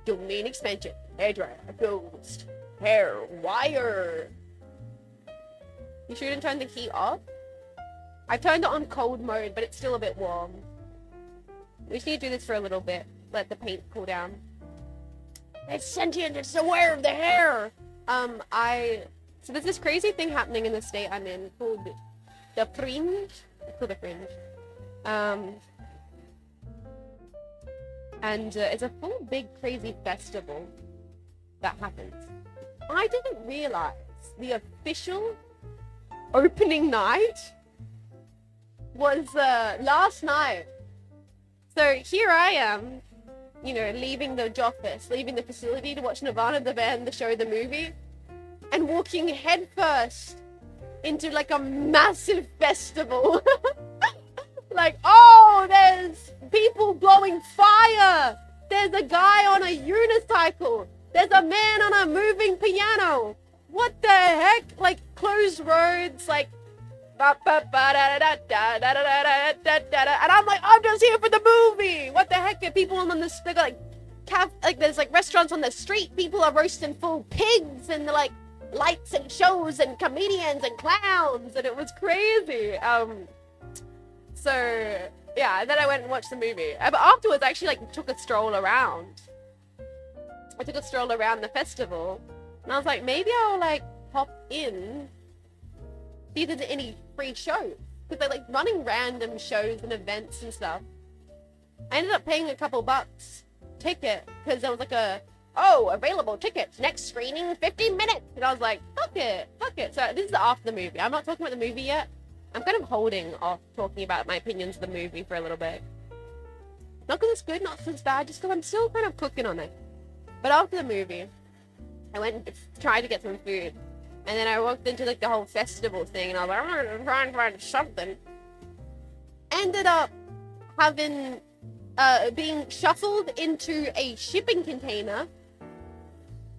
Domain expansion. Hairdryer. Ghost. Hair. Wire. You shouldn't turn the heat off. I've turned it on cold mode, but it's still a bit warm. We just need to do this for a little bit. Let the paint cool down. It's sentient. It's aware of the hair. So there's this crazy thing happening in the state I'm in called the Fringe. It's called the Fringe. And it's a full big crazy festival that happens. I didn't realize the official opening night was last night. So here I am, you know, leaving the office, leaving the facility to watch Nirvana the band, the show, the movie, and walking headfirst into like a massive festival. Like, oh, there's people blowing fire. There's a guy on a unicycle. There's a man on a moving piano. What the heck? Like closed roads, like and I'm like, I'm just here for the movie. What the heck? Are people on the they got like there's like restaurants on the street. People are roasting full pigs and like lights and shows and comedians and clowns, and it was crazy. So yeah, and then I went and watched the movie. But afterwards, I actually like took a stroll around. I took a stroll around the festival, and I was like, maybe I'll like pop in, see if there's any free shows, because they're like running random shows and events and stuff. I ended up paying a couple bucks ticket because there was like available tickets, next screening 15 minutes, and I was like, fuck it. So this is after the movie. I'm not talking about the movie yet. I'm kind of holding off talking about my opinions of the movie for a little bit. Not because it's good, not because it's bad, just because I'm still kind of cooking on it. But after the movie, I went and tried to get some food. And then I walked into like the whole festival thing, and I was like, I'm gonna try and find something. Ended up having, being shuffled into a shipping container.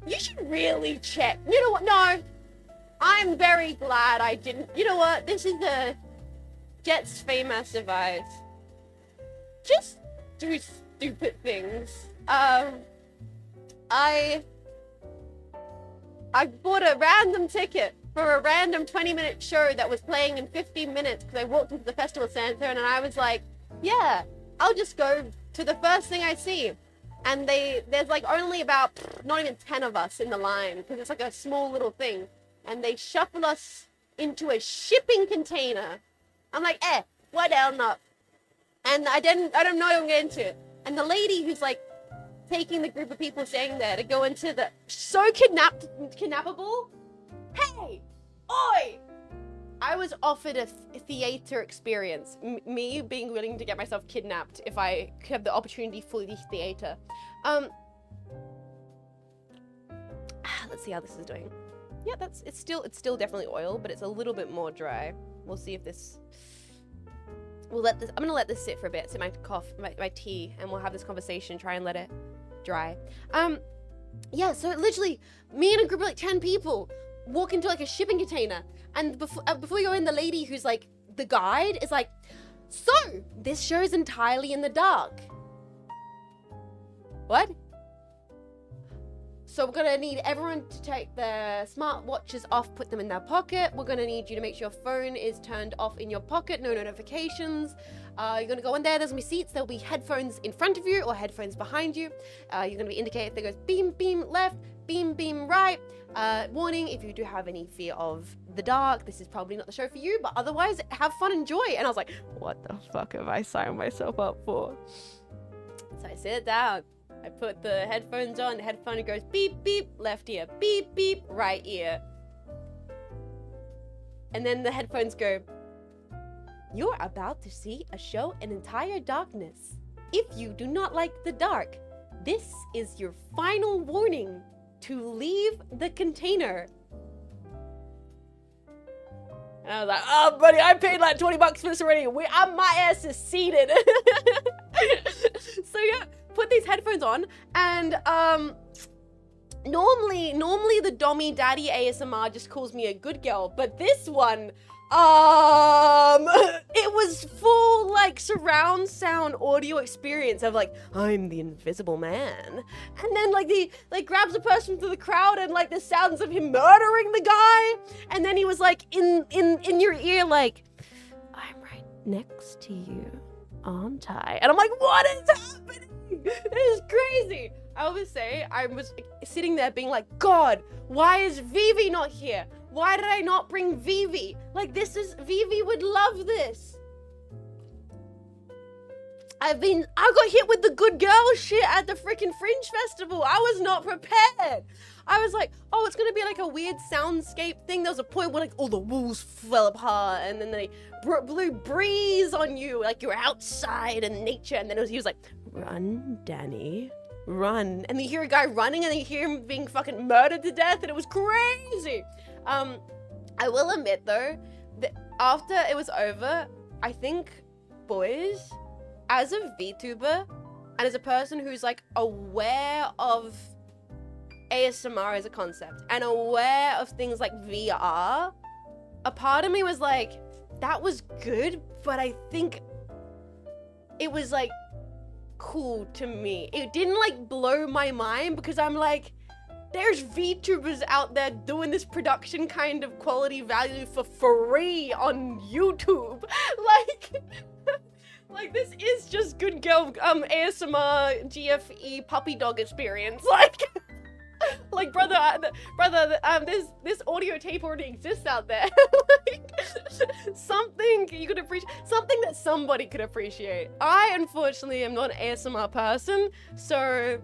You should really check. You know what? No. I'm very glad I didn't. You know what? This is a Jean Faymas advice. Just do stupid things. I bought a random ticket for a random 20-minute show that was playing in 15 minutes because I walked into the festival center, and I was like, yeah, I'll just go to the first thing I see. And there's like only about not even 10 of us in the line because it's like a small little thing. And they shuffle us into a shipping container. I'm like, why the hell not? And I don't know how to get into it. And the lady who's like taking the group of people staying there to go into the so kidnappable. Hey, oi! I was offered a theater experience. Me being willing to get myself kidnapped if I could have the opportunity for the theater. Let's see how this is doing. Yeah, it's still definitely oil, but it's a little bit more dry. We'll see if this. I'm gonna let this sit for a bit, sit my tea, and we'll have this conversation. Try and let it dry. Yeah. So literally, me and a group of like 10 people walk into like a shipping container, and before we go in, the lady who's like the guide is like, "So this show's entirely in the dark." What? So we're gonna need everyone to take their smartwatches off, put them in their pocket. We're gonna need you to make sure your phone is turned off in your pocket, no notifications. You're gonna go in there, there's gonna be seats, there'll be headphones in front of you or headphones behind you. You're gonna be indicated that goes beam, beam left, beam, beam right. Warning, if you do have any fear of the dark, this is probably not the show for you, but otherwise, have fun, enjoy. And I was like, what the fuck have I signed myself up for? So I sit down, I put the headphones on, the headphone goes beep, beep, left ear, beep, beep, right ear. And then the headphones go, you're about to see a show in entire darkness. If you do not like the dark, this is your final warning to leave the container. And I was like, oh, buddy, I paid like 20 bucks for this already. My ass is seated. So yeah, put these headphones on, and normally the Dommy Daddy ASMR just calls me a good girl, but this one, it was full like surround sound audio experience of like, I'm the invisible man, and then like he like grabs a person through the crowd and like the sounds of him murdering the guy, and then he was like in your ear like, I'm right next to you, aren't I? And I'm like, what is happening? It is crazy. I always say, I was sitting there being like, God, why is Vivi not here? Why did I not bring Vivi? Like, Vivi would love this. I got hit with the good girl shit at the freaking Fringe Festival. I was not prepared. I was like, oh, it's gonna be like a weird soundscape thing. There was a point where like all the walls fell apart and then they blew breeze on you, like you were outside in nature. And then he was like, run, Danny, run. And then you hear a guy running and then you hear him being fucking murdered to death, and it was crazy. I will admit though, that after it was over, I think, boys, as a VTuber and as a person who's like aware of ASMR as a concept and aware of things like VR, a part of me was like, that was good, but I think it was like cool to me. It didn't like blow my mind because I'm like, there's VTubers out there doing this production kind of quality value for free on YouTube. Like this is just good girl ASMR GFE puppy dog experience. Like brother, this audio tape already exists out there. Like, something you could appreciate, something that somebody could appreciate. I unfortunately am not an ASMR person, so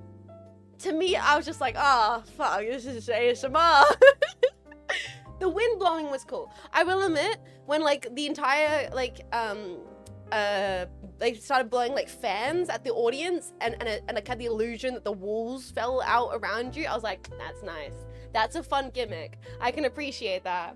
to me I was just like, ah, fuck, this is ASMR. The wind blowing was cool. I will admit, when like the entire like they started blowing like fans at the audience and it had the illusion that the walls fell out around you, I was like, that's nice. That's a fun gimmick. I can appreciate that.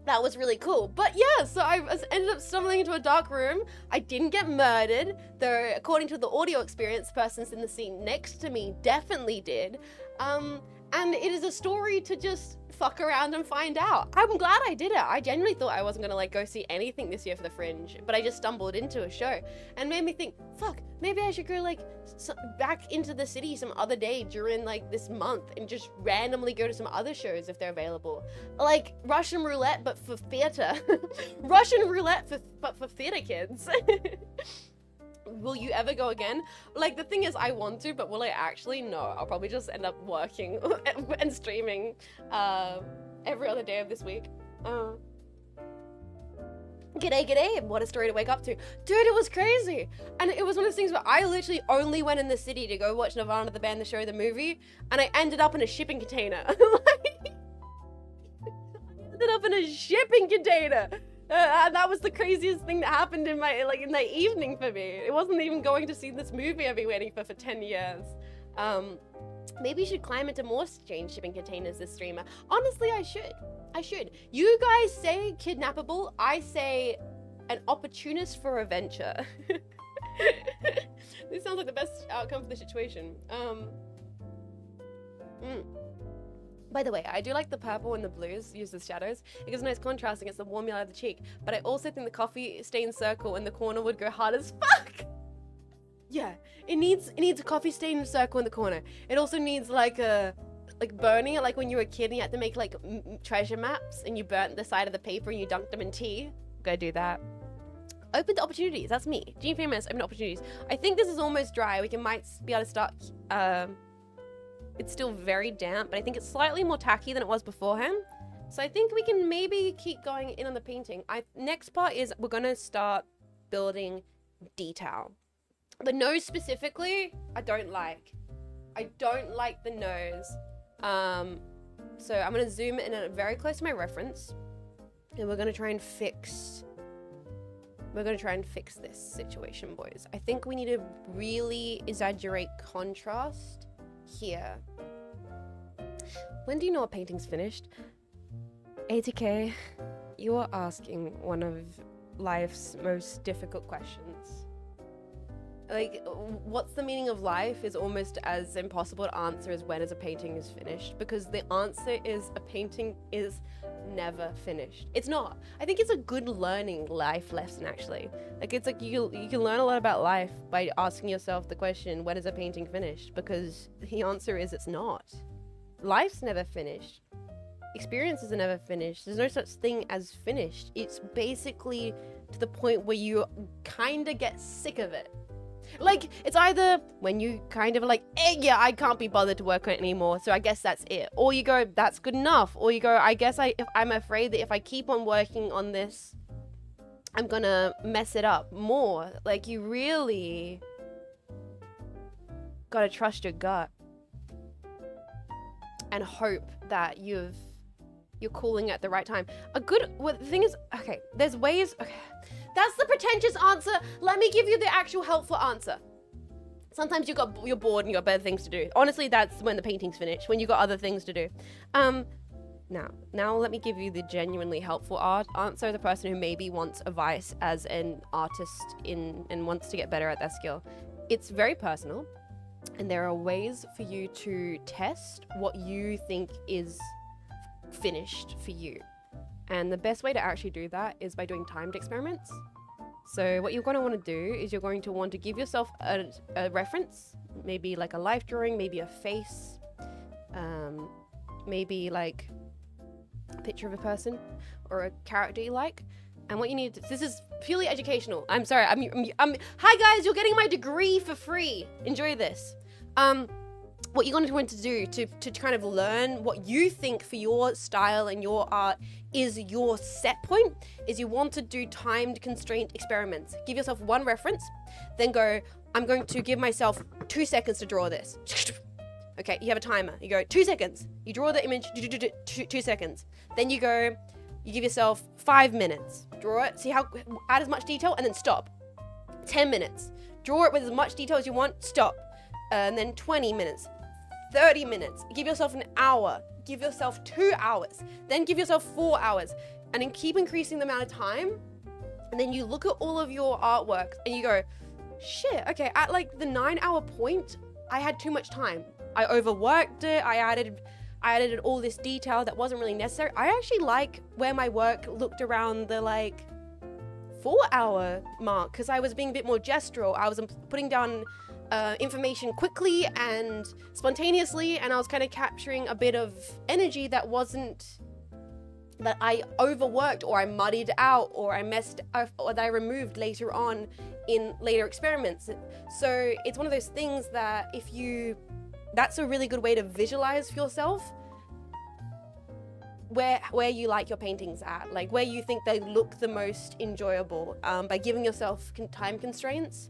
That was really cool. But yeah, so I ended up stumbling into a dark room. I didn't get murdered, though according to the audio experience, persons in the scene next to me definitely did. And it is a story to just fuck around and find out. I'm glad I did it. I genuinely thought I wasn't gonna like go see anything this year for the Fringe, but I just stumbled into a show and made me think, fuck, maybe I should go like back into the city some other day during like this month and just randomly go to some other shows if they're available. Like Russian roulette, but for theater. Russian roulette but for theater kids. Will you ever go again? Like, the thing is, I want to, but will I actually? No. I'll probably just end up working and streaming every other day of this week. G'day, what a story to wake up to. Dude, it was crazy. And it was one of those things where I literally only went in the city to go watch Nirvana, the band, the show, the movie, and I ended up in a shipping container. And that was the craziest thing that happened in my in that evening for me. It wasn't even going to see this movie I've been waiting for 10 years. Maybe you should climb into more strange shipping containers this streamer. Honestly, I should. You guys say kidnappable, I say an opportunist for a venture. This sounds like the best outcome for the situation. By the way, I do like the purple and the blues used as shadows. It gives a nice contrast against the warm yellow of the cheek, but I also think the coffee stain circle in the corner would go hard as fuck. Yeah, it needs a coffee stain circle in the corner. It also needs like burning it, like when you were a kid and you had to make like treasure maps and you burnt the side of the paper and you dunked them in tea. Go do that. Open to opportunities. That's me. Jean Faymas, open to opportunities. I think this is almost dry. We might be able to start. It's still very damp, but I think it's slightly more tacky than it was beforehand. So I think we can maybe keep going in on the painting. Next part is we're gonna start building detail. The nose specifically, I don't like. I don't like the nose. So I'm gonna zoom in very close to my reference, and we're gonna try and fix this situation, boys. I think we need to really exaggerate contrast here. When do you know a painting's finished? 80K, you are asking one of life's most difficult questions. Like, what's the meaning of life is almost as impossible to answer as when is a painting is finished, because the answer is a painting is never finished. It's not. I think it's a good learning life lesson, actually. Like, it's like you can learn a lot about life by asking yourself the question, when is a painting finished? Because the answer is it's not. Life's never finished. Experiences are never finished. There's no such thing as finished. It's basically to the point where you kind of get sick of it. Like, it's either when you kind of like, yeah, I can't be bothered to work on it anymore, so I guess that's it. Or you go, that's good enough. Or you go, I guess I'm afraid that if I keep on working on this, I'm gonna mess it up more. Like, you really gotta trust your gut and hope that you're calling at the right time. The thing is, okay, there's ways, okay. That's the pretentious answer. Let me give you the actual helpful answer. Sometimes you're bored and you got better things to do. Honestly, that's when the painting's finished, when you got other things to do. Now let me give you the genuinely helpful answer. The person who maybe wants advice as an artist and wants to get better at their skill. It's very personal, and there are ways for you to test what you think is finished for you. And the best way to actually do that is by doing timed experiments. So what you're going to want to do is you're going to want to give yourself a reference, maybe like a life drawing, maybe a face, maybe like a picture of a person or a character you like. And what you need to, this is purely educational. I'm sorry. Hi guys, you're getting my degree for free. Enjoy this. What you're going to want to do to kind of learn what you think for your style and your art is your set point is you want to do timed constraint experiments. Give yourself one reference, then go, I'm going to give myself 2 seconds to draw this. Okay, you have a timer. You go 2 seconds. You draw the image, 2 seconds. Then you go, you give yourself 5 minutes. Draw it, add as much detail, and then stop. 10 minutes. Draw it with as much detail as you want, stop. And then 20 minutes. 30 minutes, give yourself an hour, give yourself 2 hours, then give yourself 4 hours, and then keep increasing the amount of time. And then you look at all of your artwork and you go, shit, okay, at like the 9-hour point, I had too much time. I overworked it, I added all this detail that wasn't really necessary. I actually like where my work looked around the like 4-hour mark, because I was being a bit more gestural. I was putting down information quickly and spontaneously, and I was kind of capturing a bit of energy that I overworked or I muddied out or I messed up or that I removed later on in later experiments. So it's one of those things that that's a really good way to visualize for yourself where you like your paintings at, like where you think they look the most enjoyable, by giving yourself time constraints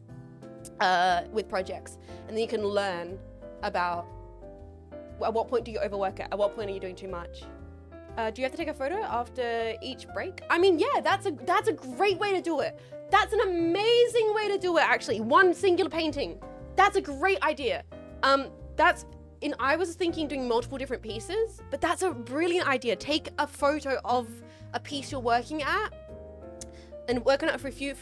with projects, and then you can learn about at what point do you overwork it, at what point are you doing too much. Do you have to take a photo after each break? I mean, yeah, that's a great way to do it. That's an amazing way to do it, actually. One singular painting. That's a great idea. I was thinking doing multiple different pieces, but that's a brilliant idea. Take a photo of a piece you're working at and work on it for a few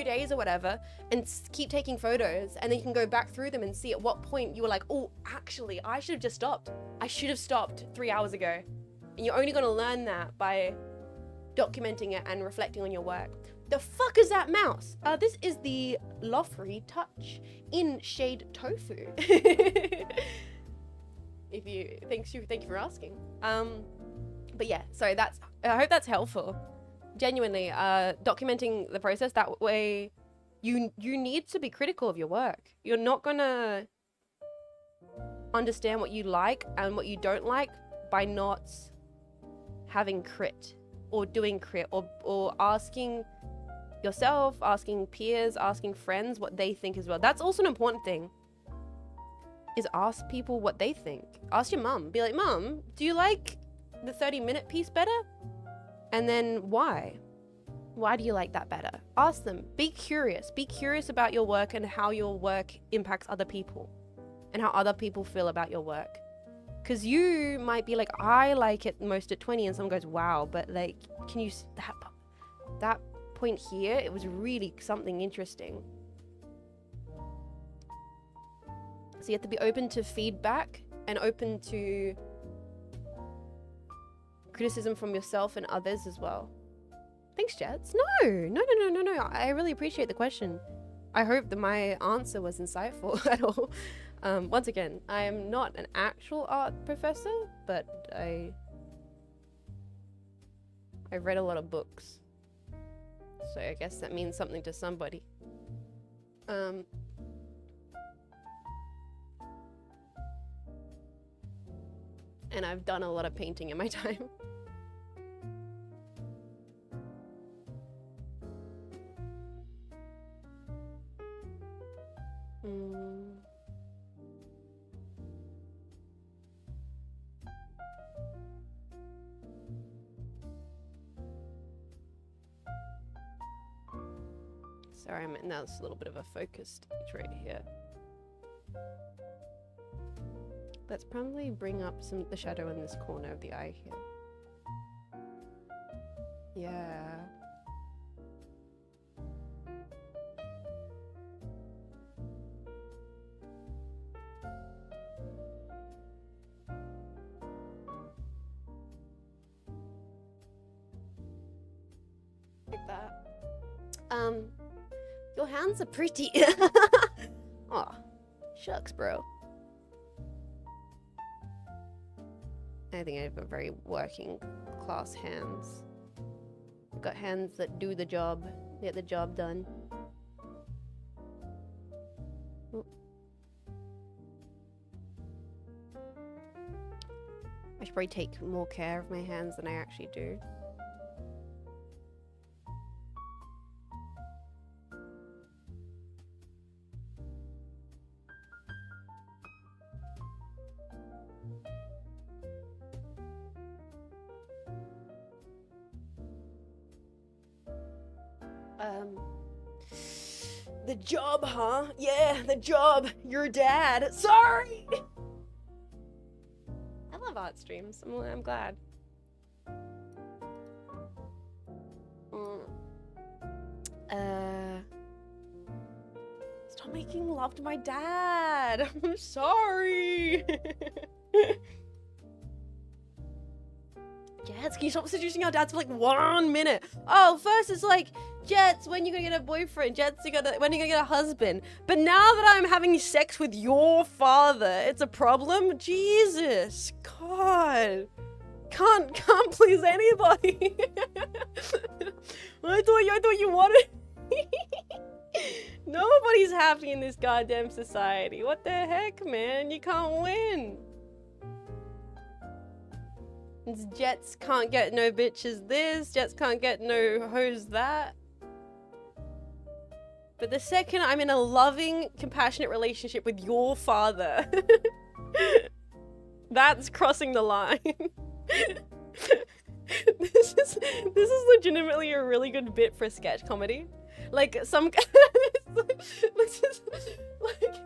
days or whatever, and keep taking photos, and then you can go back through them and see at what point you were like, oh, actually, I should have just stopped. I should have stopped 3 hours ago. And you're only going to learn that by documenting it and reflecting on your work. The fuck is that mouse? This is the Lofri Touch in shade tofu. Thank you for asking. But yeah, so I hope that's helpful. Genuinely, documenting the process that way, you need to be critical of your work. You're not gonna understand what you like and what you don't like by not having crit or doing crit or asking yourself, asking peers, asking friends what they think as well. That's also an important thing, is ask people what they think. Ask your mum. Be like, Mum, do you like the 30-minute piece better? And then why? Why do you like that better? Ask them. Be curious. Be curious about your work and how your work impacts other people and how other people feel about your work. Because you might be like, I like it most at 20, and someone goes, wow, but like, can you, that point here, it was really something interesting. So you have to be open to feedback and open to criticism from yourself and others as well. Thanks, Jets. No. I really appreciate the question. I hope that my answer was insightful at all. Once again, I am not an actual art professor, but I read a lot of books. So I guess that means something to somebody. And I've done a lot of painting in my time. Sorry, now it's a little bit of a focus stage right here. Let's probably bring up the shadow in this corner of the eye here. Yeah. Like that. Your hands are pretty. Aw, shucks, bro. I think I have a very working class hands. I've got hands that do the job, get the job done. Ooh. I should probably take more care of my hands than I actually do. The job, huh? Yeah, the job. Your dad. Sorry! I love art streams. I'm glad. Stop making love to my dad. I'm sorry. Jets, can you stop seducing our dads for like 1 minute? Oh, first it's like, Jets, when you gonna get a boyfriend? Jets, when are you gonna get a husband? But now that I'm having sex with your father, it's a problem? Jesus, God. Can't please anybody. I thought you wanted. Nobody's happy in this goddamn society. What the heck, man? You can't win. Jets can't get no bitches this, Jets can't get no hoes that. But the second I'm in a loving, compassionate relationship with your father, that's crossing the line. This is legitimately a really good bit for a sketch comedy. Like some this is like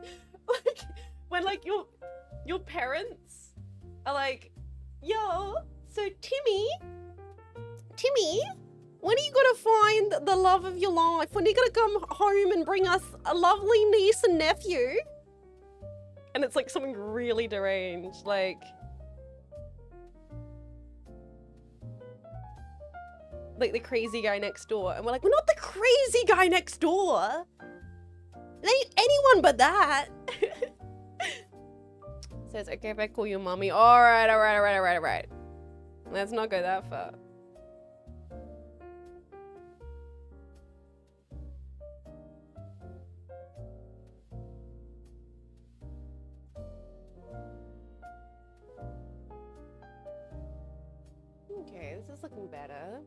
when like your parents are like, yo, so Timmy, when are you gonna find the love of your life? When are you gonna come home and bring us a lovely niece and nephew? And it's like something really deranged, like... like the crazy guy next door. And we're like, we're not the crazy guy next door. It ain't anyone but that. So it's okay if I call you mommy. Alright. Let's not go that far. Okay, this is looking better.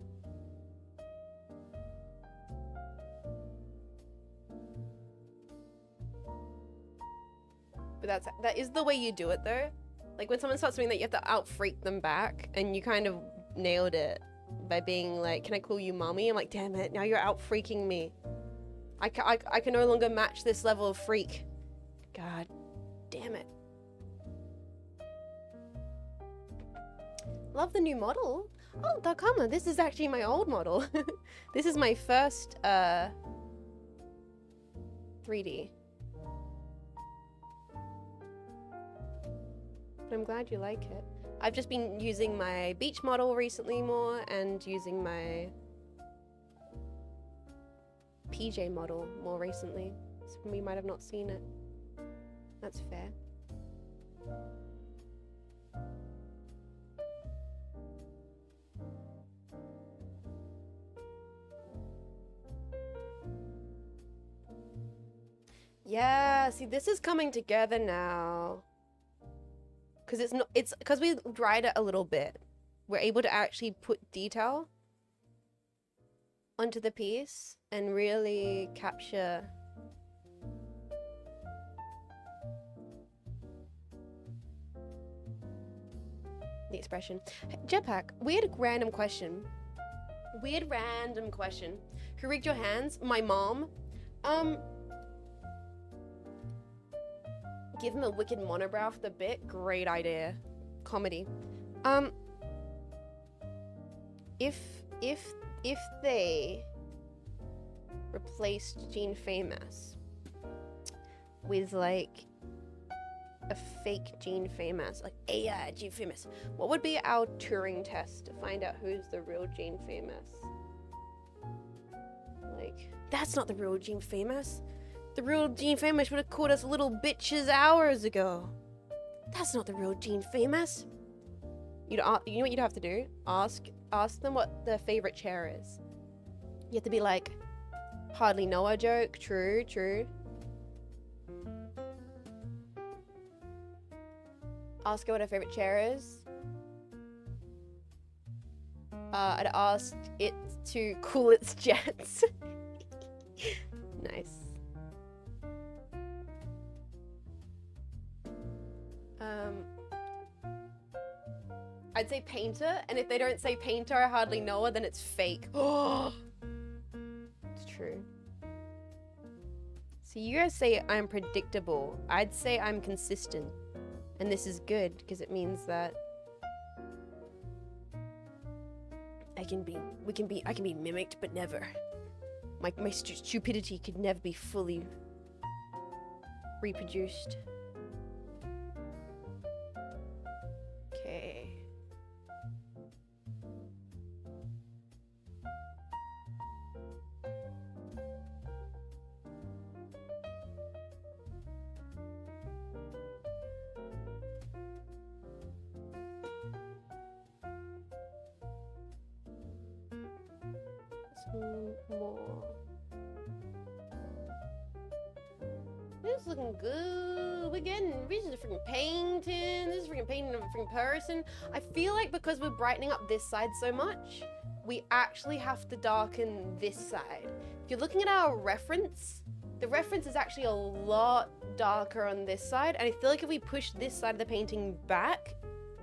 But that is the way you do it though. Like when someone starts doing that, you have to out-freak them back, and you kind of nailed it by being like, can I call you mommy? I'm like, damn it, now you're out-freaking me. I can no longer match this level of freak. God damn it. Love the new model. Oh, Darkama, this is actually my old model. This is my first 3D. But I'm glad you like it. I've just been using my beach model recently more, and using my PJ model more recently. So we might have not seen it. That's fair. Yeah, see, this is coming together now. Because it's because we dried it a little bit. We're able to actually put detail onto the piece and really capture the expression. Jetpack, weird random question. Who rigged your hands? My mom. Give him a wicked monobrow for the bit. Great idea. Comedy. If they replaced Jean Faymas with like a fake Jean Faymas, like AI Jean Faymas, what would be our Turing test to find out who's the real Jean Faymas? Like, that's not the real Jean Faymas. The real Jean Faymas would have called us little bitches hours ago. That's not the real Jean Faymas. You know what you'd have to do? Ask them what their favorite chair is. You have to be like, hardly know a joke. True. Ask her what her favorite chair is. I'd ask it to cool its jets. Nice. I'd say painter, and if they don't say painter, I hardly know her, then it's fake. Oh, it's true. So you guys say I'm predictable. I'd say I'm consistent, and this is good because it means that I can be mimicked, but never. My stupidity could never be fully reproduced. Okay. Some more. This is looking good. We're getting this is freaking painting. This is freaking painting of a freaking person. I feel like because we're brightening up this side so much, we actually have to darken this side. If you're looking at our reference, the reference is actually a lot darker on this side, and I feel like if we push this side of the painting back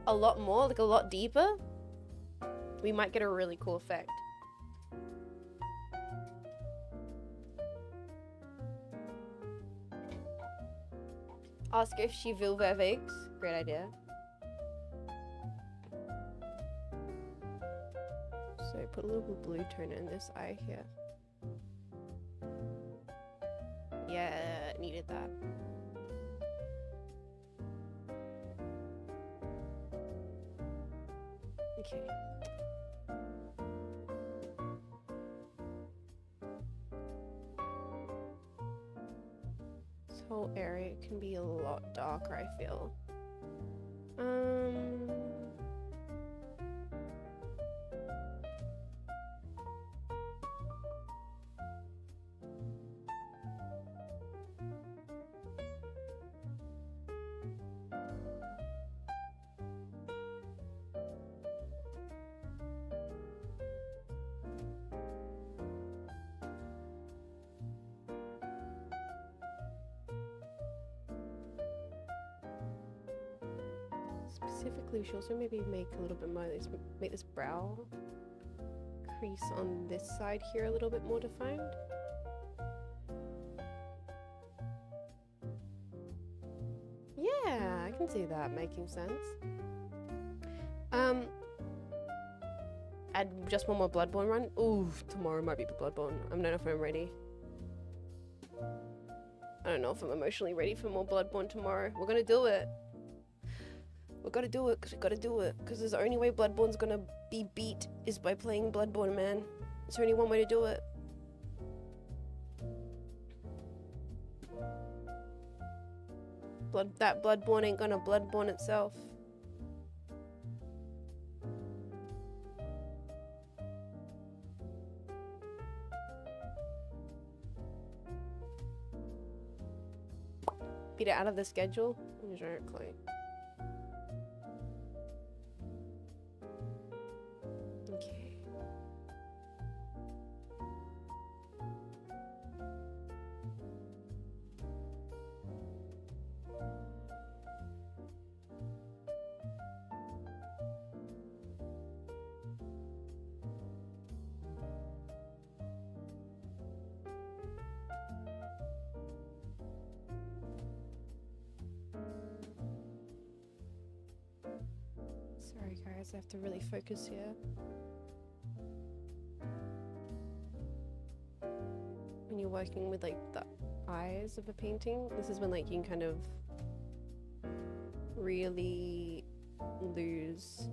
a lot more, like a lot deeper, we might get a really cool effect. Ask if she will wear wigs. Great idea. So put a little blue tone in this eye here. Yeah, needed that. Okay. whole area can be a lot darker, I feel. Specifically, we should also maybe make a little bit more, make this brow crease on this side here a little bit more defined. Yeah, I can see that making sense. Add just one more Bloodborne run. Ooh, tomorrow might be Bloodborne. I don't know if I'm ready. I don't know if I'm emotionally ready for more Bloodborne tomorrow. We're gonna do it. We gotta do it, because we gotta do it. Because there's the only way Bloodborne's gonna be beat is by playing Bloodborne, man. There's only one way to do it. That Bloodborne ain't gonna Bloodborne itself. Beat it out of the schedule? Exactly. Okay. Sorry guys, I have to really focus here. When you're working with like the eyes of a painting, this is when like you can kind of really lose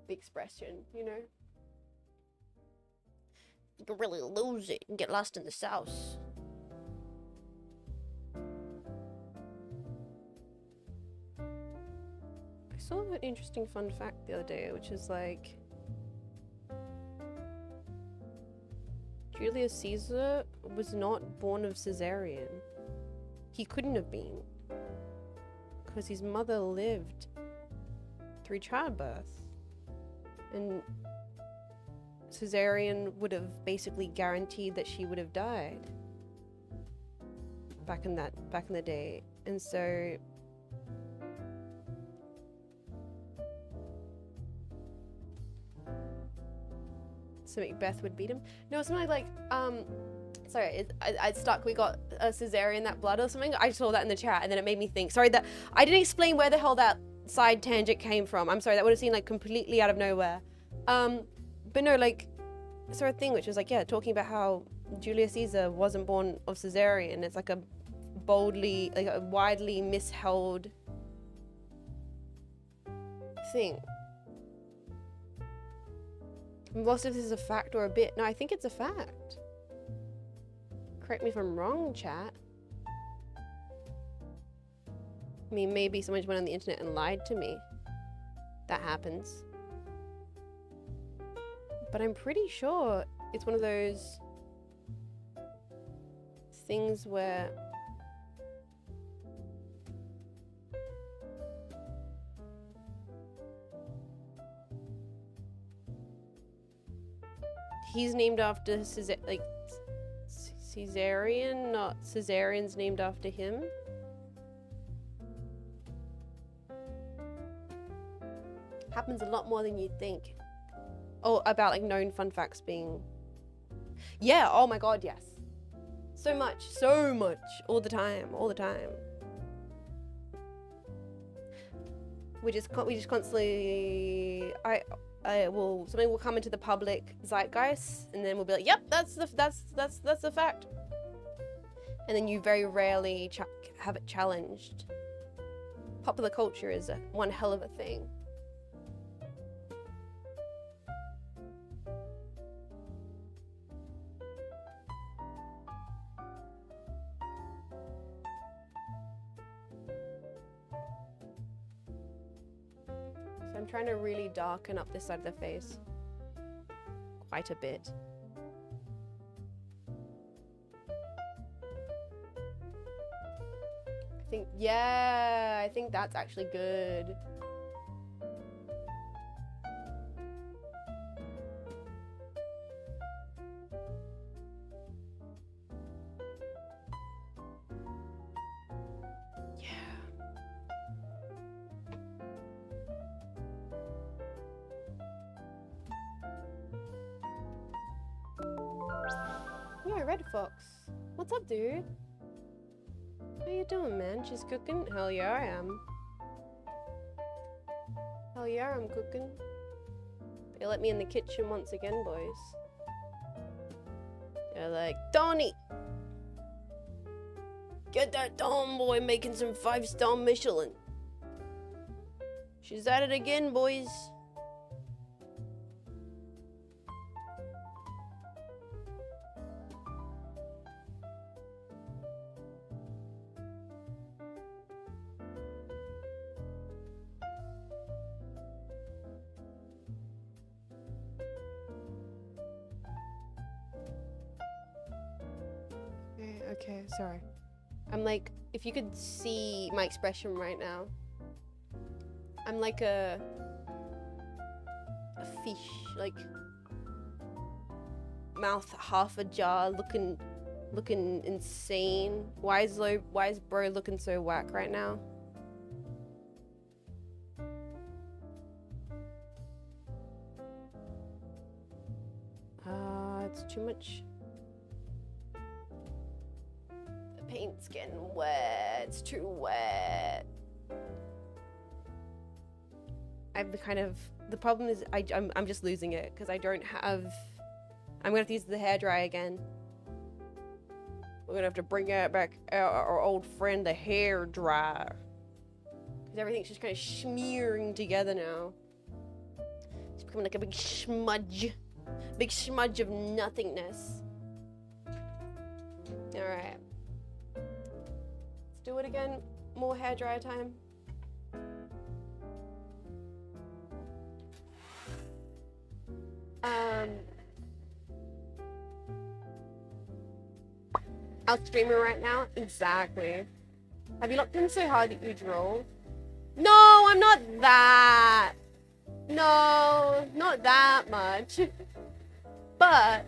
the expression, you know? You can really lose it and get lost in the sauce. I saw an interesting fun fact the other day, which is like Julius Caesar was not born of cesarean. He couldn't have been, because his mother lived through childbirth, and cesarean would have basically guaranteed that she would have died back in the day. And so Macbeth would beat him. No, something like sorry, I stuck. We got a cesarean, that blood or something. I saw that in the chat, and then it made me think. Sorry that I didn't explain where the hell that side tangent came from. I'm sorry, that would have seemed like completely out of nowhere. But no, like, I saw a thing which was like, yeah, talking about how Julius Caesar wasn't born of cesarean. It's like a boldly, like a widely misheld thing. I'm lost if this is a fact or a bit. No, I think it's a fact. Correct me if I'm wrong, chat. I mean, maybe someone just went on the internet and lied to me. That happens. But I'm pretty sure it's one of those things where he's named after Caesarian, not Caesarian's named after him. Happens a lot more than you'd think. Oh, about like known fun facts being... Yeah, oh my god, yes. So much, all the time. We just constantly... something will come into the public zeitgeist, and then we'll be like, yep, that's the fact. And then you very rarely have it challenged. Popular culture is one hell of a thing. I'm trying to really darken up this side of the face. Quite a bit. I think that's actually good. Yo, Red Fox. What's up, dude? How you doing, man? She's cooking? Hell yeah, I am. Hell yeah, I'm cooking. They let me in the kitchen once again, boys. They're like, Donnie! Get that Tom boy making some 5-star Michelin. She's at it again, boys. Okay, sorry. I'm like, if you could see my expression right now, I'm like a fish, like mouth half ajar, looking insane. Why is bro looking so whack right now? It's too much. Paint's getting wet. It's too wet. The problem is I'm just losing it because I don't have. I'm gonna have to use the hairdryer again. We're gonna have to bring out back our old friend, the hairdryer, because everything's just kind of smearing together now. It's becoming like a big smudge of nothingness. All right. Do it again. More hairdryer time. I'll stream it right now. Exactly. Have you looked in so hard that you drool? No, I'm not that. No, not that much. But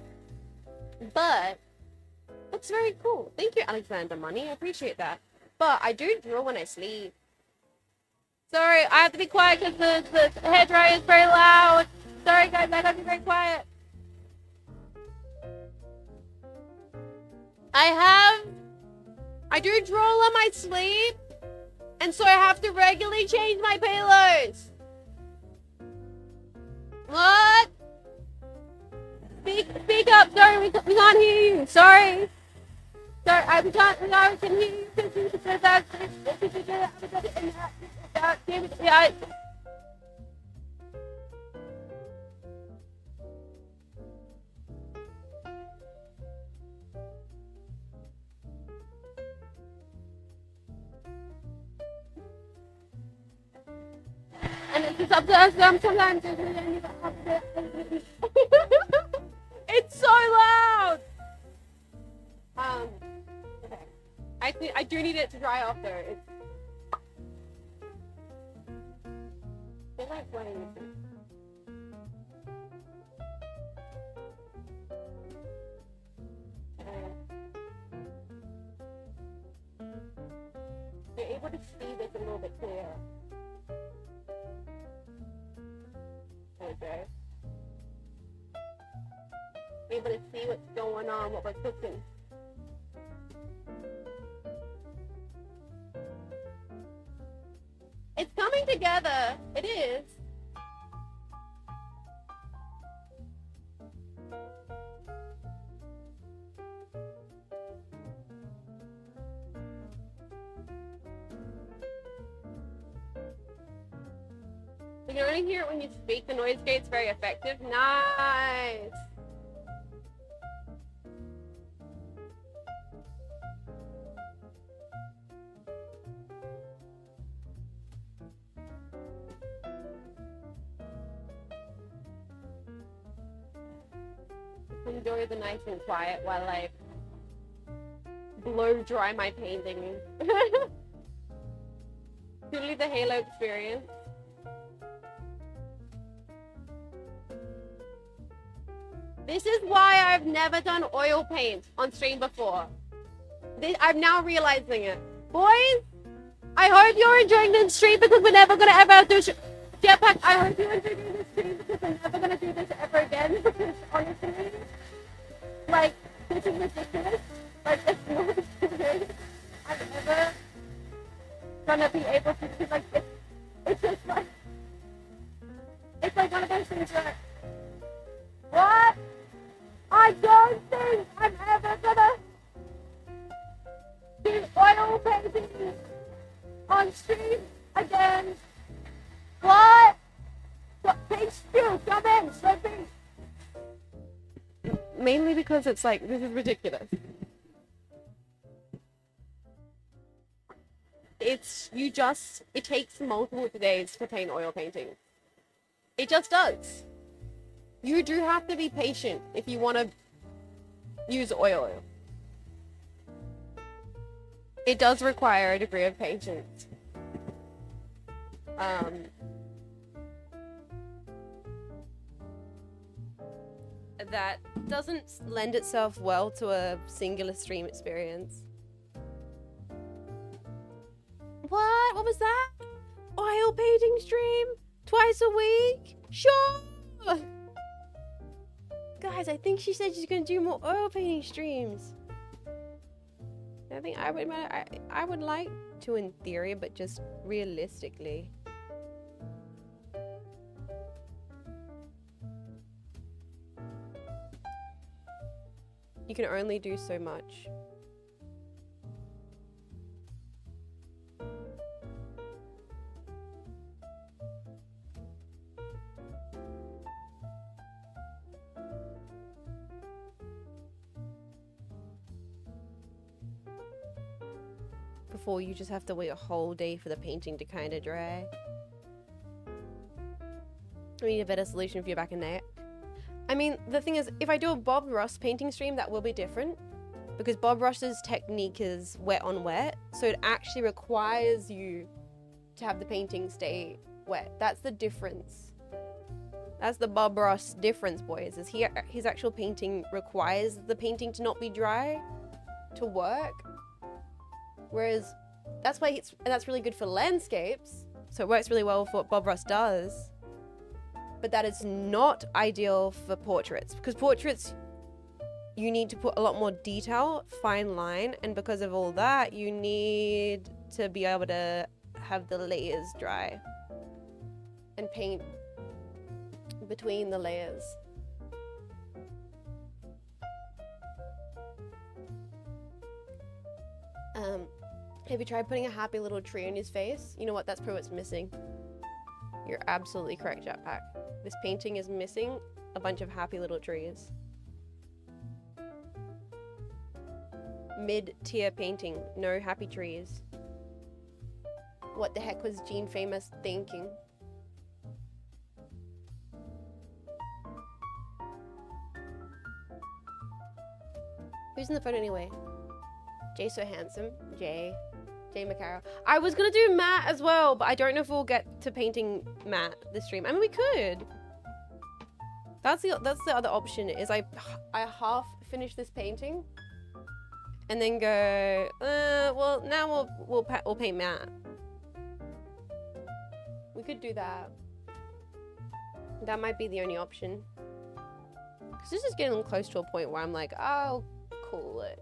looks very cool. Thank you, Alexander Money. I appreciate that. But I do drool when I sleep. Sorry, I have to be quiet because the hairdryer is very loud. Sorry guys, I have to be very quiet. I do drool on my sleep, and so I have to regularly change my pillows. What? Speak up. Sorry, we can't hear you. Sorry. Sorry, we can hear you. And it's up to us sometimes. It's so loud. Okay. I do need it to dry off though. It's like playing with it. You're able to see this a little bit clearer. Okay. Able to see what's going on, what we're cooking. It's coming together. It is. You can only hear it when you speak. The noise gate's very effective. Nice. enjoy the nice and quiet while I blow dry my painting. Truly the Halo experience. This is why I've never done oil paint on stream before. I'm now realizing it. Boys, I hope you're enjoying this stream because we're never going to ever do Jetpack. I hope you're enjoying this stream because we're never going to do this ever again because honestly, like, this is ridiculous. Like, it's not something I'm ever going to be able to do. Like, it's just like, it's like one of those things where, what? I don't think I'm ever gonna do oil painting on stream again. What? Page 2, come in, Sophie. Mainly because it's like, this is ridiculous. It takes multiple days to paint oil painting. It just does. You do have to be patient if you want to use oil. It does require a degree of patience. That doesn't lend itself well to a singular stream experience. What? What was that? Oil painting stream? Twice a week? Sure! Guys, I think she said she's gonna do more oil painting streams. I think I would like to in theory, but just realistically. You can only do so much. Before you just have to wait a whole day for the painting to kind of dry. I need a better solution for your back and neck. I mean, the thing is, if I do a Bob Ross painting stream, that will be different. Because Bob Ross's technique is wet on wet. So it actually requires you to have the painting stay wet. That's the difference. That's the Bob Ross difference, boys. Is his actual painting requires the painting to not be dry to work. Whereas that's why that's really good for landscapes. So it works really well for what Bob Ross does. But that is not ideal for portraits, because portraits, you need to put a lot more detail, fine line, and because of all that, you need to be able to have the layers dry and paint between the layers. Have you tried putting a happy little tree on his face? You know what? That's probably what's missing. You're absolutely correct, Jetpack. This painting is missing a bunch of happy little trees. Mid-tier painting, no happy trees. What the heck was Jean Faymas thinking? Who's in the photo anyway? Jay so handsome. Jay McCarroll. I was gonna do Matt as well, but I don't know if we'll get to painting Matt this stream. I mean, we could. That's the other option. Is I half finish this painting, and then go. Well, now we'll paint Matt. We could do that. That might be the only option. Cause this is getting close to a point where I'm like, I'll call it.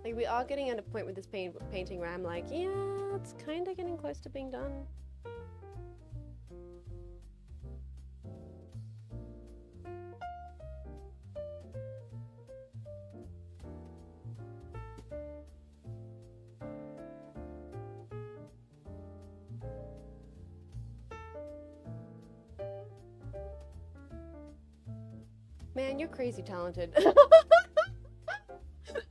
Like, we are getting at a point with this painting where I'm like, yeah, it's kind of getting close to being done. Man, you're crazy talented.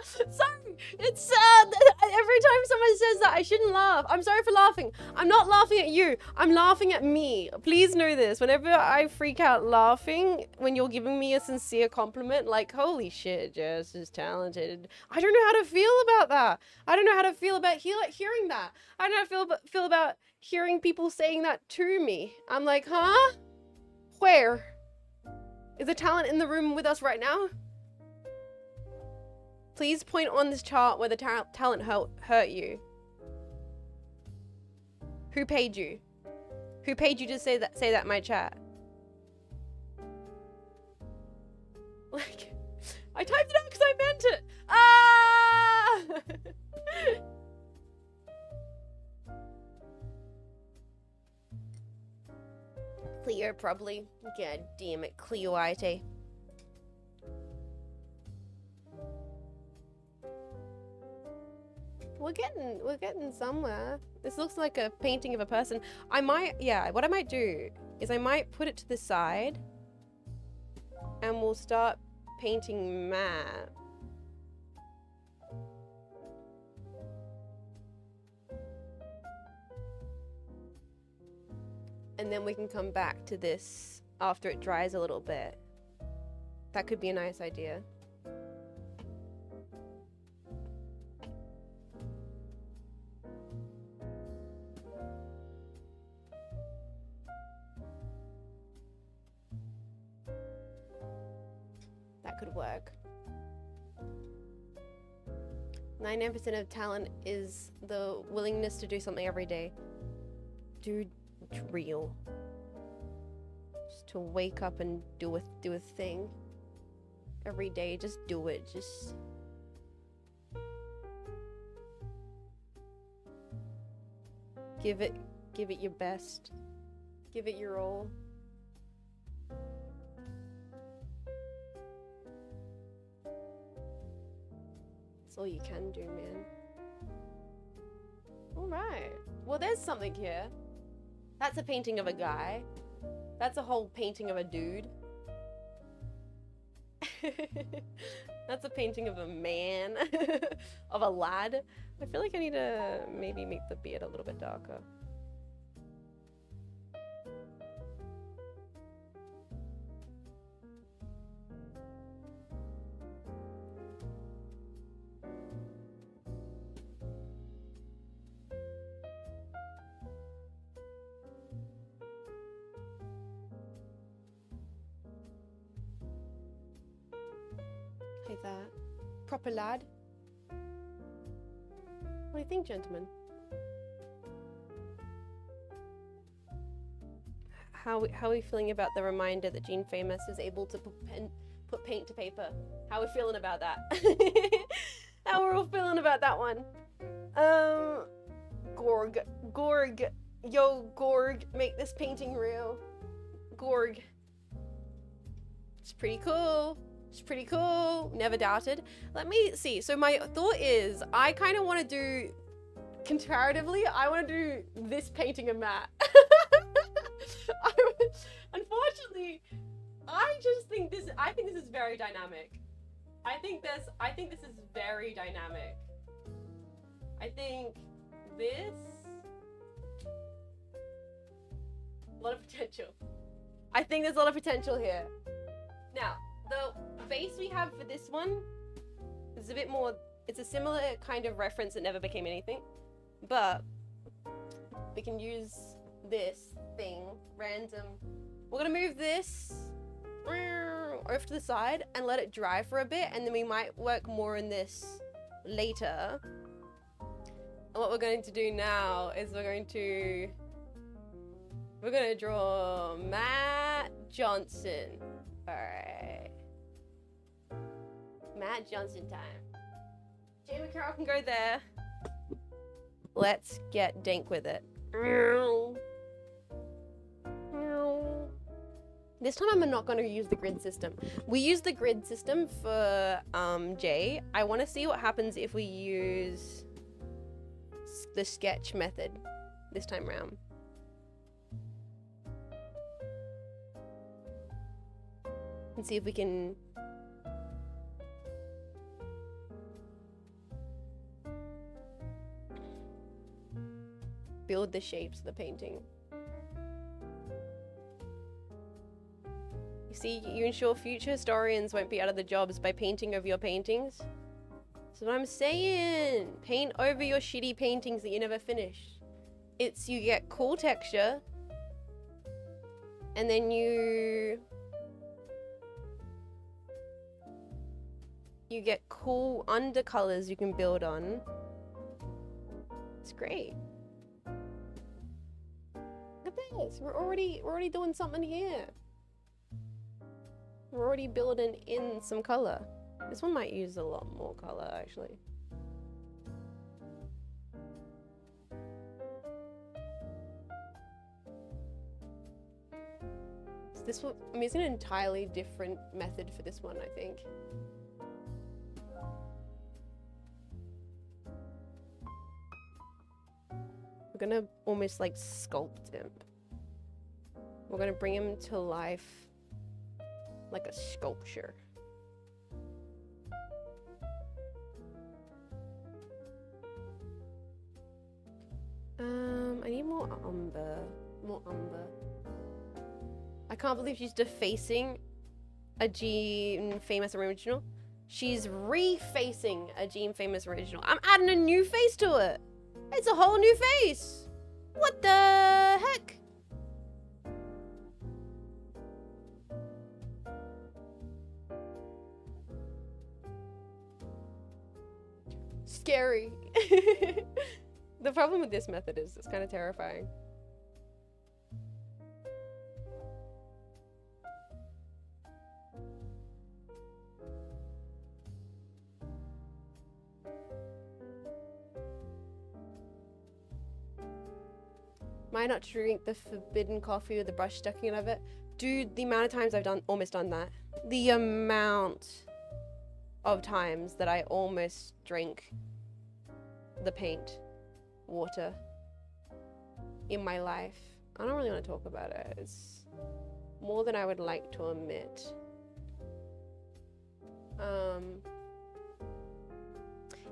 Sorry, it's sad. Every time someone says that, I shouldn't laugh. I'm sorry for laughing. I'm not laughing at you. I'm laughing at me. Please know this. Whenever I freak out laughing, when you're giving me a sincere compliment, like, holy shit, Jess is talented. I don't know how to feel about that. I don't know how to feel about hearing that. I don't know how to feel about hearing people saying that to me. I'm like, huh? Where? Is the talent in the room with us right now? Please point on this chart where the talent hurt you. Who paid you? Who paid you to say that in my chat? Like, I typed it out because I meant it. Ah! Cleo, probably. God damn it, Cleo IT. We're getting somewhere. This looks like a painting of a person. What I might do is I might put it to the side and we'll start painting Matt. And then we can come back to this after it dries a little bit. That could be a nice idea. That could work. 99% of talent is the willingness to do something every day. Dude, it's real. Just to wake up and do a thing every day. Just do it. Just give it your best. Give it your all. That's all you can do, man. All right. Well, there's something here. That's a painting of a guy. That's a whole painting of a dude. That's a painting of a man. Of a lad. I feel like I need to maybe make the beard a little bit darker. Like that. Proper lad. What do you think, gentlemen? How are we feeling about the reminder that Jean Faymas is able to put paint to paper? How are we feeling about that? How we're all feeling about that one? Gorg. Yo, Gorg, make this painting real. Gorg. It's pretty cool. It's pretty cool. Never doubted. Let me see. So my thought is, I kind of want to do, comparatively, I want to do this painting of Matt. Unfortunately, I think this is very dynamic. I think this is very dynamic. I think this, a lot of potential. I think there's a lot of potential here. Now, the base we have for this one is a bit more, it's a similar kind of reference that never became anything, but we can use this thing, random. We're gonna move this over to the side and let it dry for a bit, and then we might work more in this later. And what we're going to do now is we're gonna draw Matt Johnson. Alright. Matt Johnson time. Jamie Carroll can go there. Let's get dank with it. This time I'm not going to use the grid system. We use the grid system for Jay. I want to see what happens if we use the sketch method this time around. And see if we can build the shapes of the painting. You see, you ensure future historians won't be out of the jobs by painting over your paintings. That's what I'm saying. Paint over your shitty paintings that you never finish. You get cool texture, and then you get cool undercolors you can build on. It's great. Look at this. We're already doing something here. We're already building in some color. This one might use a lot more color, actually. So this one, I'm using an entirely different method for this one, I think. We're gonna almost like sculpt him. We're gonna bring him to life like a sculpture. I need more umber. More umber. I can't believe she's defacing a Jean Faymas original. She's refacing a Jean Faymas original. I'm adding a new face to it. It's a whole new face. What the heck? Scary. The problem with this method is it's kind of terrifying. Might not drink the forbidden coffee with the brush sticking out of it. Dude, the amount of times I've almost done that. The amount of times that I almost drink the paint water in my life. I don't really want to talk about it. It's more than I would like to admit.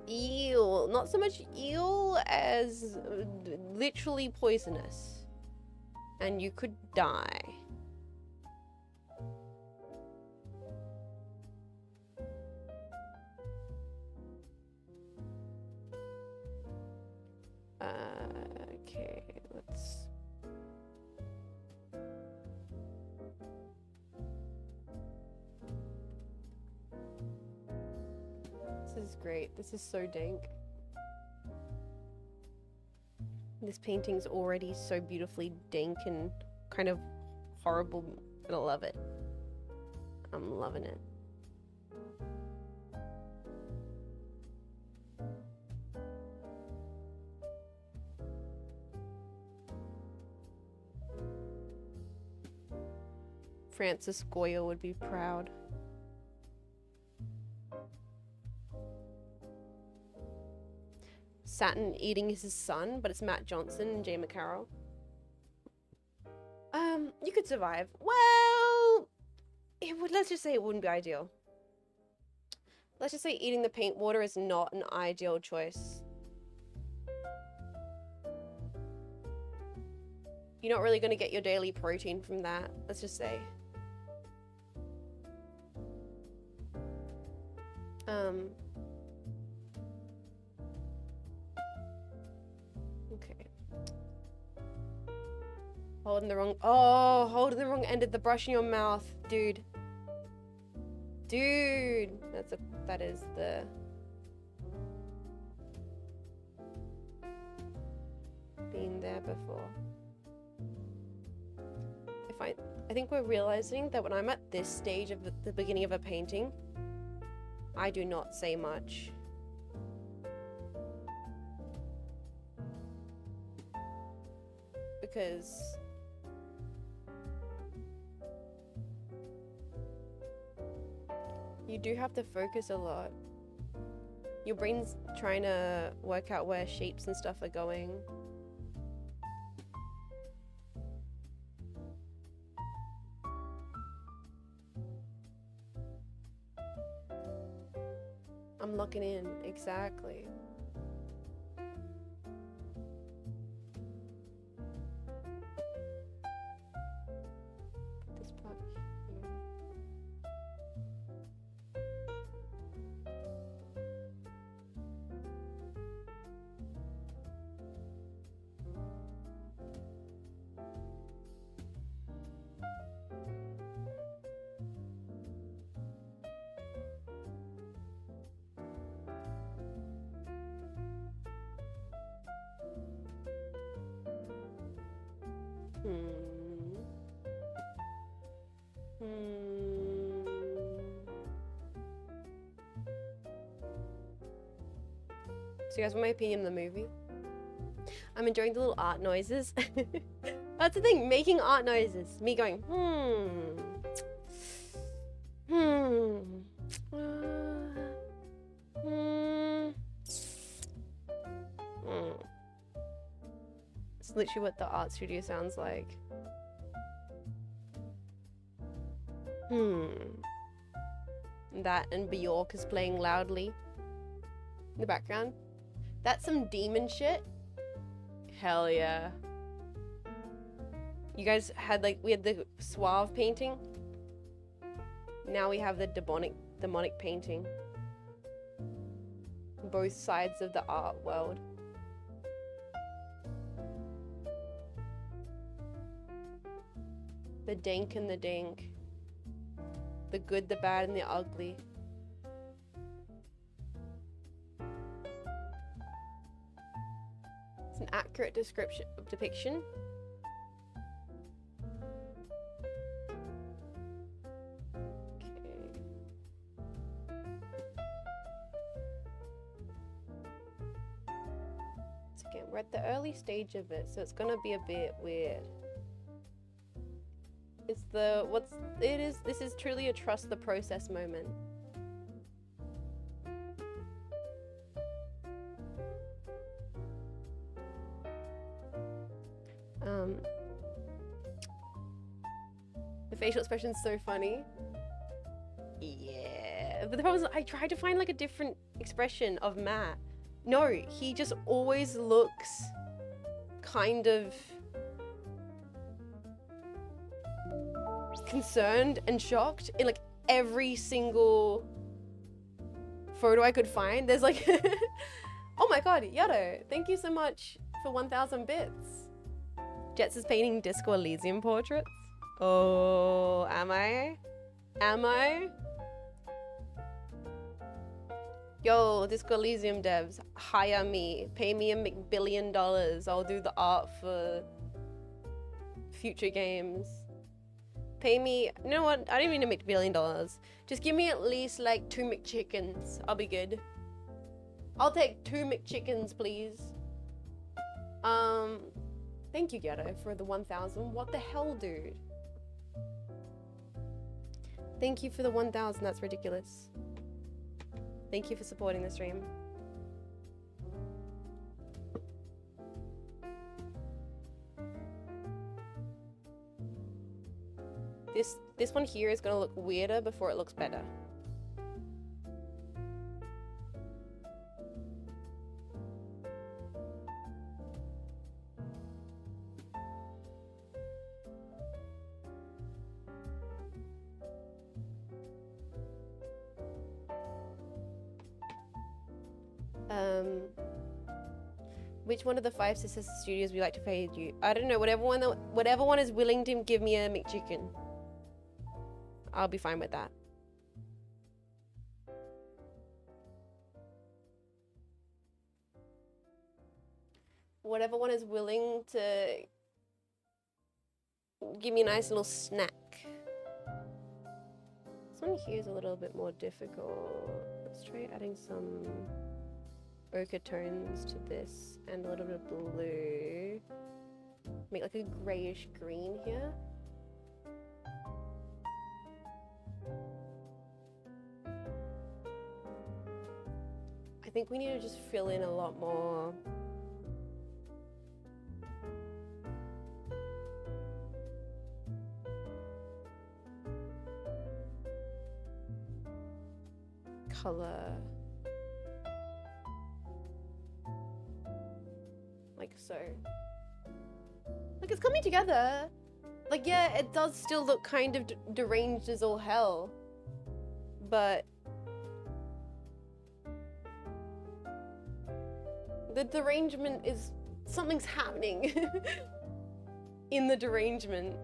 Ew, not so much ew as literally poisonous, and you could die. Okay, let's... This is great. This is so dank. This painting's already so beautifully dank and kind of horrible, and I love it. I'm loving it. Francis Goya would be proud. Saturn eating his son, but it's Matt Johnson and Jay McCarroll. You could survive. Well, let's just say it wouldn't be ideal. Let's just say eating the paint water is not an ideal choice. You're not really going to get your daily protein from that, let's just say. Okay. Holding the wrong end of the brush in your mouth, dude. Dude, that is the... Been there before. I think we're realizing that when I'm at this stage of the beginning of a painting, I do not say much. Because you do have to focus a lot. Your brain's trying to work out where shapes and stuff are going. I'm looking in, exactly. This part here. So you guys want my opinion on the movie? I'm enjoying the little art noises. That's the thing, making art noises. Me going, It's literally what the art studio sounds like. That and Bjork is playing loudly in the background. That's some demon shit. Hell yeah. You guys had we had the suave painting. Now we have the demonic painting. Both sides of the art world. The dank and the dank. The good, the bad, and the ugly. It's an accurate depiction. Okay. So again, we're at the early stage of it, so it's gonna be a bit weird. It's this is truly a trust the process moment. The facial expression is so funny. Yeah, but the problem is I tried to find a different expression of Matt. No, he just always looks kind of concerned and shocked in every single photo I could find. There's oh my god, Yado, thank you so much for 1,000 bits. Jets is painting Disco Elysium portraits. Oh, am I? Am I? Yo, Disco Elysium devs, hire me. Pay me $1 billion. I'll do the art for future games. Pay me, you know what? I don't even need $1 billion. Just give me at least 2 McChickens. I'll be good. I'll take 2 McChickens, please. Thank you, Ghetto, for the 1,000. What the hell, dude? Thank you for the 1,000. That's ridiculous. Thank you for supporting the stream. This one here is gonna look weirder before it looks better. Which one of the 5 sister studios would you like to pay you? I don't know, whatever one is willing to give me a McChicken. I'll be fine with that. Whatever one is willing to give me a nice little snack. This one here is a little bit more difficult. Let's try adding some ochre tones to this and a little bit of blue. Make a grayish green here. I think we need to just fill in a lot more color. also. Like, it's coming together. Like, yeah, it does still look kind of deranged as all hell. But the derangement is... something's happening in the derangement.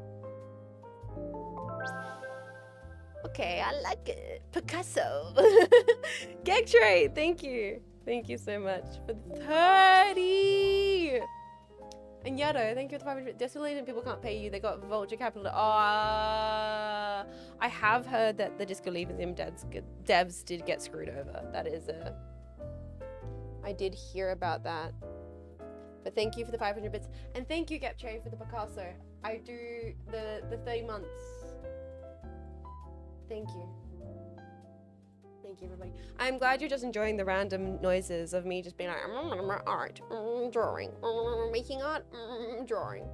Okay, I like it. Picasso. Gag Tray, thank you. Thank you so much for the 30. And Yato, thank you for the 500. Desolated people can't pay you. They got vulture capital. I have heard that the Disco Elysium devs did get screwed over. That is a... I did hear about that. But thank you for the 500 bits. And thank you, Gap Tray, for the Picasso. I do the 30 months. Thank you. Thank you, everybody. I'm glad you're just enjoying the random noises of me just being like, art, drawing, making art, drawing.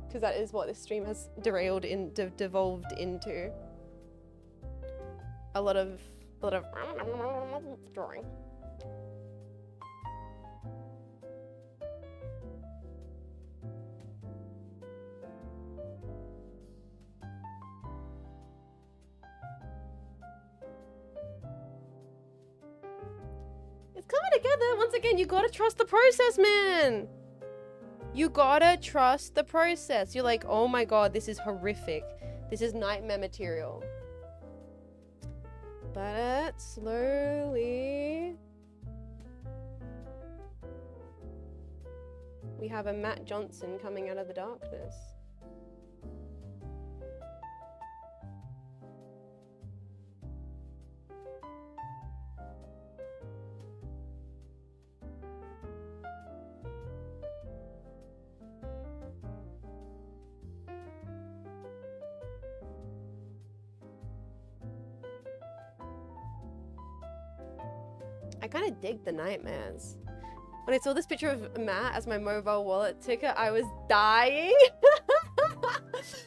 Because that is what this stream has devolved into. A lot of drawing. It's coming together. Once again, you gotta trust the process, man. You gotta trust the process. You're like, oh my god, this is horrific. This is nightmare material. But slowly... we have a Matt Johnson coming out of the darkness. I kind of dig the nightmares. When I saw this picture of Matt as my mobile wallet ticker, I was dying.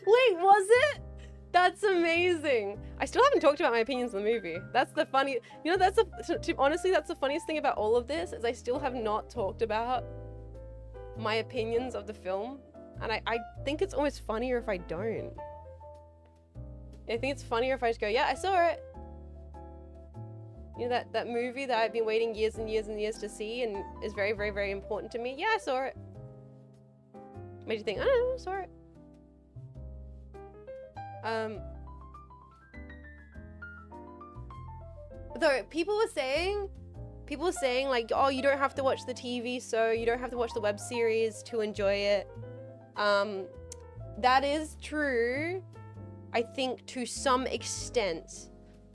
Wait, was it? That's amazing. I still haven't talked about my opinions on the movie. That's the funny, you know, honestly, that's the funniest thing about all of this is I still have not talked about my opinions of the film. And I think it's almost funnier if I don't. I think it's funnier if I just go, yeah, I saw it. You know, that movie that I've been waiting years and years and years to see and is very, very, very important to me. Yeah, I saw it. Made you think, I don't know, I saw it. Though people were saying like, oh, you don't have to watch the TV show, you don't have to watch the web series to enjoy it. That is true, I think, to some extent.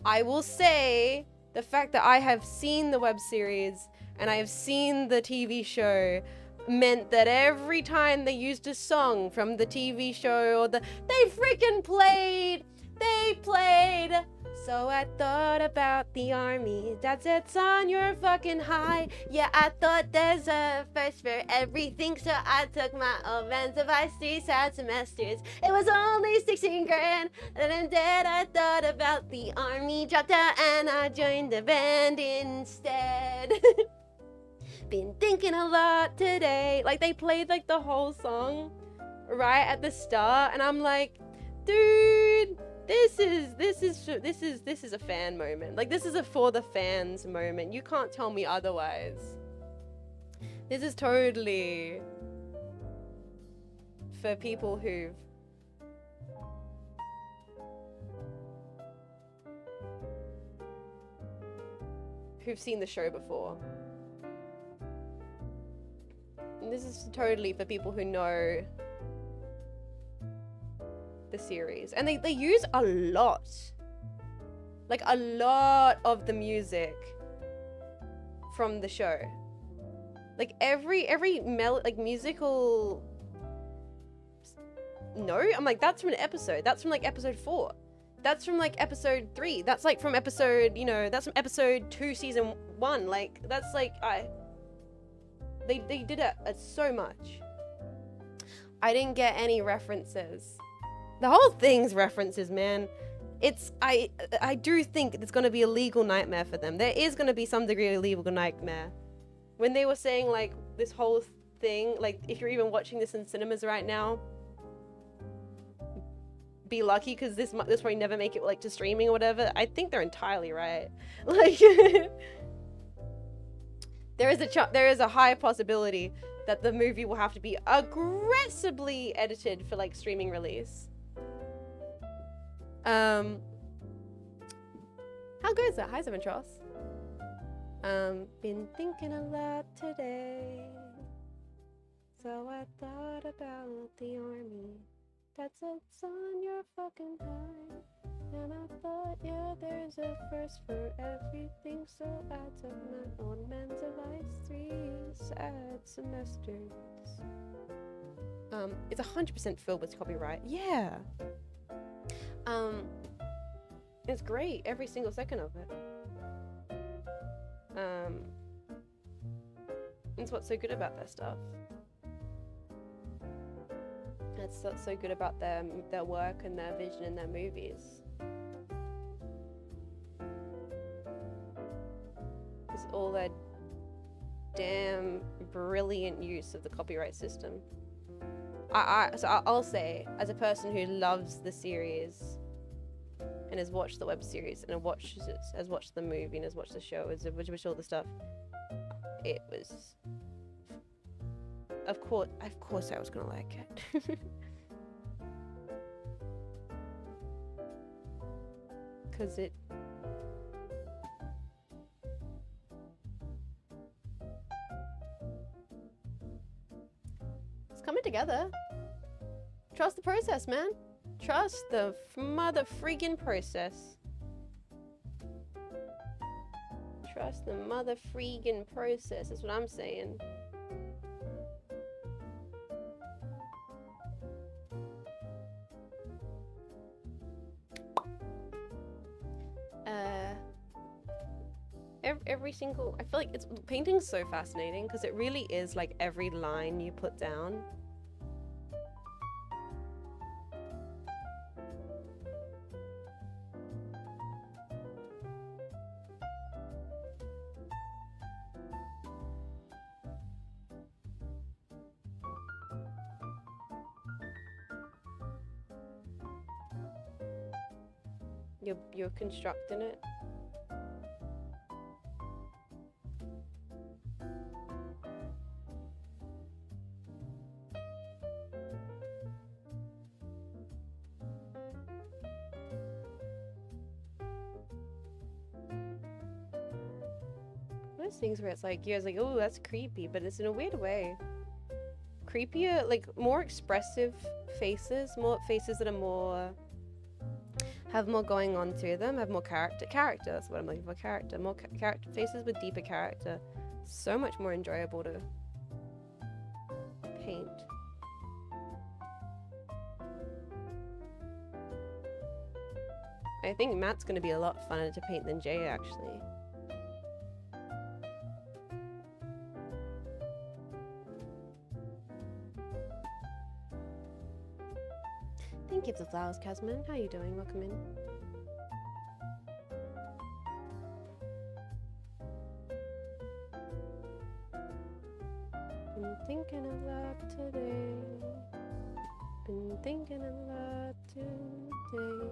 I will say the fact that I have seen the web series and I have seen the TV show meant that every time they used a song from the TV show or they played. So I thought about the army that sits on your fucking high. Yeah, I thought there's a first for everything, so I took my advance of high sad semesters. It was only 16 grand, and instead I thought about the army, dropped out, and I joined the band instead. Been thinking a lot today. Like, they played like the whole song right at the start, and I'm like, dude, this is a fan moment. Like, this is a for the fans moment. You can't tell me otherwise. This is totally for people who've seen the show before. And this is totally for people who know the series. And they use a lot. Like, a lot of the music from the show. Like, every musical note, I'm like, that's from an episode. That's from, like, episode 4. That's from, like, episode 3. That's, like, from episode, you know, that's from episode 2, season 1. Like, that's, like, they did it so much. I didn't get any references. The whole thing's references, man. I do think it's going to be a legal nightmare for them. There is going to be some degree of legal nightmare when they were saying like this whole thing, like if you're even watching this in cinemas right now, be lucky because this probably never make it like to streaming or whatever. I think they're entirely right. Like there is a high possibility that the movie will have to be aggressively edited for like streaming release. How good is that? Hi, Seven Tross. Been thinking a lot today, so I thought about the army. That's on your fucking time. And I thought, yeah, there's a first for everything, so I took my old man's advice. 3 sad semesters. It's 100% filled with copyright. Yeah. It's great, every single second of it. It's what's so good about their stuff. It's what's so good about their work and their vision and their movies. It's all their damn brilliant use of the copyright system. I'll say, as a person who loves the series and has watched the web series and has watched the movie and has watched the show, has watched all the stuff, it was, of course I was gonna like it. Because it's coming together. Trust the process, man. Trust the mother freaking process. Trust the mother freaking process. That's what I'm saying. Every single, I feel like painting's so fascinating because it really is like every line you put down. You're constructing it. Those things where it's like, you're like, oh, that's creepy, but it's in a weird way. Creepier, like more expressive faces, more faces that are have more going on to them, have more character, that's what I'm looking for, character, more character, faces with deeper character. So much more enjoyable to paint. I think Matt's gonna be a lot funner to paint than Jay, actually. Thank you for the flowers, Casman. How are you doing? Welcome in. Been thinking a lot today. Been thinking a lot today.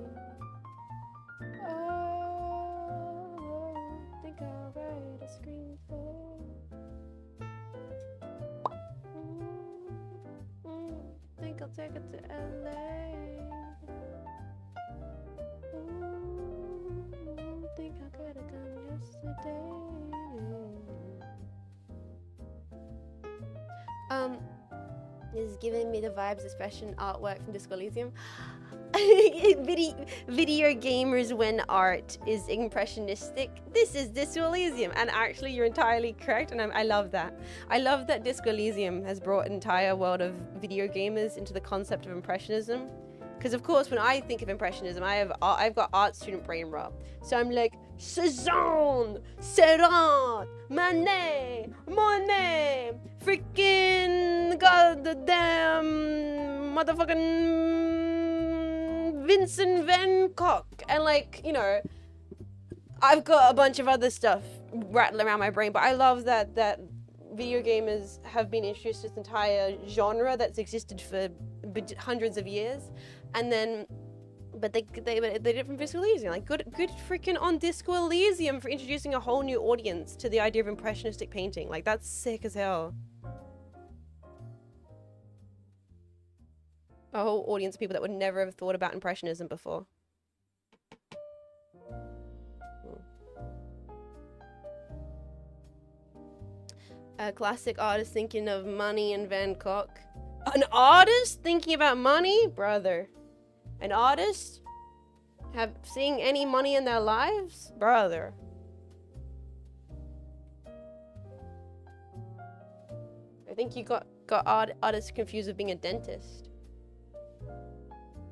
Oh, think I'll write a screenplay. Think I'll take it to LA. Think I could have gone yesterday. This is giving me the vibes of fashion artwork from Disco Elysium. Video gamers when art is impressionistic. This is Disco Elysium, and actually you're entirely correct, and I love that. I love that Disco Elysium has brought an entire world of video gamers into the concept of impressionism. Because of course, when I think of impressionism, I've got art student brain rot. So I'm like, Cezanne, Seurat, Manet, Monet, freaking goddamn motherfucking Vincent Van Gogh, and like, you know, I've got a bunch of other stuff rattling around my brain. But I love that video gamers have been introduced to this entire genre that's existed for hundreds of years, and then but they did it from Disco Elysium. Like good freaking on Disco Elysium for introducing a whole new audience to the idea of impressionistic painting. Like that's sick as hell. A whole audience of people that would never have thought about impressionism before. A classic artist thinking of money and Van Gogh. An artist thinking about money? Brother. An artist seeing any money in their lives? Brother. I think you got artists confused with being a dentist.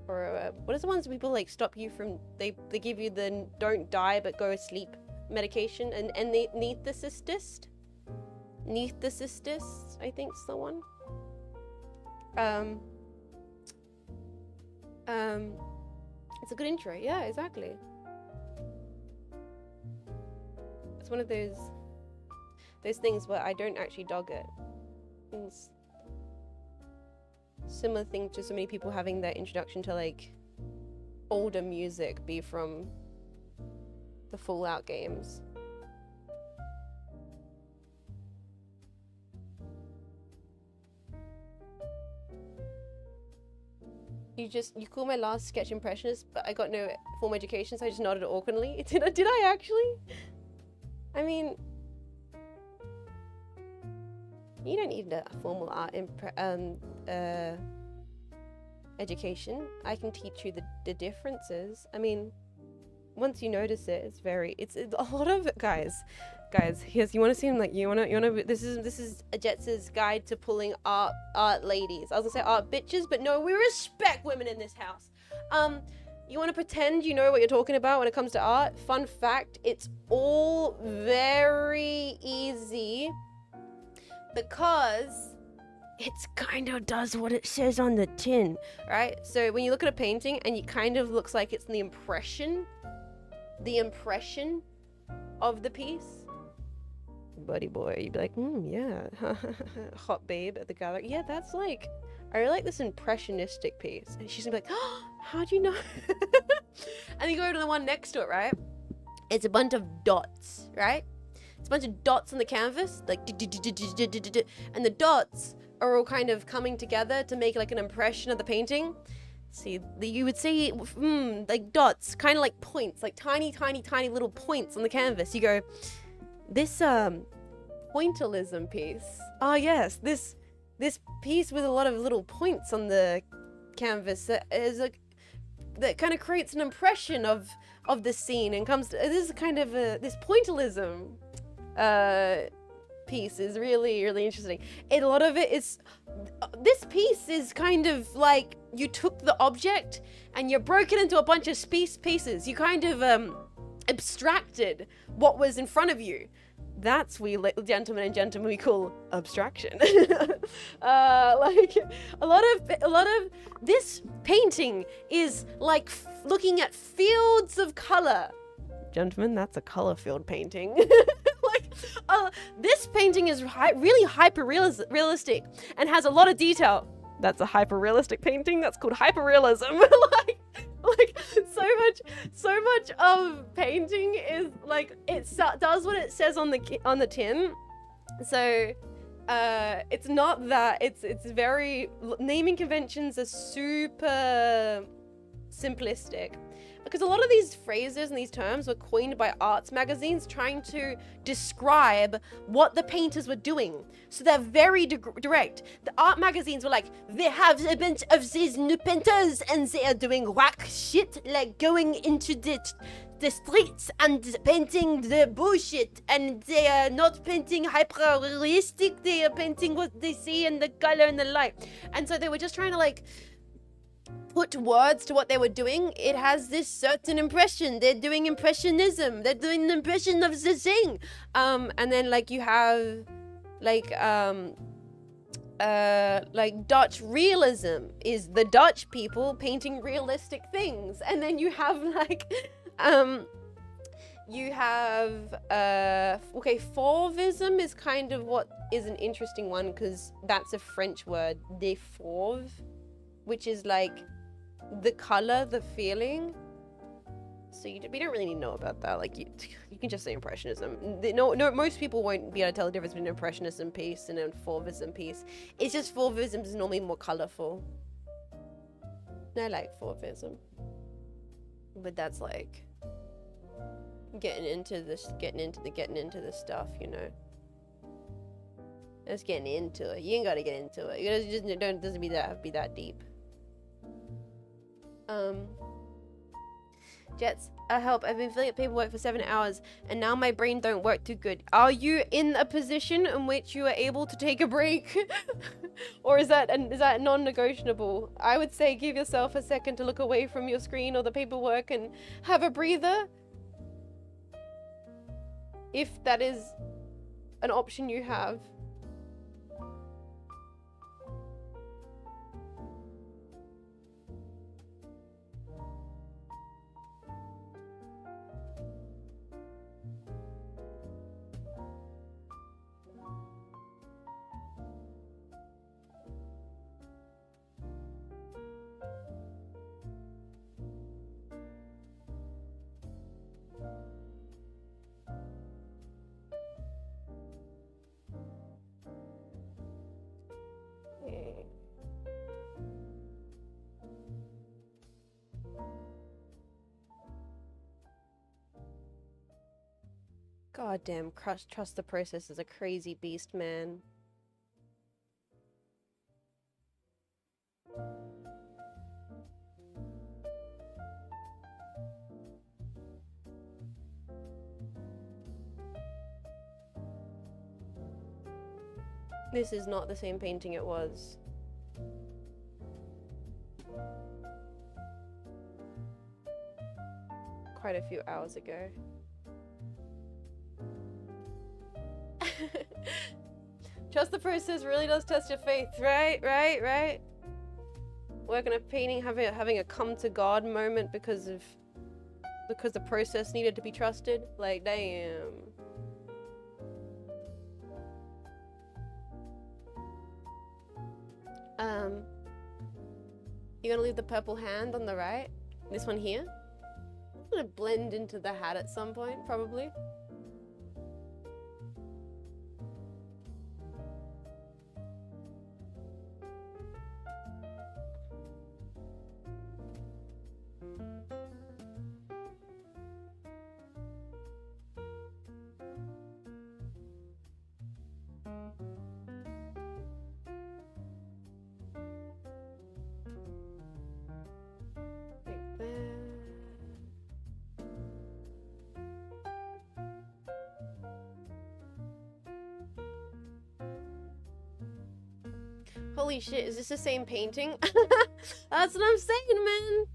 Or what is the ones people like stop you from, they give you the don't die but go asleep medication, and anesthetist, I think is the one. It's a good intro. Yeah, exactly. It's one of those things where I don't actually dog it. It's similar thing to so many people having their introduction to like older music be from the Fallout games. You call my last sketch impressionist, but I got no formal education, so I just nodded awkwardly. Did I actually? I mean, you don't need a formal art education. I can teach you the differences. I mean, once you notice it, it's a lot of it, guys. Here's, you want to see him, like, you want to this is Jet's guide to pulling art ladies. I was gonna say art bitches, but no, we respect women in this house. You want to pretend you know what you're talking about when it comes to art? Fun fact, it's all very easy because it kind of does what it says on the tin, right? So when you look at a painting and it kind of looks like it's the impression of the piece, buddy boy, you'd be like, yeah, hot babe at the gallery. Yeah, that's like, I really like this impressionistic piece. And she's gonna be like, oh, how do you know? And you go to the one next to it, right? It's a bunch of dots, right? It's a bunch of dots on the canvas, like, and the dots are all kind of coming together to make like an impression of the painting. See, you would see like dots, kind of like points, like tiny little points on the canvas. You go, this pointillism piece. Oh yes, this piece with a lot of little points on the canvas that kind of creates an impression of the scene, and comes to, this is kind of this pointillism piece is really interesting. A lot of it is, this piece is kind of like you took the object and you broke it into a bunch of pieces. You kind of abstracted what was in front of you. That's we gentlemen and gentlemen we call abstraction. Like a lot of this painting is like looking at fields of color. Gentlemen, that's a color field painting. Like this painting is really hyper realistic and has a lot of detail. That's a hyper realistic painting. That's called hyperrealism. like so much of painting is like it does what it says on the tin. So it's not that it's very, naming conventions are super simplistic. Because a lot of these phrases and these terms were coined by arts magazines trying to describe what the painters were doing. So they're very direct. The art magazines were like, they have a bunch of these new painters and they are doing whack shit, like going into the streets and painting the bullshit, and they are not painting hyper-realistic, they are painting what they see in the color and the light. And so they were just trying to like put words to what they were doing. It has this certain impression. They're doing impressionism. They're doing an impression of the thing. And then like you have like Dutch realism is the Dutch people painting realistic things. And then you have like Fauvism is kind of what is an interesting one because that's a French word, de fauve, which is like the color, the feeling. So we don't really need to know about that. Like you can just say impressionism. No, most people won't be able to tell the difference between impressionism piece and a fauvism piece. It's just fauvism is normally more colorful. I like fauvism, but that's like getting into the stuff, you know. Just getting into it. You ain't gotta get into it. It just doesn't be that deep. Jets, help. I've been filling out paperwork for 7 hours and now my brain don't work too good. Are you in a position in which you are able to take a break? Or is that non-negotiable? I would say give yourself a second to look away from your screen or the paperwork and have a breather. If that is an option you have. God damn, trust the process is a crazy beast, man. This is not the same painting it was. Quite a few hours ago. Trust the process really does test your faith, right? Working on a painting, having a come to God moment because the process needed to be trusted. Like, damn. You're gonna leave the purple hand on the right? This one here? It's gonna blend into the hat at some point, probably. Holy shit, is this the same painting? That's what I'm saying, man.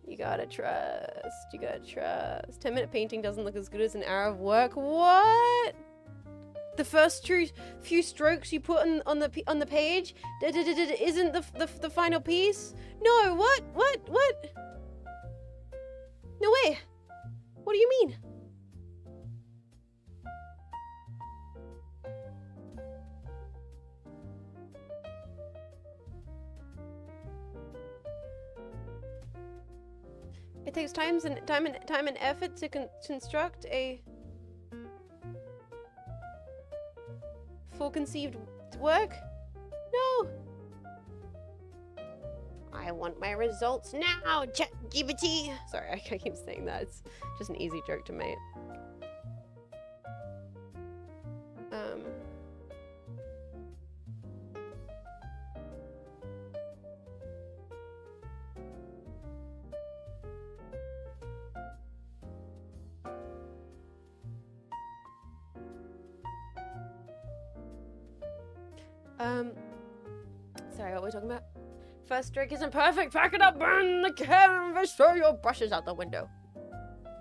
You gotta trust. 10-minute painting doesn't look as good as an hour of work. What? The first few strokes you put on the page isn't the final piece? No, what? No way. What do you mean? It takes time and effort to construct a full conceived work? No. I want my results now, ChatGPT. Sorry, I keep saying that. It's just an easy joke to make. Sorry, what were we talking about? First stroke isn't perfect. Pack it up, burn the canvas, throw your brushes out the window.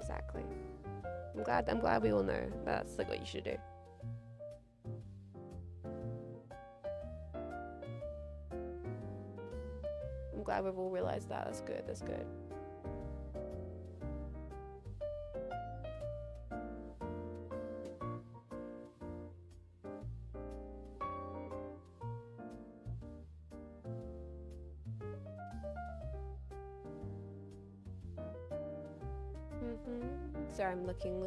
Exactly. I'm glad we all know that's like what you should do. I'm glad we've all realized that. That's good. Sorry, I'm looking.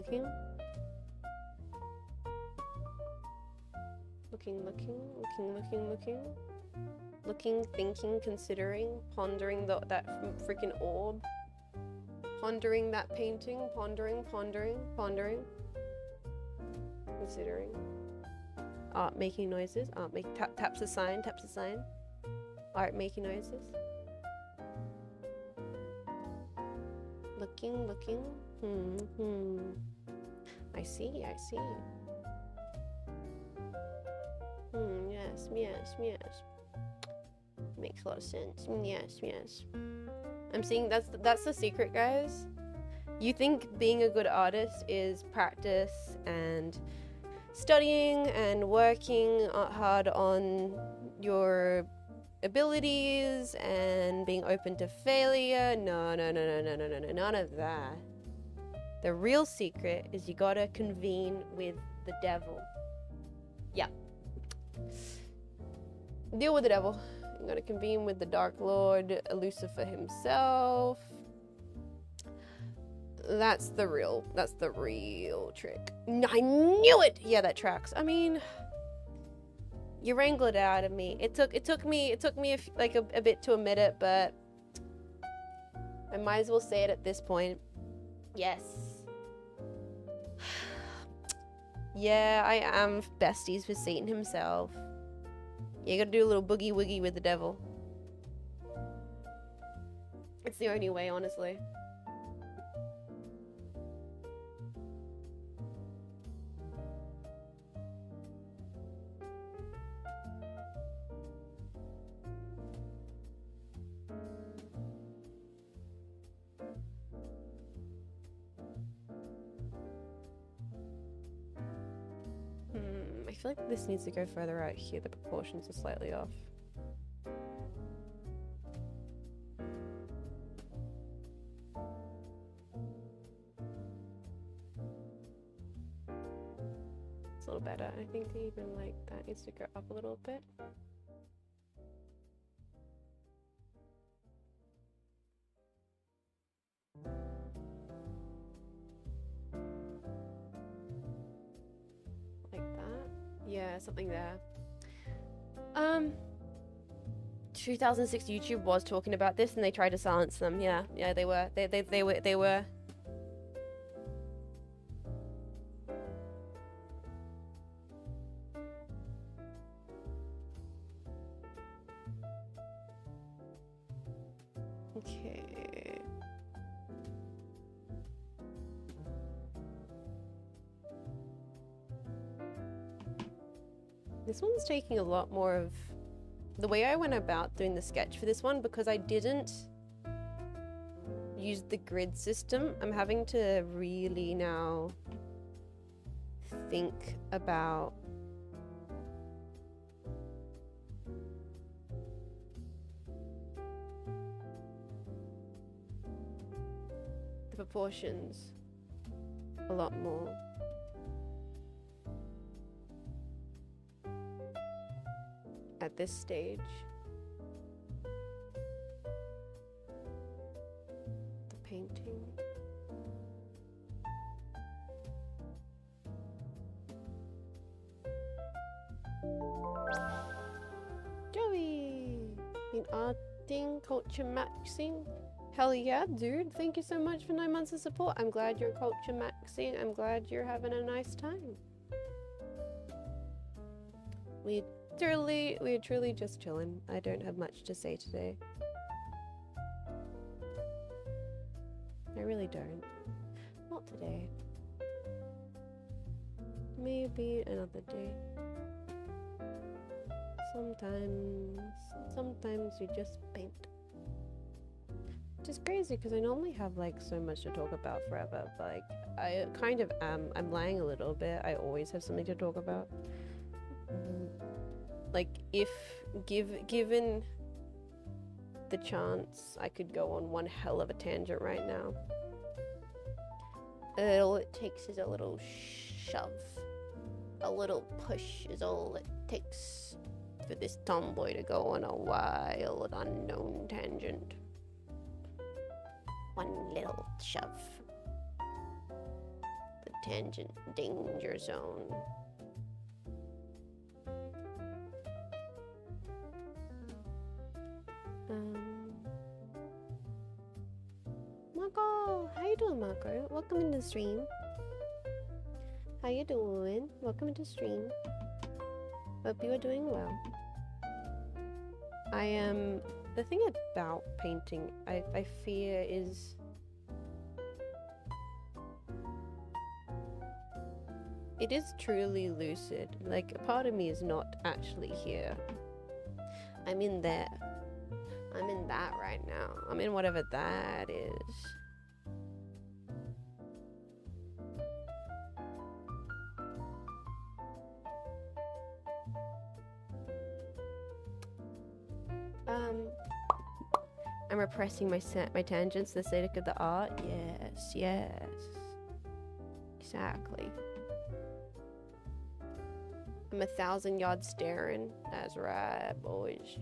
Looking, thinking, considering, pondering that freaking orb. Pondering that painting, pondering. Considering. Art making noises. Taps a sign. Art making noises. Looking. I see. Yes. Makes a lot of sense. Yes. I'm seeing that's the secret, guys. You think being a good artist is practice and studying and working hard on your abilities and being open to failure. No, none of that. The real secret is you gotta convene with the devil. Yeah. Deal with the devil. I'm gonna convene with the Dark Lord, Lucifer himself. That's the real trick. I knew it! Yeah, that tracks. I mean, you wrangled it out of me. It took me a bit to admit it, but I might as well say it at this point. Yes. Yeah, I am besties with Satan himself. You gotta do a little boogie woogie with the devil. It's the only way, honestly. I feel like this needs to go further out here. The proportions are slightly off. It's a little better. I think even like that needs to go up a little bit. Yeah, something there. 2006 YouTube was talking about this and they tried to silence them. Yeah, they were. They were. Okay. This one's taking a lot more of the way I went about doing the sketch for this one, because I didn't use the grid system. I'm having to really now think about the proportions a lot more. At this stage. The painting. Joey! Been arting, culture maxing. Hell yeah, dude. Thank you so much for 9 months of support. I'm glad you're culture maxing. I'm glad you're having a nice time. We're truly just chilling. I don't have much to say today. I really don't. Not today. Maybe another day. Sometimes we just paint. Which is crazy because I normally have like so much to talk about forever, but like I kind of am. I'm lying a little bit. I always have something to talk about. Like, if given the chance, I could go on one hell of a tangent right now. All it takes is a little shove. A little push is all it takes for this tomboy to go on a wild, unknown tangent. One little shove. tangent danger zone. Marco, how you doing, Marco? Welcome into the stream. How you doing? Welcome into the stream. Hope you are doing well. The thing about painting, I fear is it is truly lucid. Like, a part of me is not actually here. I'm in there. I'm in that right now. I'm in whatever that is. I'm repressing my tangents for the sake of the art. Yes, yes. Exactly. I'm 1,000 yards staring. That's right, boys.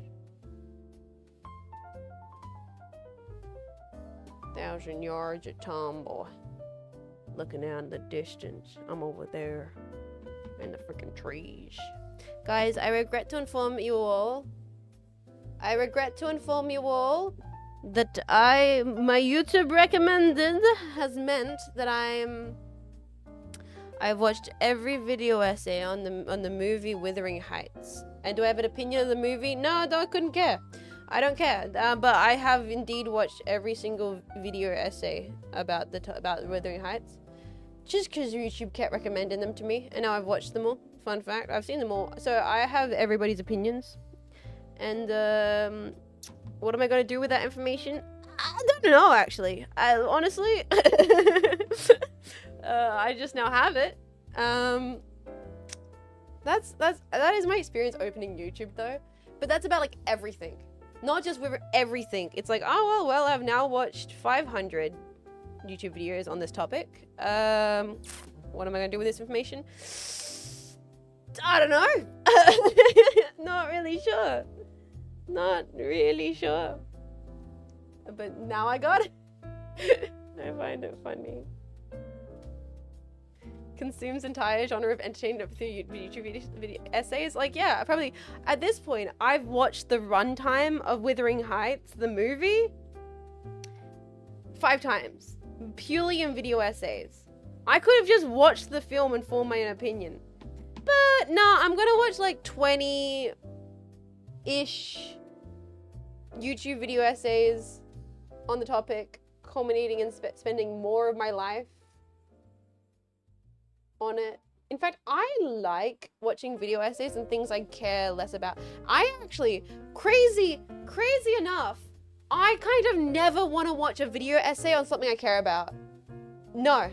1,000 yards at Tomboy. Looking out in the distance. I'm over there in the freaking trees. Guys, I regret to inform you all that my YouTube recommended has meant that I've watched every video essay on the movie Wuthering Heights. And do I have an opinion of the movie? No, I couldn't care. I don't care. But I have indeed watched every single video essay about Wuthering Heights, just because YouTube kept recommending them to me, and now I've watched them all. Fun fact, I've seen them all. So I have everybody's opinions. And what am I going to do with that information? I don't know, actually. Honestly, I just now have it. That is my experience opening YouTube, though. But that's about like everything, not just with everything. It's like, oh well, I've now watched 500 YouTube videos on this topic. What am I going to do with this information? I don't know. Not really sure. Not really sure. But now I got it. I find it funny. Consumes entire genre of entertainment through YouTube video essays. Like, yeah, probably at this point, I've watched the runtime of Wuthering Heights, the movie, 5 times. Purely in video essays. I could have just watched the film and formed my own opinion. But no, I'm gonna watch like 20-ish YouTube video essays on the topic, culminating in spending more of my life on it. In fact, I like watching video essays and things I care less about. I actually, crazy enough, I kind of never want to watch a video essay on something I care about. No.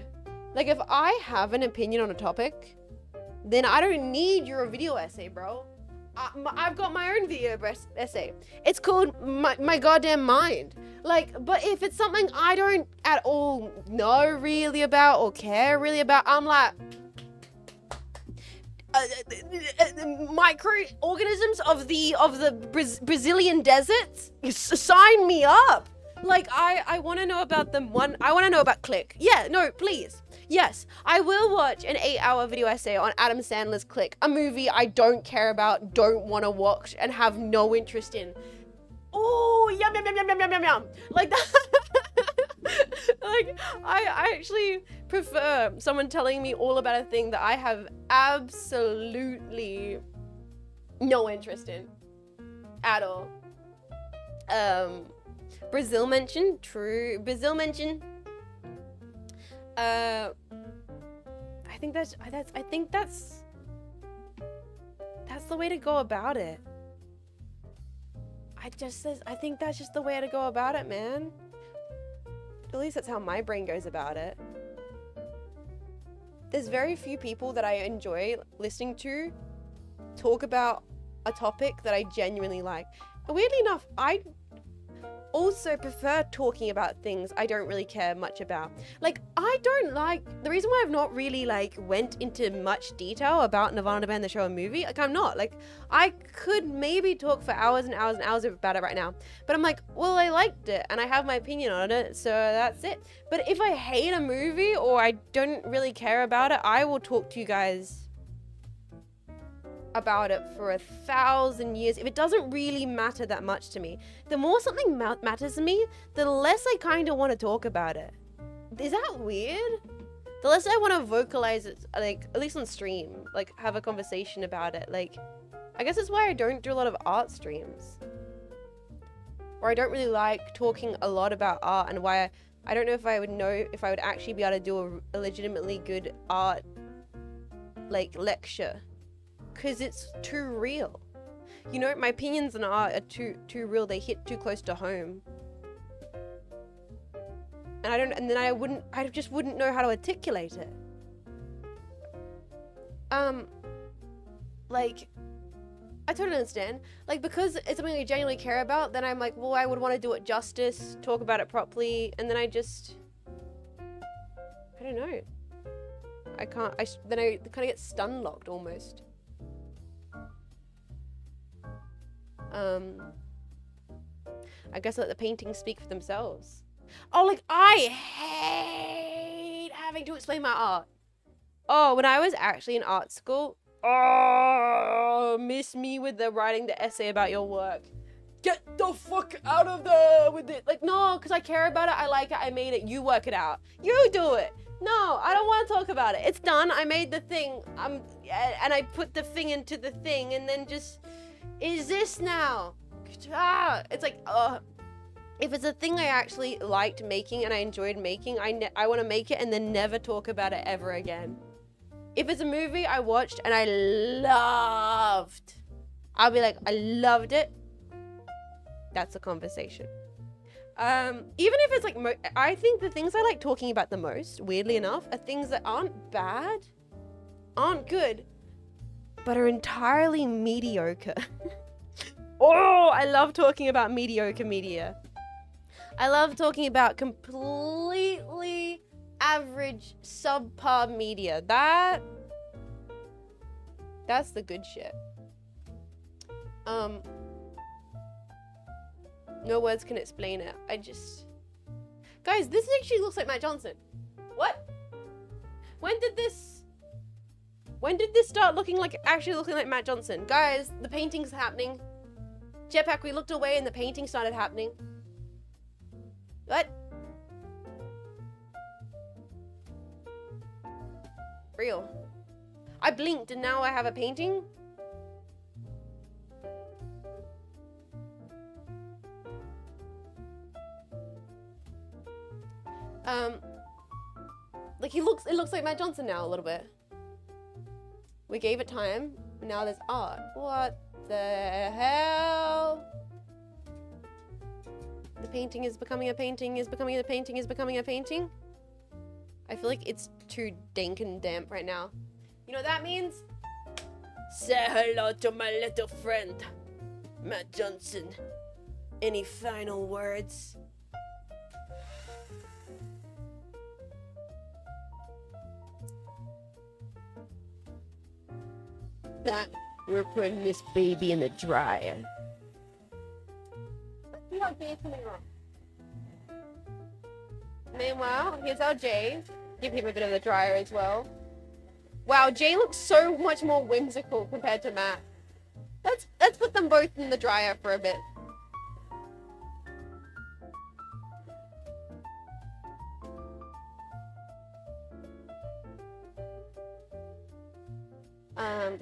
Like, if I have an opinion on a topic, then I don't need your video essay, bro. I've got my own video essay. It's called my goddamn mind. Like, but if it's something I don't at all know really about or care really about, I'm like, microorganisms of the Brazilian deserts, sign me up. Like, I want to know about them. I want to know about Click. Yeah, no, please. Yes, I will watch an 8-hour video essay on Adam Sandler's Click, a movie I don't care about, don't want to watch, and have no interest in. Oh, yum, yum, yum, yum, yum, yum, yum. Like that. Like, I actually prefer someone telling me all about a thing that I have absolutely no interest in at all. Brazil mention, true. Brazil mention. I think that's the way to go about it. I think that's just the way to go about it, man. At least that's how my brain goes about it. There's very few people that I enjoy listening to talk about a topic that I genuinely like. And weirdly enough, also prefer talking about things I don't really care much about. Like, I don't like, the reason why I've not really like went into much detail about Nirvana Band, the show and movie, like I'm not, like I could maybe talk for hours and hours and hours about it right now, but I'm like, well, I liked it and I have my opinion on it, so that's it. But if I hate a movie or I don't really care about it, I will talk to you guys about it for 1,000 years if it doesn't really matter that much to me. The more something matters to me, the less I kind of want to talk about it. Is that weird? The less I want to vocalize it, like at least on stream, like have a conversation about it. Like, I guess that's why I don't do a lot of art streams, or I don't really like talking a lot about art, and why I don't know if I would actually be able to do a legitimately good art like lecture. Because it's too real. You know, my opinions on art are too real. They hit too close to home. And I just wouldn't know how to articulate it. Like, I totally understand. Like, because it's something I genuinely care about, then I'm like, well, I would want to do it justice, talk about it properly, and then I don't know. Then I kind of get stun locked almost. I guess let the paintings speak for themselves. Oh, like, I hate having to explain my art. Oh, when I was actually in art school, oh, miss me with the writing the essay about your work. Get the fuck out of there with it. Like, no, because I care about it, I like it, I made it, you work it out. You do it. No, I don't want to talk about it. It's done, I made the thing, and I put the thing into the thing, and then just... is this now? It's like, if it's a thing I actually liked making and I enjoyed making, I want to make it and then never talk about it ever again. If it's a movie I watched and I loved, I'll be like, I loved it. That's a conversation. Even if it's like, I think the things I like talking about the most, weirdly enough, are things that aren't bad, aren't good, but are entirely mediocre. Oh, I love talking about mediocre media. I love talking about completely average, subpar media. That's the good shit. No words can explain it. Guys, this actually looks like Matt Johnson. What? When did this start actually looking like Matt Johnson? Guys, the painting's happening. Jetpack, we looked away and the painting started happening. What? Real. I blinked and now I have a painting? Like it looks like Matt Johnson now a little bit. We gave it time, and now there's art. What the hell? The painting is becoming a painting, is becoming a painting, is becoming a painting. I feel like it's too dank and damp right now. You know what that means? Say hello to my little friend, Matt Johnson. Any final words? That we're putting this baby in the dryer. Let's see how Jay's coming along. Meanwhile, here's our Jay. Give him a bit of the dryer as well. Wow, Jay looks so much more whimsical compared to Matt. Let's put them both in the dryer for a bit.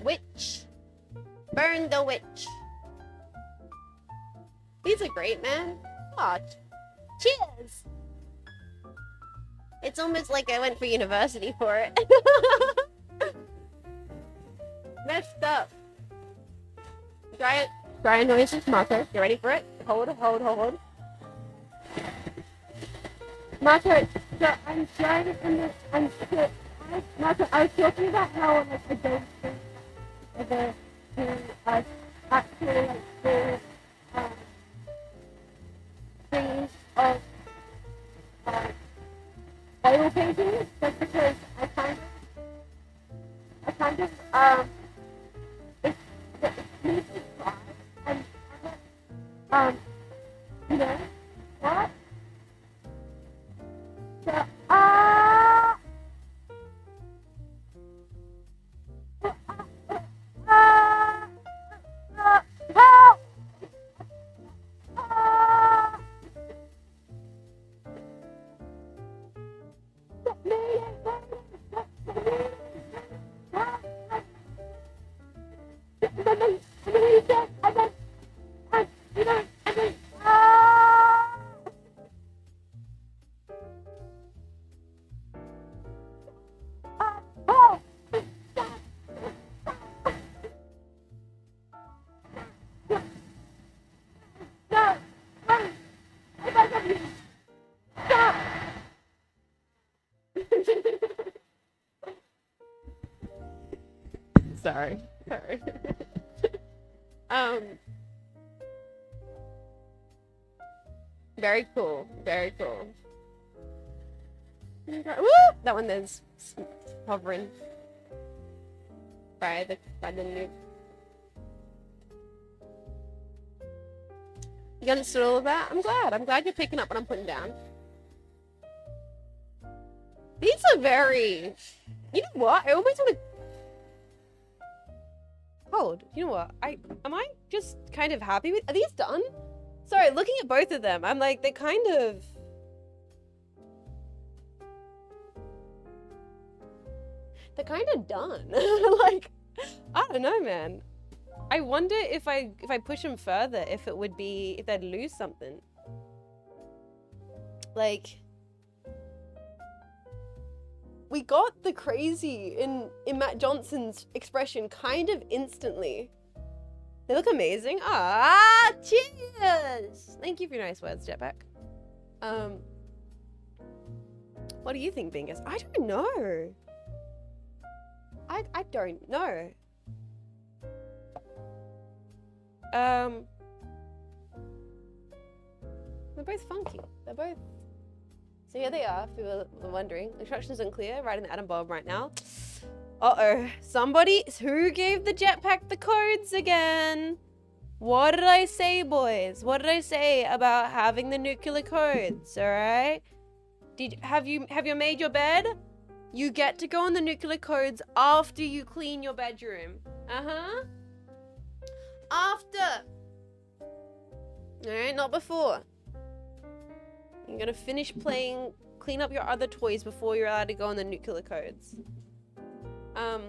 Witch. Burn the witch. These are great, man. Aw, cheers! It's almost like I went for university for it. Messed up. Dry noises, marker. You ready for it? Hold. Marker, so I'm trying to Marco, I was talking about how like I don't think the actually like the thing You know what? So, help! Sorry. Very cool. Very cool. Woo! That one there's hovering by the nuke. You understood all of that? I'm glad you're picking up what I'm putting down. These are very... You know what? I always want to... Hold. You know what? Am I just kind of happy with... Are these done? Sorry, looking at both of them, I'm like, they're kind of... They're kind of done. Like, I don't know, man. I wonder if I push them further, if they'd lose something. Like, we got the crazy in Matt Johnson's expression kind of instantly. They look amazing. Ah, cheers! Thank you for your nice words, Jetpack. What do you think, Bingus? I don't know. I don't know. They're both funky. They're both... So here they are, if you were wondering. Instructions unclear. Writing the atom bomb right now. Uh-oh. Somebody... Who gave the jetpack the codes again? What did I say, boys? What did I say about having the nuclear codes, alright? Have you made your bed? You get to go on the nuclear codes after you clean your bedroom. Uh-huh. After. Alright, not before. You're gonna finish playing, clean up your other toys before you're allowed to go on the nuclear codes. So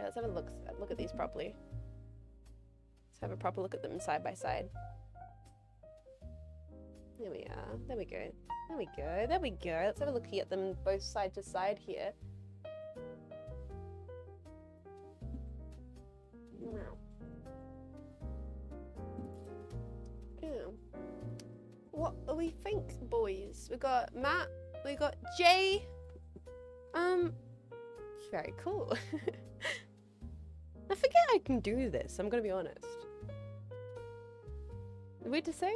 let's have a look at these properly. Let's have a proper look at them side by side. There we are. There we go. There we go. There we go. Let's have a look at them both side to side here. Wow. Yeah. What do we think, boys? We got Matt. We got Jay. Very cool. I forget I can do this. I'm gonna be honest. Weird to say?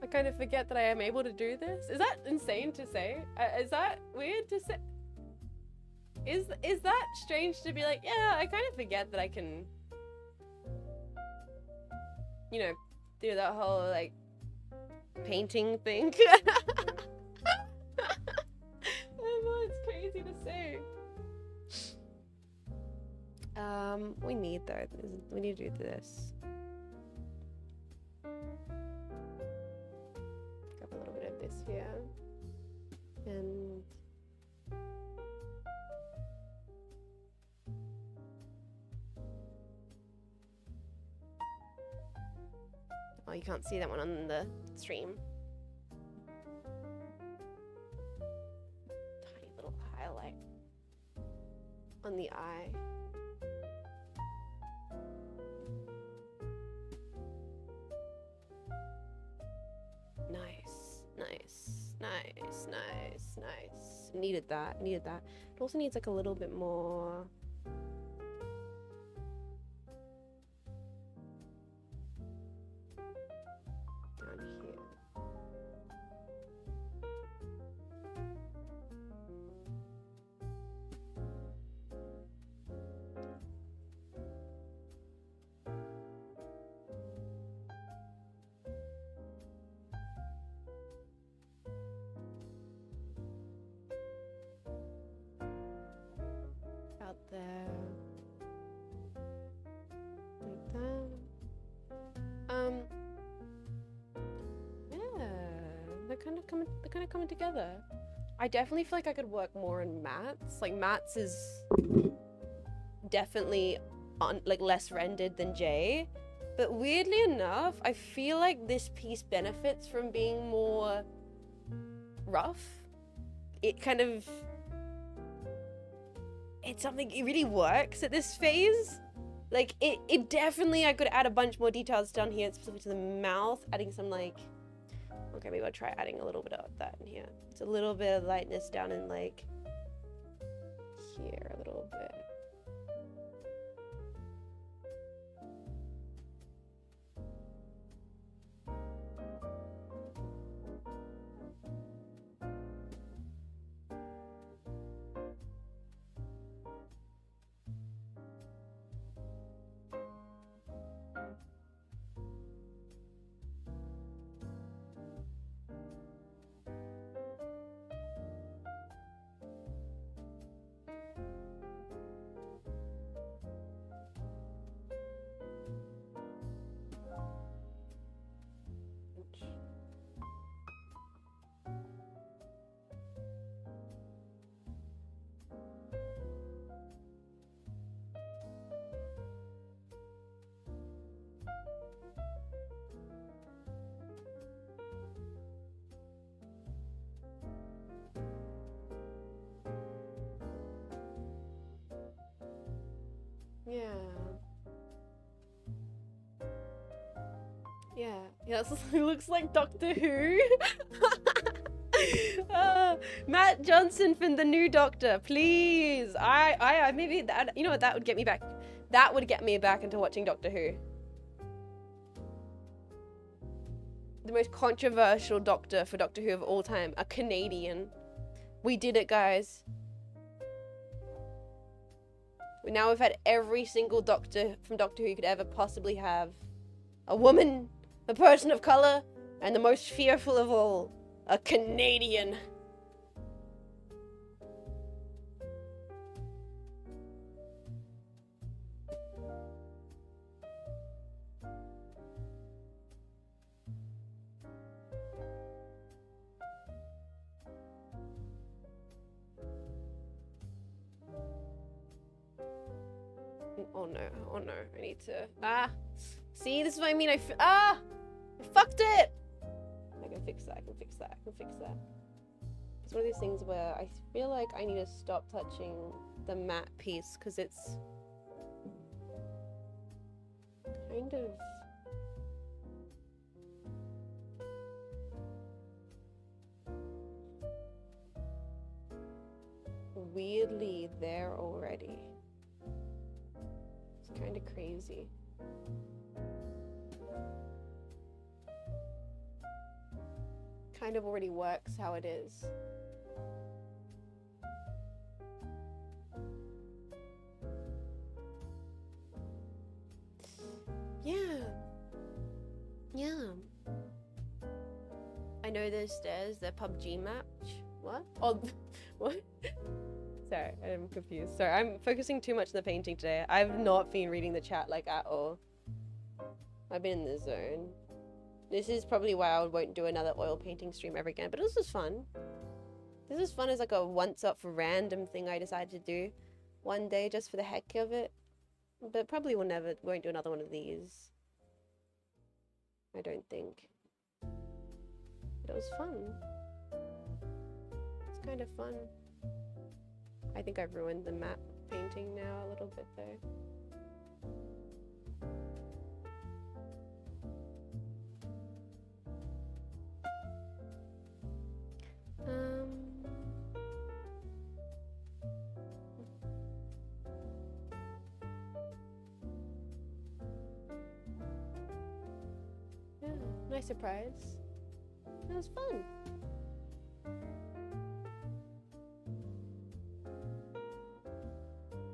I kind of forget that I am able to do this. Is that insane to say? Is that weird to say? Is that strange to be like, yeah, I kind of forget that I can, you know, do that whole, like, painting thing. Oh, it's crazy to say. We need to do this. Grab a little bit of this here. And oh, you can't see that one on the stream. Tiny little highlight on the eye. Nice. Needed that. It also needs like a little bit more. Down here. there. Like that. Yeah, they're kind of coming together. I definitely feel like I could work more on mats. Like mats is definitely like less rendered than J, but weirdly enough, I feel like this piece benefits from being more rough. It kind of, it's something, it really works at this phase. Like it definitely, I could add a bunch more details down here, specifically to the mouth, adding some like, okay, maybe I'll try adding a little bit of that in here. It's a little bit of lightness down in like here a little bit. Yeah, it looks like Doctor Who. Matt Johnson from the new Doctor, please. I maybe that, you know what, that would get me back. That would get me back into watching Doctor Who. The most controversial Doctor for Doctor Who of all time, a Canadian. We did it, guys. Now we've had every single Doctor from Doctor Who you could ever possibly have. A woman, a person of color, and the most fearful of all, a Canadian. Oh no, I need to, see, this is what I mean, I fucked it! I can fix that, I can fix that. It's one of these things where I feel like I need to stop touching the matte piece, because it's kind of weirdly there already. It's kind of crazy. Kind of already works how it is. Yeah. I know those stairs, they're PUBG match. What? Oh, what? Sorry, I'm confused. Sorry, I'm focusing too much on the painting today. I've not been reading the chat like at all. I've been in the zone. This is probably why I won't do another oil painting stream ever again, but this is fun. This is fun as like a once-off random thing I decided to do one day just for the heck of it. But probably won't do another one of these. I don't think. But it was fun. It's kind of fun. I think I've ruined the matte painting now a little bit though. Yeah, nice surprise. That was fun.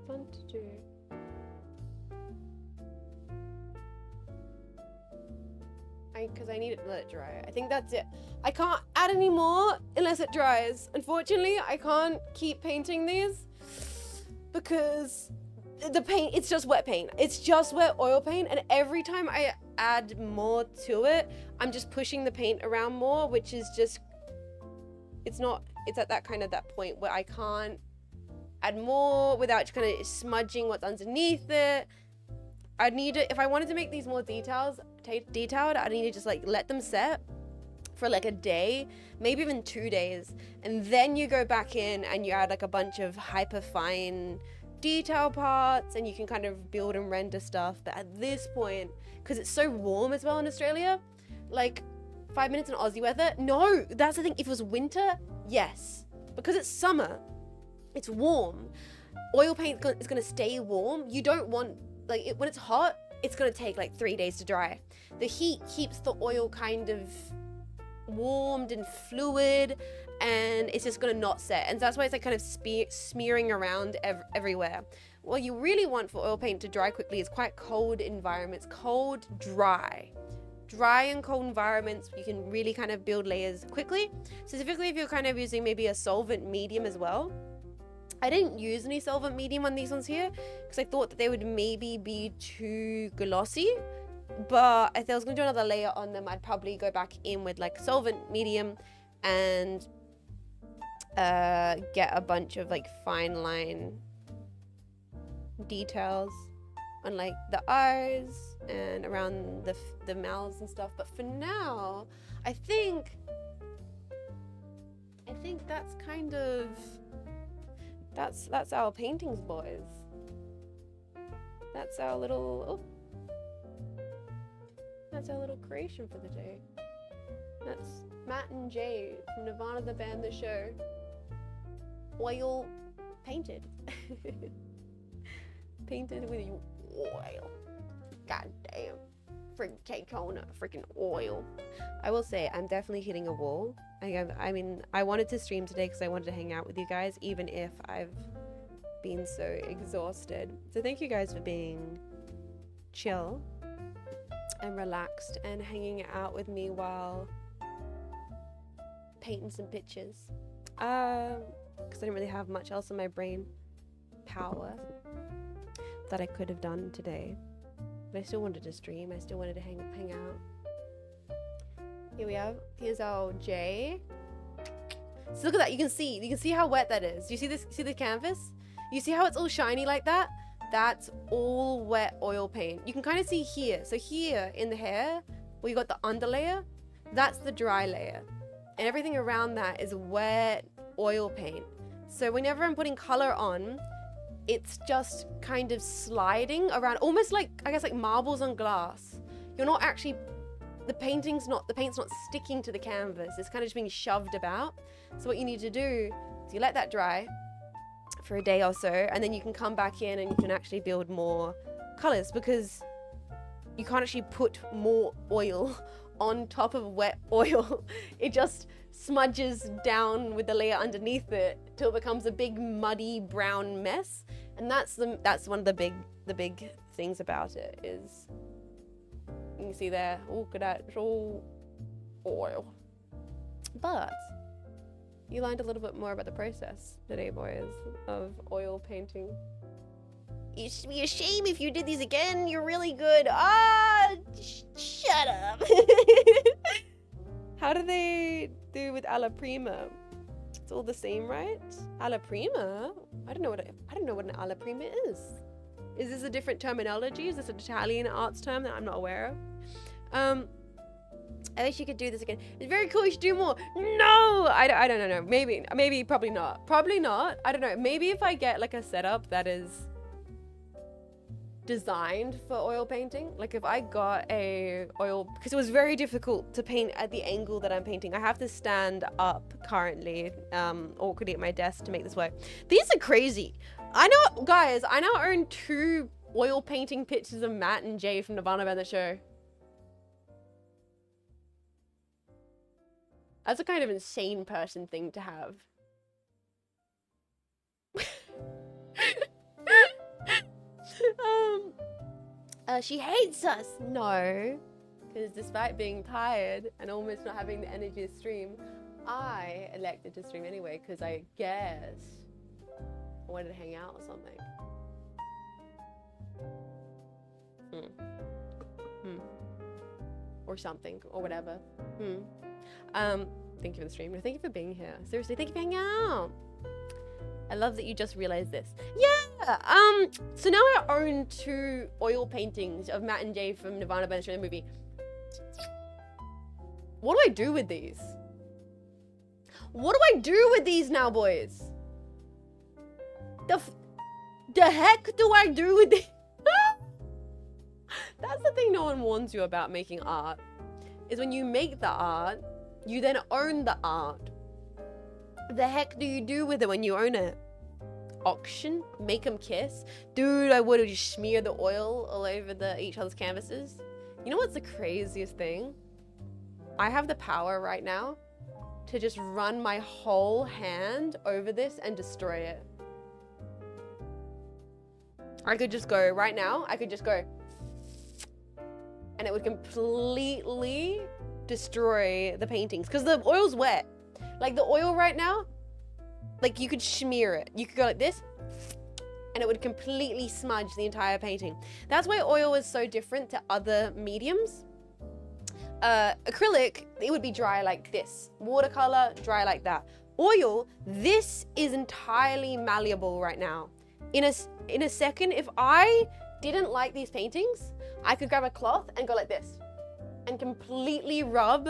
Fun to do. Because I need to let it dry. I think that's it. I can't add any more unless it dries. Unfortunately, I can't keep painting these because the paint, it's just wet paint. It's just wet oil paint, and every time I add more to it, I'm just pushing the paint around more, which is just, it's at that point where I can't add more without kind of smudging what's underneath it. I need it, if I wanted to make these more detailed, I need to just like let them set for like a day, maybe even 2 days, and then you go back in and you add like a bunch of hyper fine detail parts, and you can kind of build and render stuff. But at this point, because it's so warm as well in Australia, like 5 minutes in Aussie weather, no, that's the thing. If it was winter, yes, because it's summer, it's warm, oil paint is going to stay warm. You don't want, like, when it's hot, it's going to take like 3 days to dry. The heat keeps the oil kind of warmed and fluid, and it's just going to not set, and that's why it's like kind of smearing around everywhere. What you really want for oil paint to dry quickly is quite cold environments. Cold, dry and cold environments, you can really kind of build layers quickly. Specifically if you're kind of using maybe a solvent medium as well. I didn't use any solvent medium on these ones here because I thought that they would maybe be too glossy, but if I was going to do another layer on them, I'd probably go back in with like solvent medium and get a bunch of like fine line details on like the eyes and around the mouths and stuff. But for now, I think that's kind of, that's our paintings, boys. That's our little, that's our little creation for the day. That's Matt and Jay from Nirvana, the band, the show. Oil painted. Painted with oil. God damn. Freaking K-Kona, freaking oil. I will say, I'm definitely hitting a wall. I mean, I wanted to stream today because I wanted to hang out with you guys, even if I've been so exhausted. So thank you guys for being chill and relaxed and hanging out with me while painting some pictures. Because I didn't really have much else in my brain power that I could have done today. But I still wanted to stream. I still wanted to hang out. Here we have, here's our J. So look at that, you can see how wet that is. You see this, see the canvas? You see how it's all shiny like that? That's all wet oil paint. You can kind of see here. So here in the hair, where you got the underlayer, that's the dry layer. And everything around that is wet oil paint. So whenever I'm putting color on, it's just kind of sliding around, almost like, I guess, like marbles on glass. You're not actually, the paint's not sticking to the canvas. It's kind of just being shoved about. So what you need to do is you let that dry for a day or so, and then you can come back in and you can actually build more colors, because you can't actually put more oil on top of wet oil. It just smudges down with the layer underneath it till it becomes a big muddy brown mess. And that's one of the big things about it, is you can see there, look at that, it's all oil. But you learned a little bit more about the process today, boys, of oil painting. It should be a shame if you did these again. You're really good. Shut up. How do they do with alla prima? It's all the same, right? Alla prima? I don't know what an alla prima is. Is this a different terminology? Is this an Italian arts term that I'm not aware of? I wish you could do this again. It's very cool. You should do more. No, I don't know. Maybe, probably not. Probably not. I don't know. Maybe if I get like a setup that is designed for oil painting, like if I got a oil, because it was very difficult to paint at the angle that I'm painting. I have to stand up currently, awkwardly at my desk to make this work. These are crazy. I know, guys, I now own 2 oil painting pictures of Matt and Jay from Nirvana Band the Show. That's a kind of insane person thing to have. She hates us. No, because despite being tired and almost not having the energy to stream, I elected to stream anyway, because I guess I wanted to hang out or something. Or something, or whatever. Thank you for the stream. Thank you for being here. Seriously, thank you for hanging out. I love that you just realized this. Yeah. So now I own 2 oil paintings of Matt and Jay from Nirvana by the movie. What do I do with these? What do I do with these now, boys? The heck do I do with these? That's the thing no one warns you about making art. Is when you make the art, you then own the art. The heck do you do with it when you own it? Auction? Make them kiss? Dude, I would have just smeared the oil all over each other's canvases. You know what's the craziest thing? I have the power right now to just run my whole hand over this and destroy it. I could just go right now, I could just go, and it would completely destroy the paintings because the oil's wet. Like the oil right now, like you could smear it. You could go like this and it would completely smudge the entire painting. That's why oil is so different to other mediums. Acrylic, it would be dry like this. Watercolor, dry like that. Oil, this is entirely malleable right now. In a second, if I didn't like these paintings, I could grab a cloth and go like this and completely rub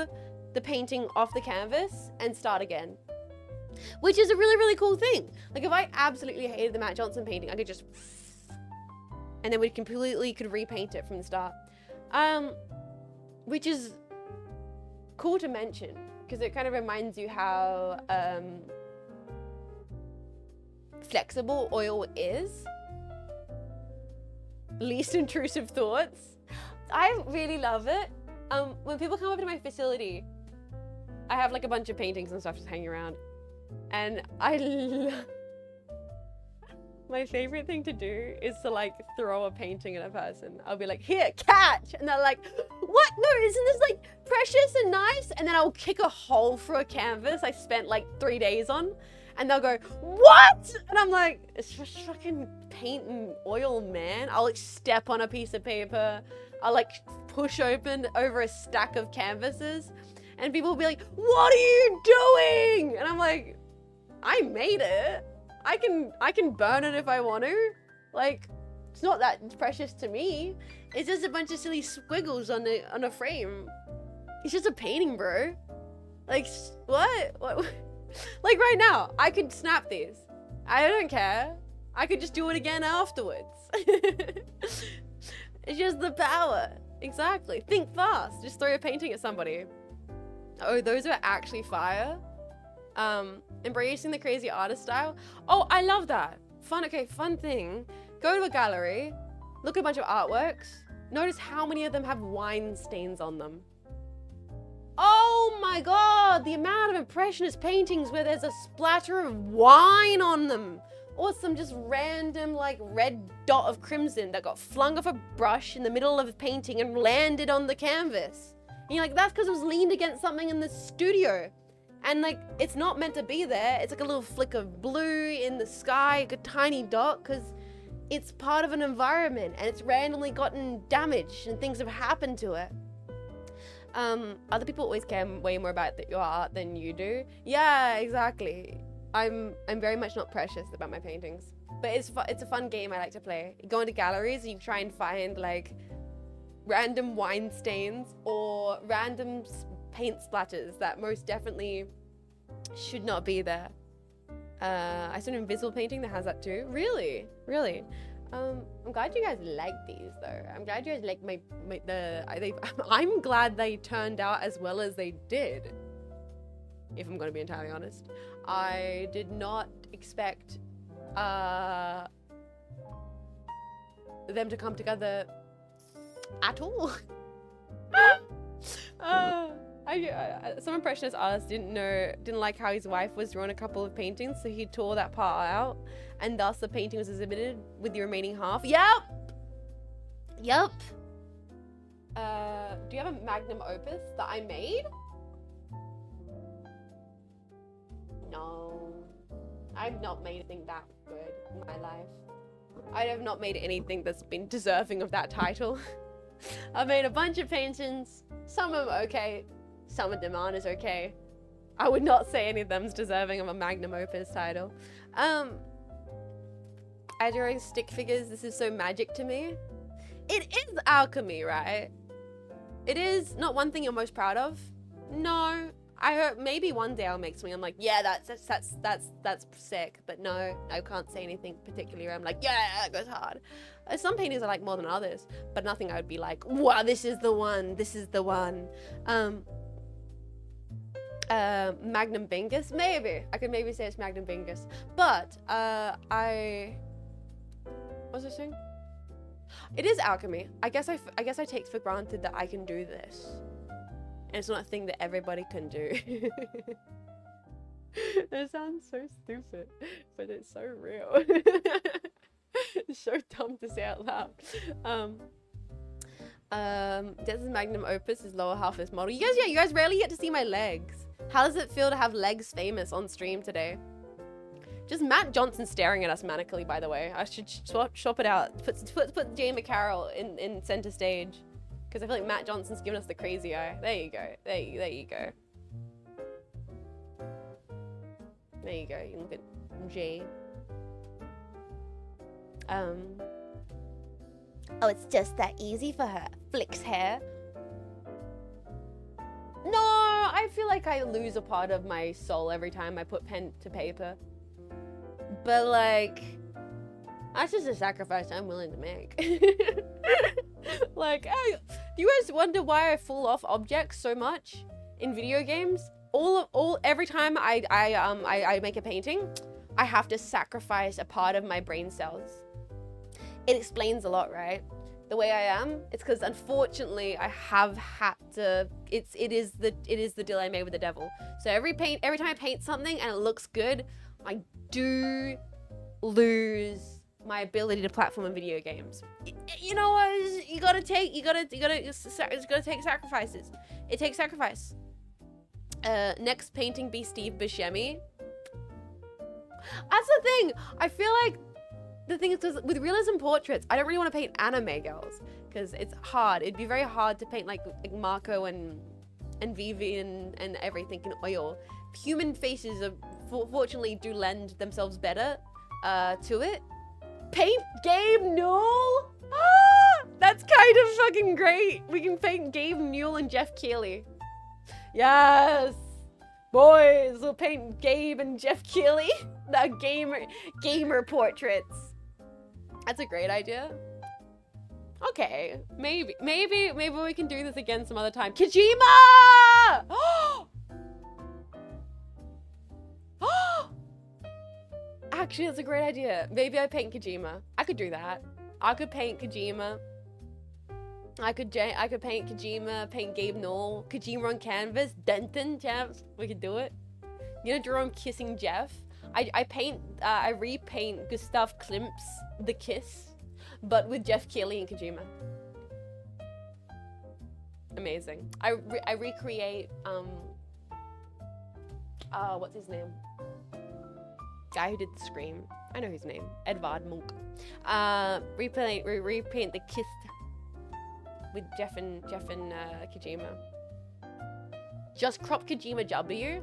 the painting off the canvas and start again. Which is a really, really cool thing. Like if I absolutely hated the Matt Johnson painting, I could just, and then we completely could repaint it from the start. Which is cool to mention because it kind of reminds you how flexible oil is. Least intrusive thoughts. I really love it. When people come over to my facility, I have like a bunch of paintings and stuff just hanging around. And my favorite thing to do is to like throw a painting at a person. I'll be like, here, catch! And they're like, what? No, isn't this like precious and nice? And then I'll kick a hole through a canvas I spent like 3 days on. And they'll go, what? And I'm like, it's just fucking paint and oil, man. I'll like step on a piece of paper. I'll like push open over a stack of canvases. And people will be like, what are you doing? And I'm like, I made it. I can burn it if I want to. Like, it's not that precious to me. It's just a bunch of silly squiggles on a frame. It's just a painting, bro. Like, what? Like right now, I could snap these. I don't care. I could just do it again afterwards. It's just the power. Exactly. Think fast. Just throw a painting at somebody. Oh, those are actually fire. Embracing the crazy artist style. Oh, I love that. Fun, okay, fun thing. Go to a gallery, look at a bunch of artworks. Notice how many of them have wine stains on them. Oh my God, the amount of impressionist paintings where there's a splatter of wine on them. Or some just random like red dot of crimson that got flung off a brush in the middle of a painting and landed on the canvas. And you're like, that's because it was leaned against something in the studio. And like, it's not meant to be there. It's like a little flick of blue in the sky, like a tiny dot, because it's part of an environment and it's randomly gotten damaged and things have happened to it. Other people always care way more about your art than you do. Yeah, exactly. I'm very much not precious about my paintings, but it's a fun game I like to play. You go into galleries and you try and find like random wine stains or random paint splatters that most definitely should not be there. I saw an invisible painting that has that too. Really? I'm glad you guys like these though. I'm glad you guys like I'm glad they turned out as well as they did. If I'm gonna be entirely honest. I did not expect them to come together at all. Some impressionist artist didn't like how his wife was drawing a couple of paintings, so he tore that part out, and thus the painting was exhibited with the remaining half. Yep. Do you have a magnum opus that I made? No. I've not made anything that good in my life. I have not made anything that's been deserving of that title. I've made a bunch of paintings. Some of them are okay. Some of them aren't as okay. I would not say any of them's deserving of a magnum opus title. I draw stick figures. This is so magic to me. It is alchemy, right? It is not one thing you're most proud of. No, I hope maybe one day I'll make something I'm like, yeah, that's sick. But no, I can't say anything particularly where I'm like, yeah, that goes hard. Some paintings I like more than others, but nothing I would be like, wow, this is the one. This is the one. Magnum Bingus, maybe. I could maybe say it's Magnum Bingus, but what's I saying? It is alchemy. I guess I take for granted that I can do this. And it's not a thing that everybody can do. It sounds so stupid, but it's so real. It's so dumb to say out loud. This is magnum opus, his lower half is model. You guys rarely get to see my legs. How does it feel to have legs famous on stream today? Just Matt Johnson staring at us manically, by the way. I should swap it out. Put Jane McCarroll in center stage. Because I feel like Matt Johnson's giving us the crazy eye. There you go. There you go. There you go. You can look at Jay. Oh, it's just that easy for her. Flicks hair. No, I feel like I lose a part of my soul every time I put pen to paper. But like, that's just a sacrifice I'm willing to make. Like, hey, do you guys wonder why I fall off objects so much in video games? Every time I make a painting, I have to sacrifice a part of my brain cells. It explains a lot, right? The way I am, it's because unfortunately I have had to. It is the deal I made with the devil. So every time I paint something and it looks good, I do lose my ability to platform in video games. You know what? You gotta take sacrifices. It takes sacrifice. Next painting be Steve Buscemi. That's the thing. I feel like the thing is, because with realism portraits, I don't really want to paint anime girls because it's hard. It'd be very hard to paint like Marco and Vivi and everything in oil. Human faces are, fortunately do lend themselves better to it. Paint Gabe Newell? Ah, that's kind of fucking great. We can paint Gabe Newell and Jeff Keighley. Yes. Boys, we'll paint Gabe and Jeff Keighley. The gamer portraits. That's a great idea. Okay, maybe we can do this again some other time. Kojima! Actually, that's a great idea. Maybe I paint Kojima. I could do that. I could paint Kojima. I could paint Kojima, paint Gabe Newell, Kojima on canvas, Denton, champs. We could do it. You know, Jerome kissing Jeff. I repaint Gustav Klimt's The Kiss, but with Jeff Keighley and Kojima. Amazing. I recreate what's his name? Guy who did the Scream. I know his name. Edvard Munch. Repaint The Kiss with Jeff and Kojima. Just crop Kojima W.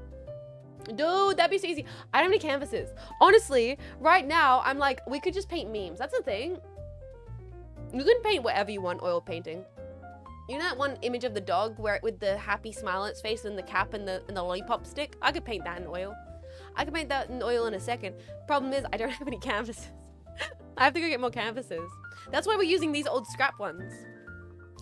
Dude, that'd be so easy. I don't have any canvases. Honestly, right now, I'm like, we could just paint memes. That's the thing. You can paint whatever you want oil painting. You know that one image of the dog where with the happy smile on its face and the cap and the lollipop stick? I could paint that in oil. I could paint that in oil in a second. Problem is, I don't have any canvases. I have to go get more canvases. That's why we're using these old scrap ones.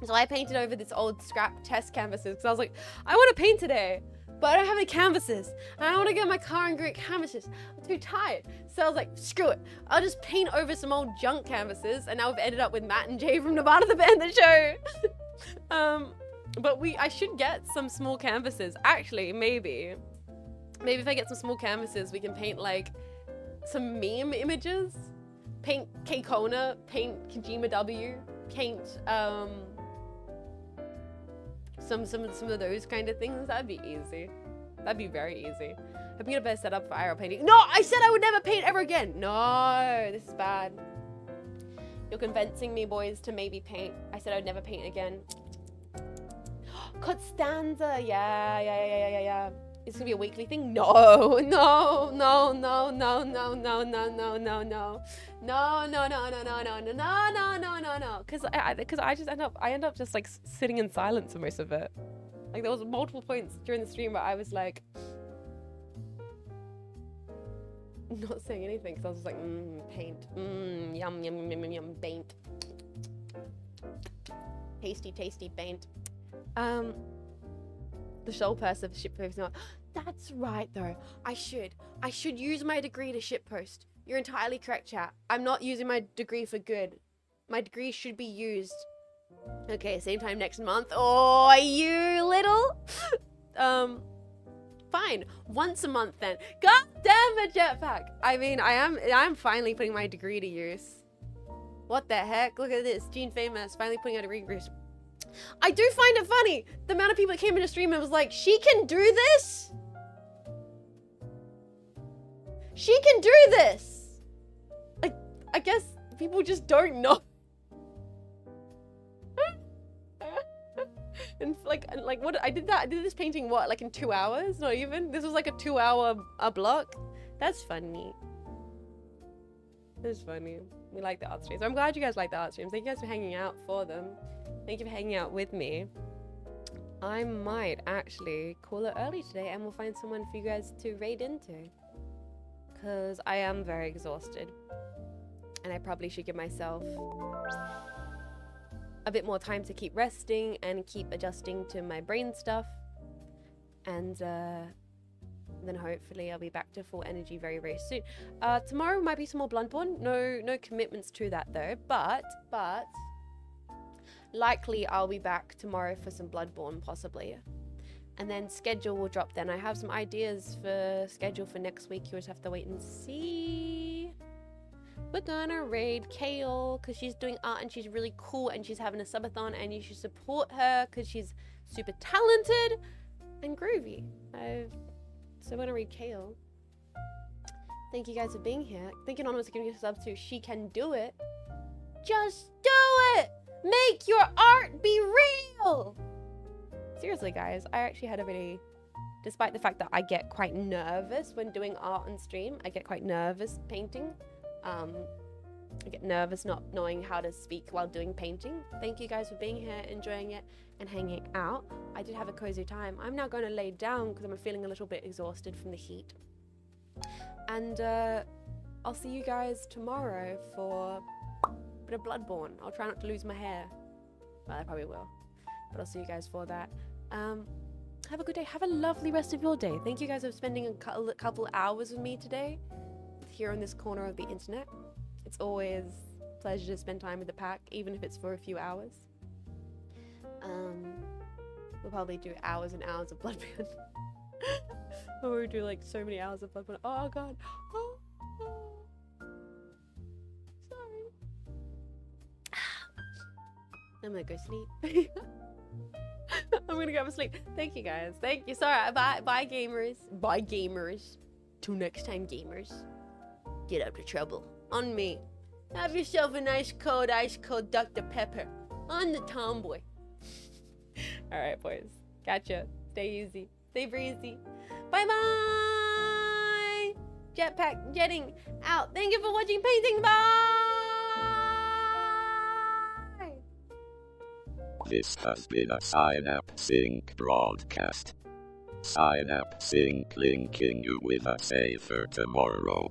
So I painted over this old scrap test canvases because I was like, I want to paint today, but I don't have any canvases. And I don't want to get in my car and get canvases. I'm too tired. So I was like, screw it. I'll just paint over some old junk canvases. And now we've ended up with Matt and Jay from Nevada the Band the Show. But I should get some small canvases. Actually, maybe if I get some small canvases, we can paint like some meme images. Paint K Kona, paint Kojima W, paint some of those kind of things. That'd be easy. That'd be very easy. Hope you get a better setup for IRL painting. No, I said I would never paint ever again. No, this is bad. You're convincing me, boys, to maybe paint. I said I would never paint again. Constanza, yeah. It's gonna be a weekly thing? No. Because I end up just like sitting in silence for most of it. Like there was multiple points during the stream where I was like not saying anything because I was just like paint, yum, paint, tasty paint. The show person of shitpost. That's right though. I should use my degree to shitpost. You're entirely correct, chat. I'm not using my degree for good. My degree should be used. Okay, same time next month. Oh, you little. Fine. Once a month then. God damn it, Jetpack. I mean, I am finally putting my degree to use. What the heck? Look at this. Jean Faymas finally putting a degree to use. I do find it funny the amount of people that came into stream and was like, she can do this? She can do this? I guess people just don't know. and like what I did this painting what, like in 2 hours? Not even. This was like a 2-hour block. That's funny. That's funny. We like the art streams. I'm glad you guys like the art streams. Thank you guys for hanging out for them. Thank you for hanging out with me. I might actually call it early today and we'll find someone for you guys to raid into. Because I am very exhausted. And I probably should give myself a bit more time to keep resting and keep adjusting to my brain stuff. And then hopefully I'll be back to full energy very, very soon. Tomorrow might be some more Bloodborne. No commitments to that though. But likely I'll be back tomorrow for some Bloodborne, possibly. And then schedule will drop then. I have some ideas for schedule for next week. You just have to wait and see. We're gonna raid Kale because she's doing art and she's really cool and she's having a subathon and you should support her because she's super talented and groovy. So we're gonna raid Kale. Thank you guys for being here. Thank you, Anonymous, for giving us a sub to She Can Do It. Just do it! Make your art be real! Seriously, guys, I actually had a really... Despite the fact that I get quite nervous when doing art on stream, I get quite nervous painting. I get nervous not knowing how to speak while doing painting. Thank you guys for being here, enjoying it, and hanging out. I did have a cozy time. I'm now going to lay down because I'm feeling a little bit exhausted from the heat. And I'll see you guys tomorrow for a bit of Bloodborne. I'll try not to lose my hair. Well, I probably will. But I'll see you guys for that. Have a good day. Have a lovely rest of your day. Thank you guys for spending a couple hours with me today here on this corner of the internet. It's always a pleasure to spend time with the pack, even if it's for a few hours. We'll probably do hours and hours of Bloodborne. Or we'll do like so many hours of Bloodborne. Oh god. Oh. Sorry. I'm gonna go sleep. I'm gonna go to sleep. Thank you guys. Thank you. Sorry. Bye gamers. Bye gamers. Till next time, gamers. Get out of trouble. On me. Have yourself a nice cold, ice cold Dr. Pepper. On the tomboy. Alright, boys. Gotcha. Stay easy. Stay breezy. Bye bye. Jetpack jetting out. Thank you for watching painting. Bye. This has been a Cynapse Inc. broadcast. Cynapse Inc. linking you with a safer tomorrow.